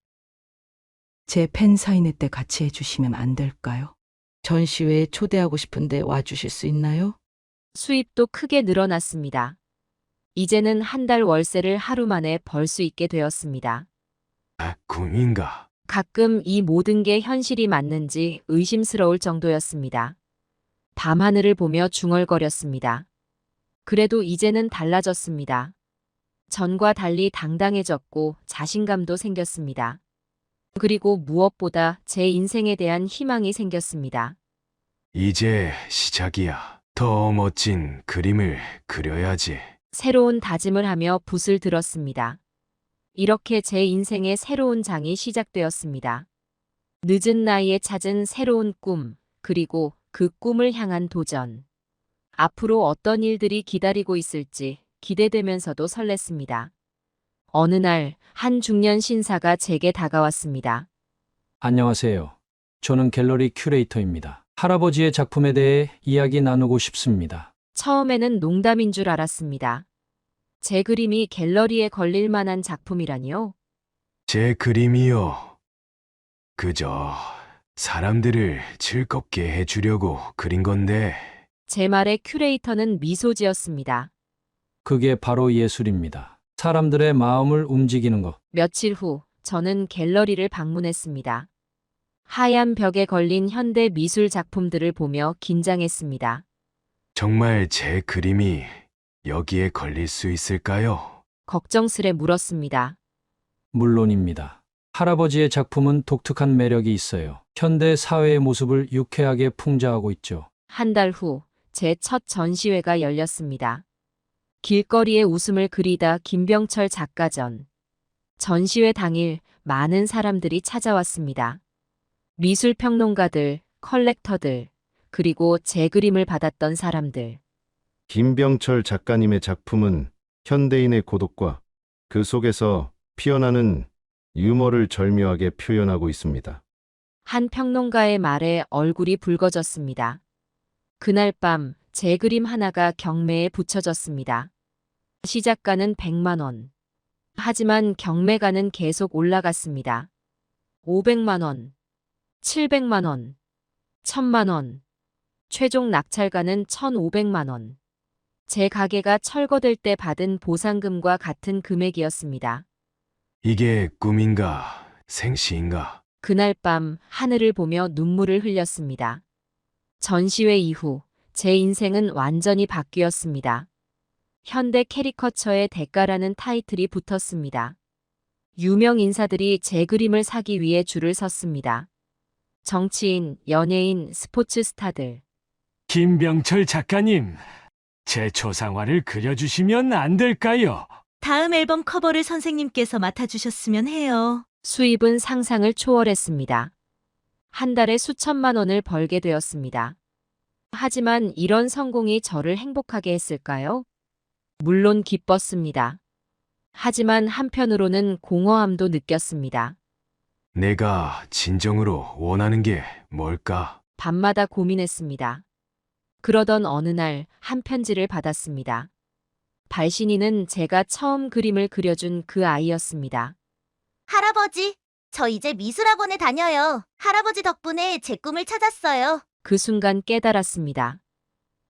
제 팬 사인회 때 같이 해주시면 안 될까요? 전시회에 초대하고 싶은데 와주실 수 있나요? 수입도 크게 늘어났습니다. 이제는 한 달 월세를 하루 만에 벌 수 있게 되었습니다. 꿈인가? 가끔 이 모든 게 현실이 맞는지 의심스러울 정도였습니다. 밤하늘을 보며 중얼거렸습니다. 그래도 이제는 달라졌습니다. 전과 달리 당당해졌고 자신감도 생겼습니다. 그리고 무엇보다 제 인생에 대한 희망이 생겼습니다. 이제 시작이야. 더 멋진 그림을 그려야지. 새로운 다짐을 하며 붓을 들었습니다. 이렇게 제 인생의 새로운 장이 시작되었습니다. 늦은 나이에 찾은 새로운 꿈, 그리고 그 꿈을 향한 도전. 앞으로 어떤 일들이 기다리고 있을지 기대되면서도 설렜습니다. 어느 날 한 중년 신사가 제게 다가왔습니다. 안녕하세요. 저는 갤러리 큐레이터입니다. 할아버지의 작품에 대해 이야기 나누고 싶습니다. 처음에는 농담인 줄 알았습니다. 제 그림이 갤러리에 걸릴 만한 작품이라니요? 제 그림이요. 그저 사람들을 즐겁게 해주려고 그린 건데. 제 말에 큐레이터는 미소 지었습니다. 그게 바로 예술입니다. 사람들의 마음을 움직이는 것. 며칠 후 저는 갤러리를 방문했습니다. 하얀 벽에 걸린 현대 미술 작품들을 보며 긴장했습니다. 정말 제 그림이 여기에 걸릴 수 있을까요? 걱정스레 물었습니다. 물론입니다. 할아버지의 작품은 독특한 매력이 있어요. 현대 사회의 모습을 유쾌하게 풍자하고 있죠. 한 달 후 제 첫 전시회가 열렸습니다. 길거리에 웃음을 그리다 김병철 작가전. 전시회 당일 많은 사람들이 찾아왔습니다. 미술평론가들, 컬렉터들, 그리고 제 그림을 받았던 사람들. 김병철 작가님의 작품은 현대인의 고독과 그 속에서 피어나는 유머를 절묘하게 표현하고 있습니다. 한 평론가의 말에 얼굴이 붉어졌습니다. 그날 밤 제 그림 하나가 경매에 붙여졌습니다. 시작가는 100만 원. 하지만 경매가는 계속 올라갔습니다. 500만 원, 700만 원, 1000만 원. 최종 낙찰가는 1500만 원. 제 가게가 철거될 때 받은 보상금과 같은 금액이었습니다. 이게 꿈인가 생시인가? 그날 밤 하늘을 보며 눈물을 흘렸습니다. 전시회 이후 제 인생은 완전히 바뀌었습니다. 현대 캐리커처의 대가라는 타이틀이 붙었습니다. 유명 인사들이 제 그림을 사기 위해 줄을 섰습니다. 정치인, 연예인, 스포츠 스타들. 김병철 작가님, 제 초상화를 그려주시면 안 될까요? 다음 앨범 커버를 선생님께서 맡아주셨으면 해요. 수입은 상상을 초월했습니다. 한 달에 수천만 원을 벌게 되었습니다. 하지만 이런 성공이 저를 행복하게 했을까요? 물론 기뻤습니다. 하지만 한편으로는 공허함도 느꼈습니다. 내가 진정으로 원하는 게 뭘까? 밤마다 고민했습니다. 그러던 어느 날 한 편지를 받았습니다. 발신인은 제가 처음 그림을 그려준 그 아이였습니다. 할아버지, 저 이제 미술학원에 다녀요. 할아버지 덕분에 제 꿈을 찾았어요. 그 순간 깨달았습니다.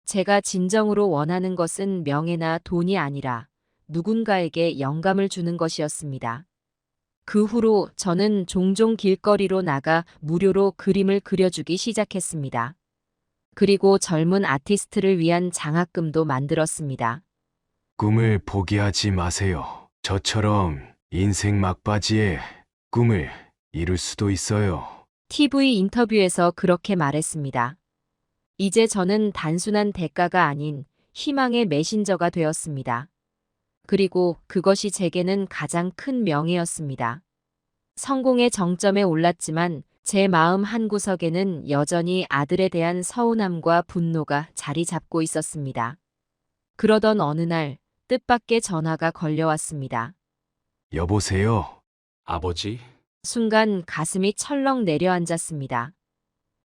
제가 진정으로 원하는 것은 명예나 돈이 아니라 누군가에게 영감을 주는 것이었습니다. 그 후로 저는 종종 길거리로 나가 무료로 그림을 그려주기 시작했습니다. 그리고 젊은 아티스트를 위한 장학금도 만들었습니다. 꿈을 포기하지 마세요. 저처럼 인생 막바지에 꿈을 이룰 수도 있어요. TV 인터뷰에서 그렇게 말했습니다. 이제 저는 단순한 대가가 아닌 희망의 메신저가 되었습니다. 그리고 그것이 제게는 가장 큰 명예였습니다. 성공의 정점에 올랐지만 제 마음 한구석에는 여전히 아들에 대한 서운함과 분노가 자리 잡고 있었습니다. 그러던 어느 날 뜻밖의 전화가 걸려왔습니다. 여보세요? 아버지? 순간 가슴이 철렁 내려앉았습니다.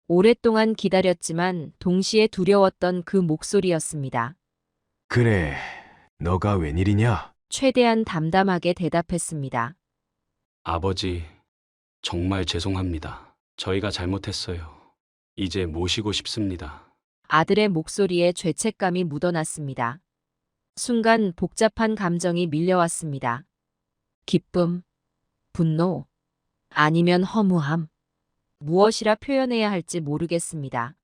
오랫동안 기다렸지만 동시에 두려웠던 그 목소리였습니다. 그래, 너가 웬일이냐? 최대한 담담하게 대답했습니다. 아버지, 정말 죄송합니다. 저희가 잘못했어요. 이제 모시고 싶습니다. 아들의 목소리에 죄책감이 묻어났습니다. 순간 복잡한 감정이 밀려왔습니다. 기쁨, 분노, 아니면 허무함. 무엇이라 표현해야 할지 모르겠습니다.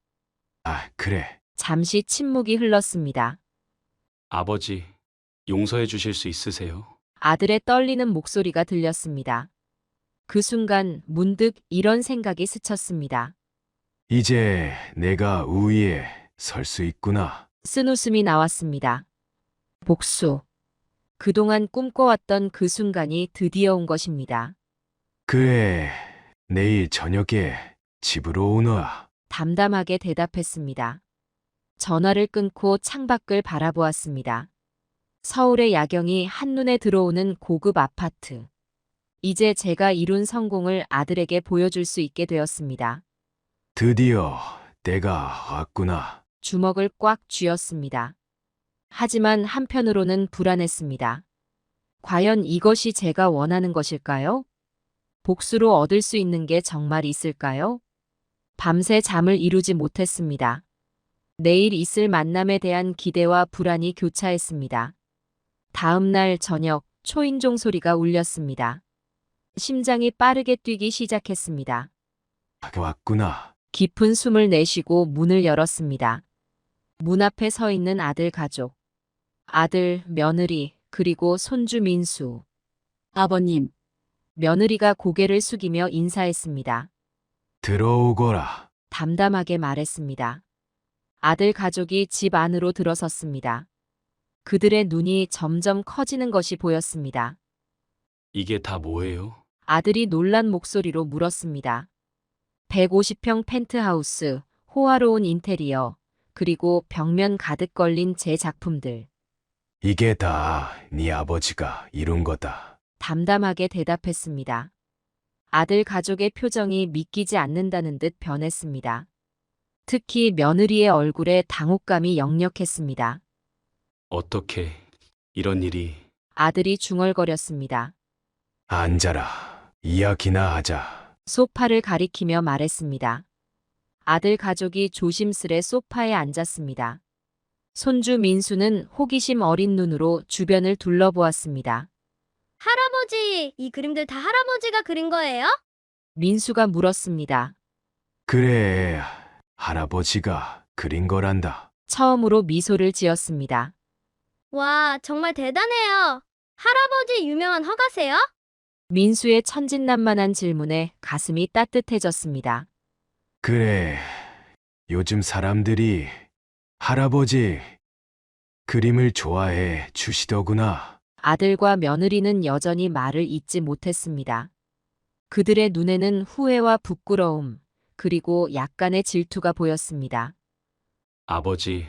아, 그래. 잠시 침묵이 흘렀습니다. 아버지, 용서해 주실 수 있으세요? 아들의 떨리는 목소리가 들렸습니다. 그 순간 문득 이런 생각이 스쳤습니다. 이제 내가 우위에 설 수 있구나. 쓴웃음이 나왔습니다. 복수. 그동안 꿈꿔왔던 그 순간이 드디어 온 것입니다. 그래, 내일 저녁에 집으로 오너라. 담담하게 대답했습니다. 전화를 끊고 창밖을 바라보았습니다. 서울의 야경이 한눈에 들어오는 고급 아파트. 이제 제가 이룬 성공을 아들에게 보여줄 수 있게 되었습니다. 드디어 때가 왔구나. 주먹을 꽉 쥐었습니다. 하지만 한편으로는 불안했습니다. 과연 이것이 제가 원하는 것일까요? 복수로 얻을 수 있는 게 정말 있을까요? 밤새 잠을 이루지 못했습니다. 내일 있을 만남에 대한 기대와 불안이 교차했습니다. 다음 날 저녁 초인종 소리가 울렸습니다. 심장이 빠르게 뛰기 시작했습니다. 왔구나. 깊은 숨을 내쉬고 문을 열었습니다. 문 앞에 서 있는 아들 가족. 아들, 며느리, 그리고 손주 민수. 아버님, 며느리가 고개를 숙이며 인사했습니다. 들어오거라. 담담하게 말했습니다. 아들 가족이 집 안으로 들어섰습니다. 그들의 눈이 점점 커지는 것이 보였습니다. 이게 다 뭐예요? 아들이 놀란 목소리로 물었습니다. 150평 펜트하우스, 호화로운 인테리어, 그리고 벽면 가득 걸린 제 작품들. 이게 다 네 아버지가 이룬 거다. 담담하게 대답했습니다. 아들 가족의 표정이 믿기지 않는다는 듯 변했습니다. 특히 며느리의 얼굴에 당혹감이 역력했습니다. 어떻게 이런 일이... 아들이 중얼거렸습니다. 앉아라. 이야기나 하자. 소파를 가리키며 말했습니다. 아들 가족이 조심스레 소파에 앉았습니다. 손주 민수는 호기심 어린 눈으로 주변을 둘러보았습니다. 할아버지, 이 그림들 다 할아버지가 그린 거예요? 민수가 물었습니다. 그래, 할아버지가 그린 거란다. 처음으로 미소를 지었습니다. 와, 정말 대단해요. 할아버지 유명한 화가세요? 민수의 천진난만한 질문에 가슴이 따뜻해졌습니다. 그래, 요즘 사람들이 할아버지 그림을 좋아해 주시더구나. 아들과 며느리는 여전히 말을 잇지 못했습니다. 그들의 눈에는 후회와 부끄러움, 그리고 약간의 질투가 보였습니다. 아버지,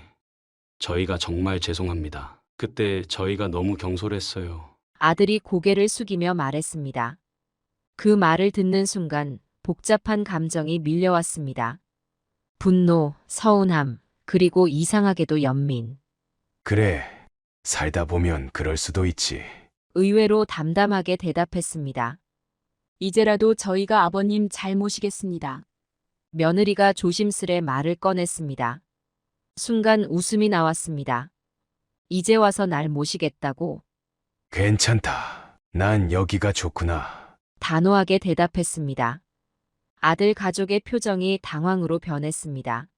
저희가 정말 죄송합니다. 그때 저희가 너무 경솔했어요. 아들이 고개를 숙이며 말했습니다. 그 말을 듣는 순간 복잡한 감정이 밀려왔습니다. 분노, 서운함, 그리고 이상하게도 연민. 그래, 살다 보면 그럴 수도 있지. 의외로 담담하게 대답했습니다. 이제라도 저희가 아버님 잘 모시겠습니다. 며느리가 조심스레 말을 꺼냈습니다. 순간 웃음이 나왔습니다. 이제 와서 날 모시겠다고? 괜찮다. 난 여기가 좋구나. 단호하게 대답했습니다. 아들 가족의 표정이 당황으로 변했습니다.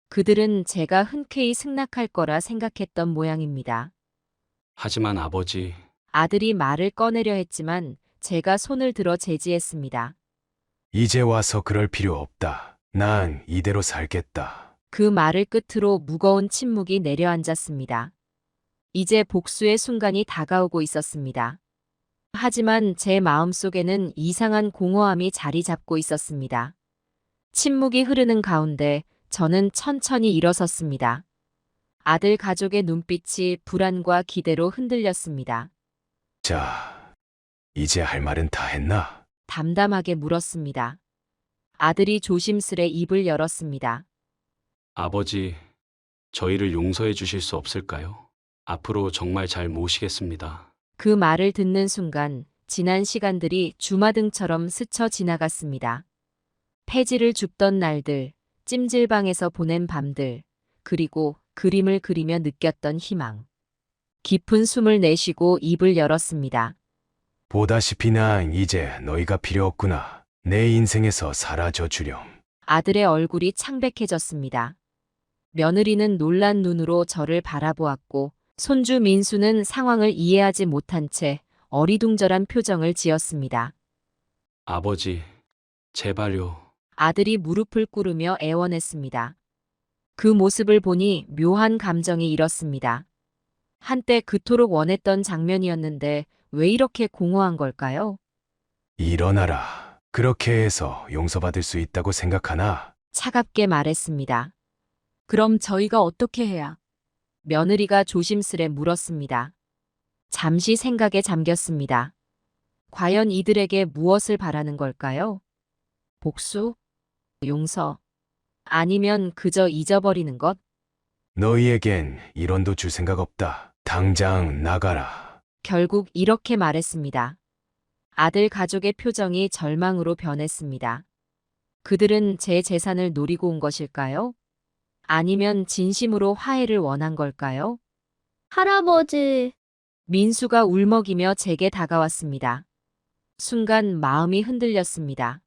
그들은 제가 흔쾌히 승낙할 거라 생각했던 모양입니다. 하지만 아버지... 아들이 말을 꺼내려 했지만 제가 손을 들어 제지했습니다. 이제 와서 그럴 필요 없다. 난 이대로 살겠다. 그 말을 끝으로 무거운 침묵이 내려앉았습니다. 이제 복수의 순간이 다가오고 있었습니다. 하지만 제 마음속에는 이상한 공허함이 자리 잡고 있었습니다. 침묵이 흐르는 가운데 저는 천천히 일어섰습니다. 아들 가족의 눈빛이 불안과 기대로 흔들렸습니다. 자, 이제 할 말은 다 했나? 담담하게 물었습니다. 아들이 조심스레 입을 열었습니다. 아버지, 저희를 용서해 주실 수 없을까요? 앞으로 정말 잘 모시겠습니다. 그 말을 듣는 순간 지난 시간들이 주마등처럼 스쳐 지나갔습니다. 폐지를 줍던 날들, 찜질방에서 보낸 밤들, 그리고 그림을 그리며 느꼈던 희망. 깊은 숨을 내쉬고 입을 열었습니다. 보다시피 난 이제 너희가 필요 없구나. 내 인생에서 사라져 주렴. 아들의 얼굴이 창백해졌습니다. 며느리는 놀란 눈으로 저를 바라보았고 손주 민수는 상황을 이해하지 못한 채 어리둥절한 표정을 지었습니다. 아버지, 제발요. 아들이 무릎을 꿇으며 애원했습니다. 그 모습을 보니 묘한 감정이 일었습니다. 한때 그토록 원했던 장면이었는데 왜 이렇게 공허한 걸까요? 일어나라. 그렇게 해서 용서받을 수 있다고 생각하나? 차갑게 말했습니다. 그럼 저희가 어떻게 해야? 며느리가 조심스레 물었습니다. 잠시 생각에 잠겼습니다. 과연 이들에게 무엇을 바라는 걸까요? 복수? 용서? 아니면 그저 잊어버리는 것? 너희에겐 1원도 줄 생각 없다. 당장 나가라. 결국 이렇게 말했습니다. 아들 가족의 표정이 절망으로 변했습니다. 그들은 제 재산을 노리고 온 것일까요? 아니면 진심으로 화해를 원한 걸까요? 할아버지, 민수가 울먹이며 제게 다가왔습니다. 순간 마음이 흔들렸습니다.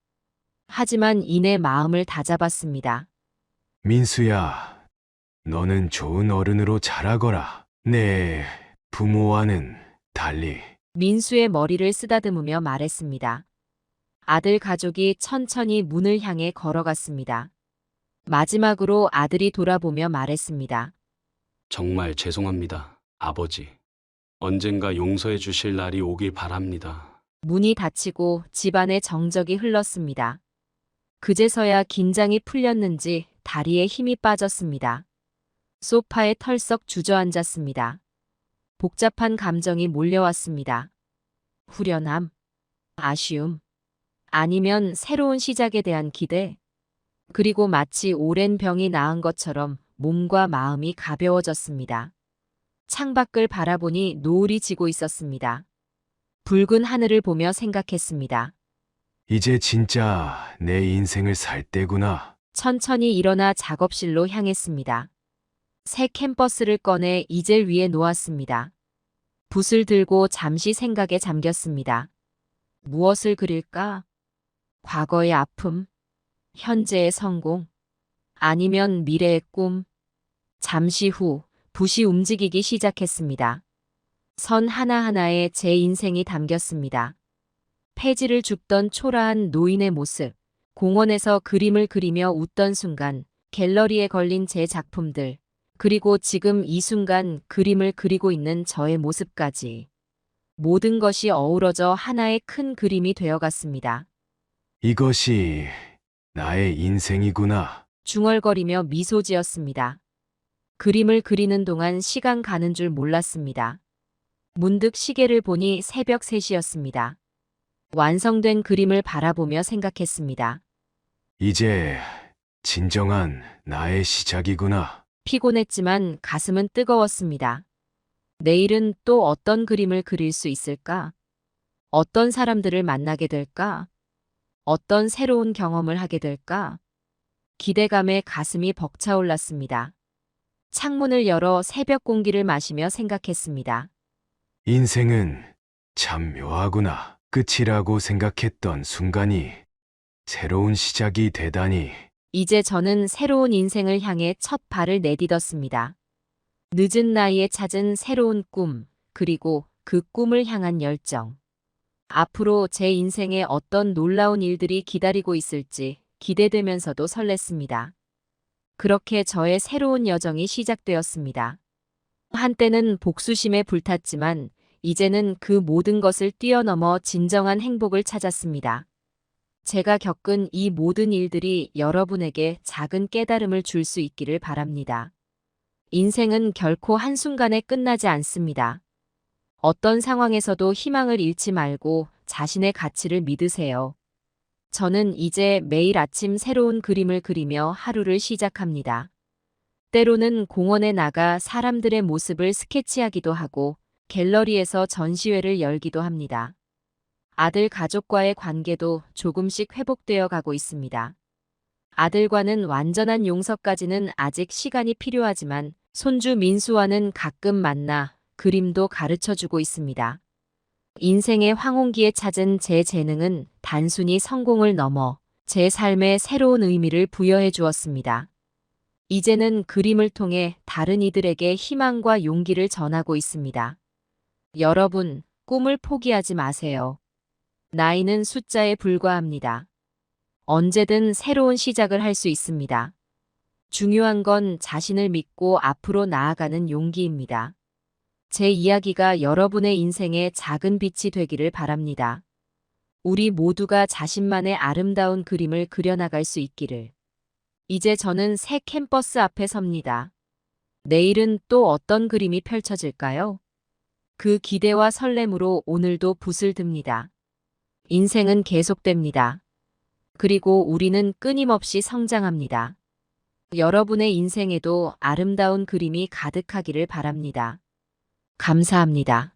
하지만 이내 마음을 다잡았습니다. 민수야, 너는 좋은 어른으로 자라거라. 내 부모와는 달리. 민수의 머리를 쓰다듬으며 말했습니다. 아들 가족이 천천히 문을 향해 걸어갔습니다. 마지막으로 아들이 돌아보며 말했습니다. 정말 죄송합니다, 아버지. 언젠가 용서해 주실 날이 오길 바랍니다. 문이 닫히고 집안에 정적이 흘렀습니다. 그제서야 긴장이 풀렸는지 다리에 힘이 빠졌습니다. 소파에 털썩 주저앉았습니다. 복잡한 감정이 몰려왔습니다. 후련함, 아쉬움, 아니면 새로운 시작에 대한 기대, 그리고 마치 오랜 병이 나은 것처럼 몸과 마음이 가벼워졌습니다. 창밖을 바라보니 노을이 지고 있었습니다. 붉은 하늘을 보며 생각했습니다. 이제 진짜 내 인생을 살 때구나. 천천히 일어나 작업실로 향했습니다. 새 캔버스를 꺼내 이젤 위에 놓았습니다. 붓을 들고 잠시 생각에 잠겼습니다. 무엇을 그릴까? 과거의 아픔, 현재의 성공, 아니면 미래의 꿈. 잠시 후 붓이 움직이기 시작했습니다. 선 하나하나에 제 인생이 담겼습니다. 폐지를 줍던 초라한 노인의 모습, 공원에서 그림을 그리며 웃던 순간, 갤러리에 걸린 제 작품들, 그리고 지금 이 순간 그림을 그리고 있는 저의 모습까지. 모든 것이 어우러져 하나의 큰 그림이 되어갔습니다. 이것이 나의 인생이구나. 중얼거리며 미소 지었습니다. 그림을 그리는 동안 시간 가는 줄 몰랐습니다. 문득 시계를 보니 새벽 3시였습니다. 완성된 그림을 바라보며 생각했습니다. 이제 진정한 나의 시작이구나. 피곤했지만 가슴은 뜨거웠습니다. 내일은 또 어떤 그림을 그릴 수 있을까? 어떤 사람들을 만나게 될까? 어떤 새로운 경험을 하게 될까? 기대감에 가슴이 벅차올랐습니다. 창문을 열어 새벽 공기를 마시며 생각했습니다. 인생은 참 묘하구나. 끝이라고 생각했던 순간이 새로운 시작이 되다니. 이제 저는 새로운 인생을 향해 첫 발을 내딛었습니다. 늦은 나이에 찾은 새로운 꿈, 그리고 그 꿈을 향한 열정. 앞으로 제 인생에 어떤 놀라운 일들이 기다리고 있을지 기대되면서도 설렜습니다. 그렇게 저의 새로운 여정이 시작되었습니다. 한때는 복수심에 불탔지만 이제는 그 모든 것을 뛰어넘어 진정한 행복을 찾았습니다. 제가 겪은 이 모든 일들이 여러분에게 작은 깨달음을 줄 수 있기를 바랍니다. 인생은 결코 한순간에 끝나지 않습니다. 어떤 상황에서도 희망을 잃지 말고 자신의 가치를 믿으세요. 저는 이제 매일 아침 새로운 그림을 그리며 하루를 시작합니다. 때로는 공원에 나가 사람들의 모습을 스케치하기도 하고 갤러리에서 전시회를 열기도 합니다. 아들 가족과의 관계도 조금씩 회복되어 가고 있습니다. 아들과는 완전한 용서까지는 아직 시간이 필요하지만 손주 민수와는 가끔 만나 그림도 가르쳐주고 있습니다. 인생의 황혼기에 찾은 제 재능은 단순히 성공을 넘어 제 삶에 새로운 의미를 부여해 주었습니다. 이제는 그림을 통해 다른 이들에게 희망과 용기를 전하고 있습니다. 여러분, 꿈을 포기하지 마세요. 나이는 숫자에 불과합니다. 언제든 새로운 시작을 할 수 있습니다. 중요한 건 자신을 믿고 앞으로 나아가는 용기입니다. 제 이야기가 여러분의 인생에 작은 빛이 되기를 바랍니다. 우리 모두가 자신만의 아름다운 그림을 그려나갈 수 있기를. 이제 저는 새 캠퍼스 앞에 섭니다. 내일은 또 어떤 그림이 펼쳐질까요? 그 기대와 설렘으로 오늘도 붓을 듭니다. 인생은 계속됩니다. 그리고 우리는 끊임없이 성장합니다. 여러분의 인생에도 아름다운 그림이 가득하기를 바랍니다. 감사합니다.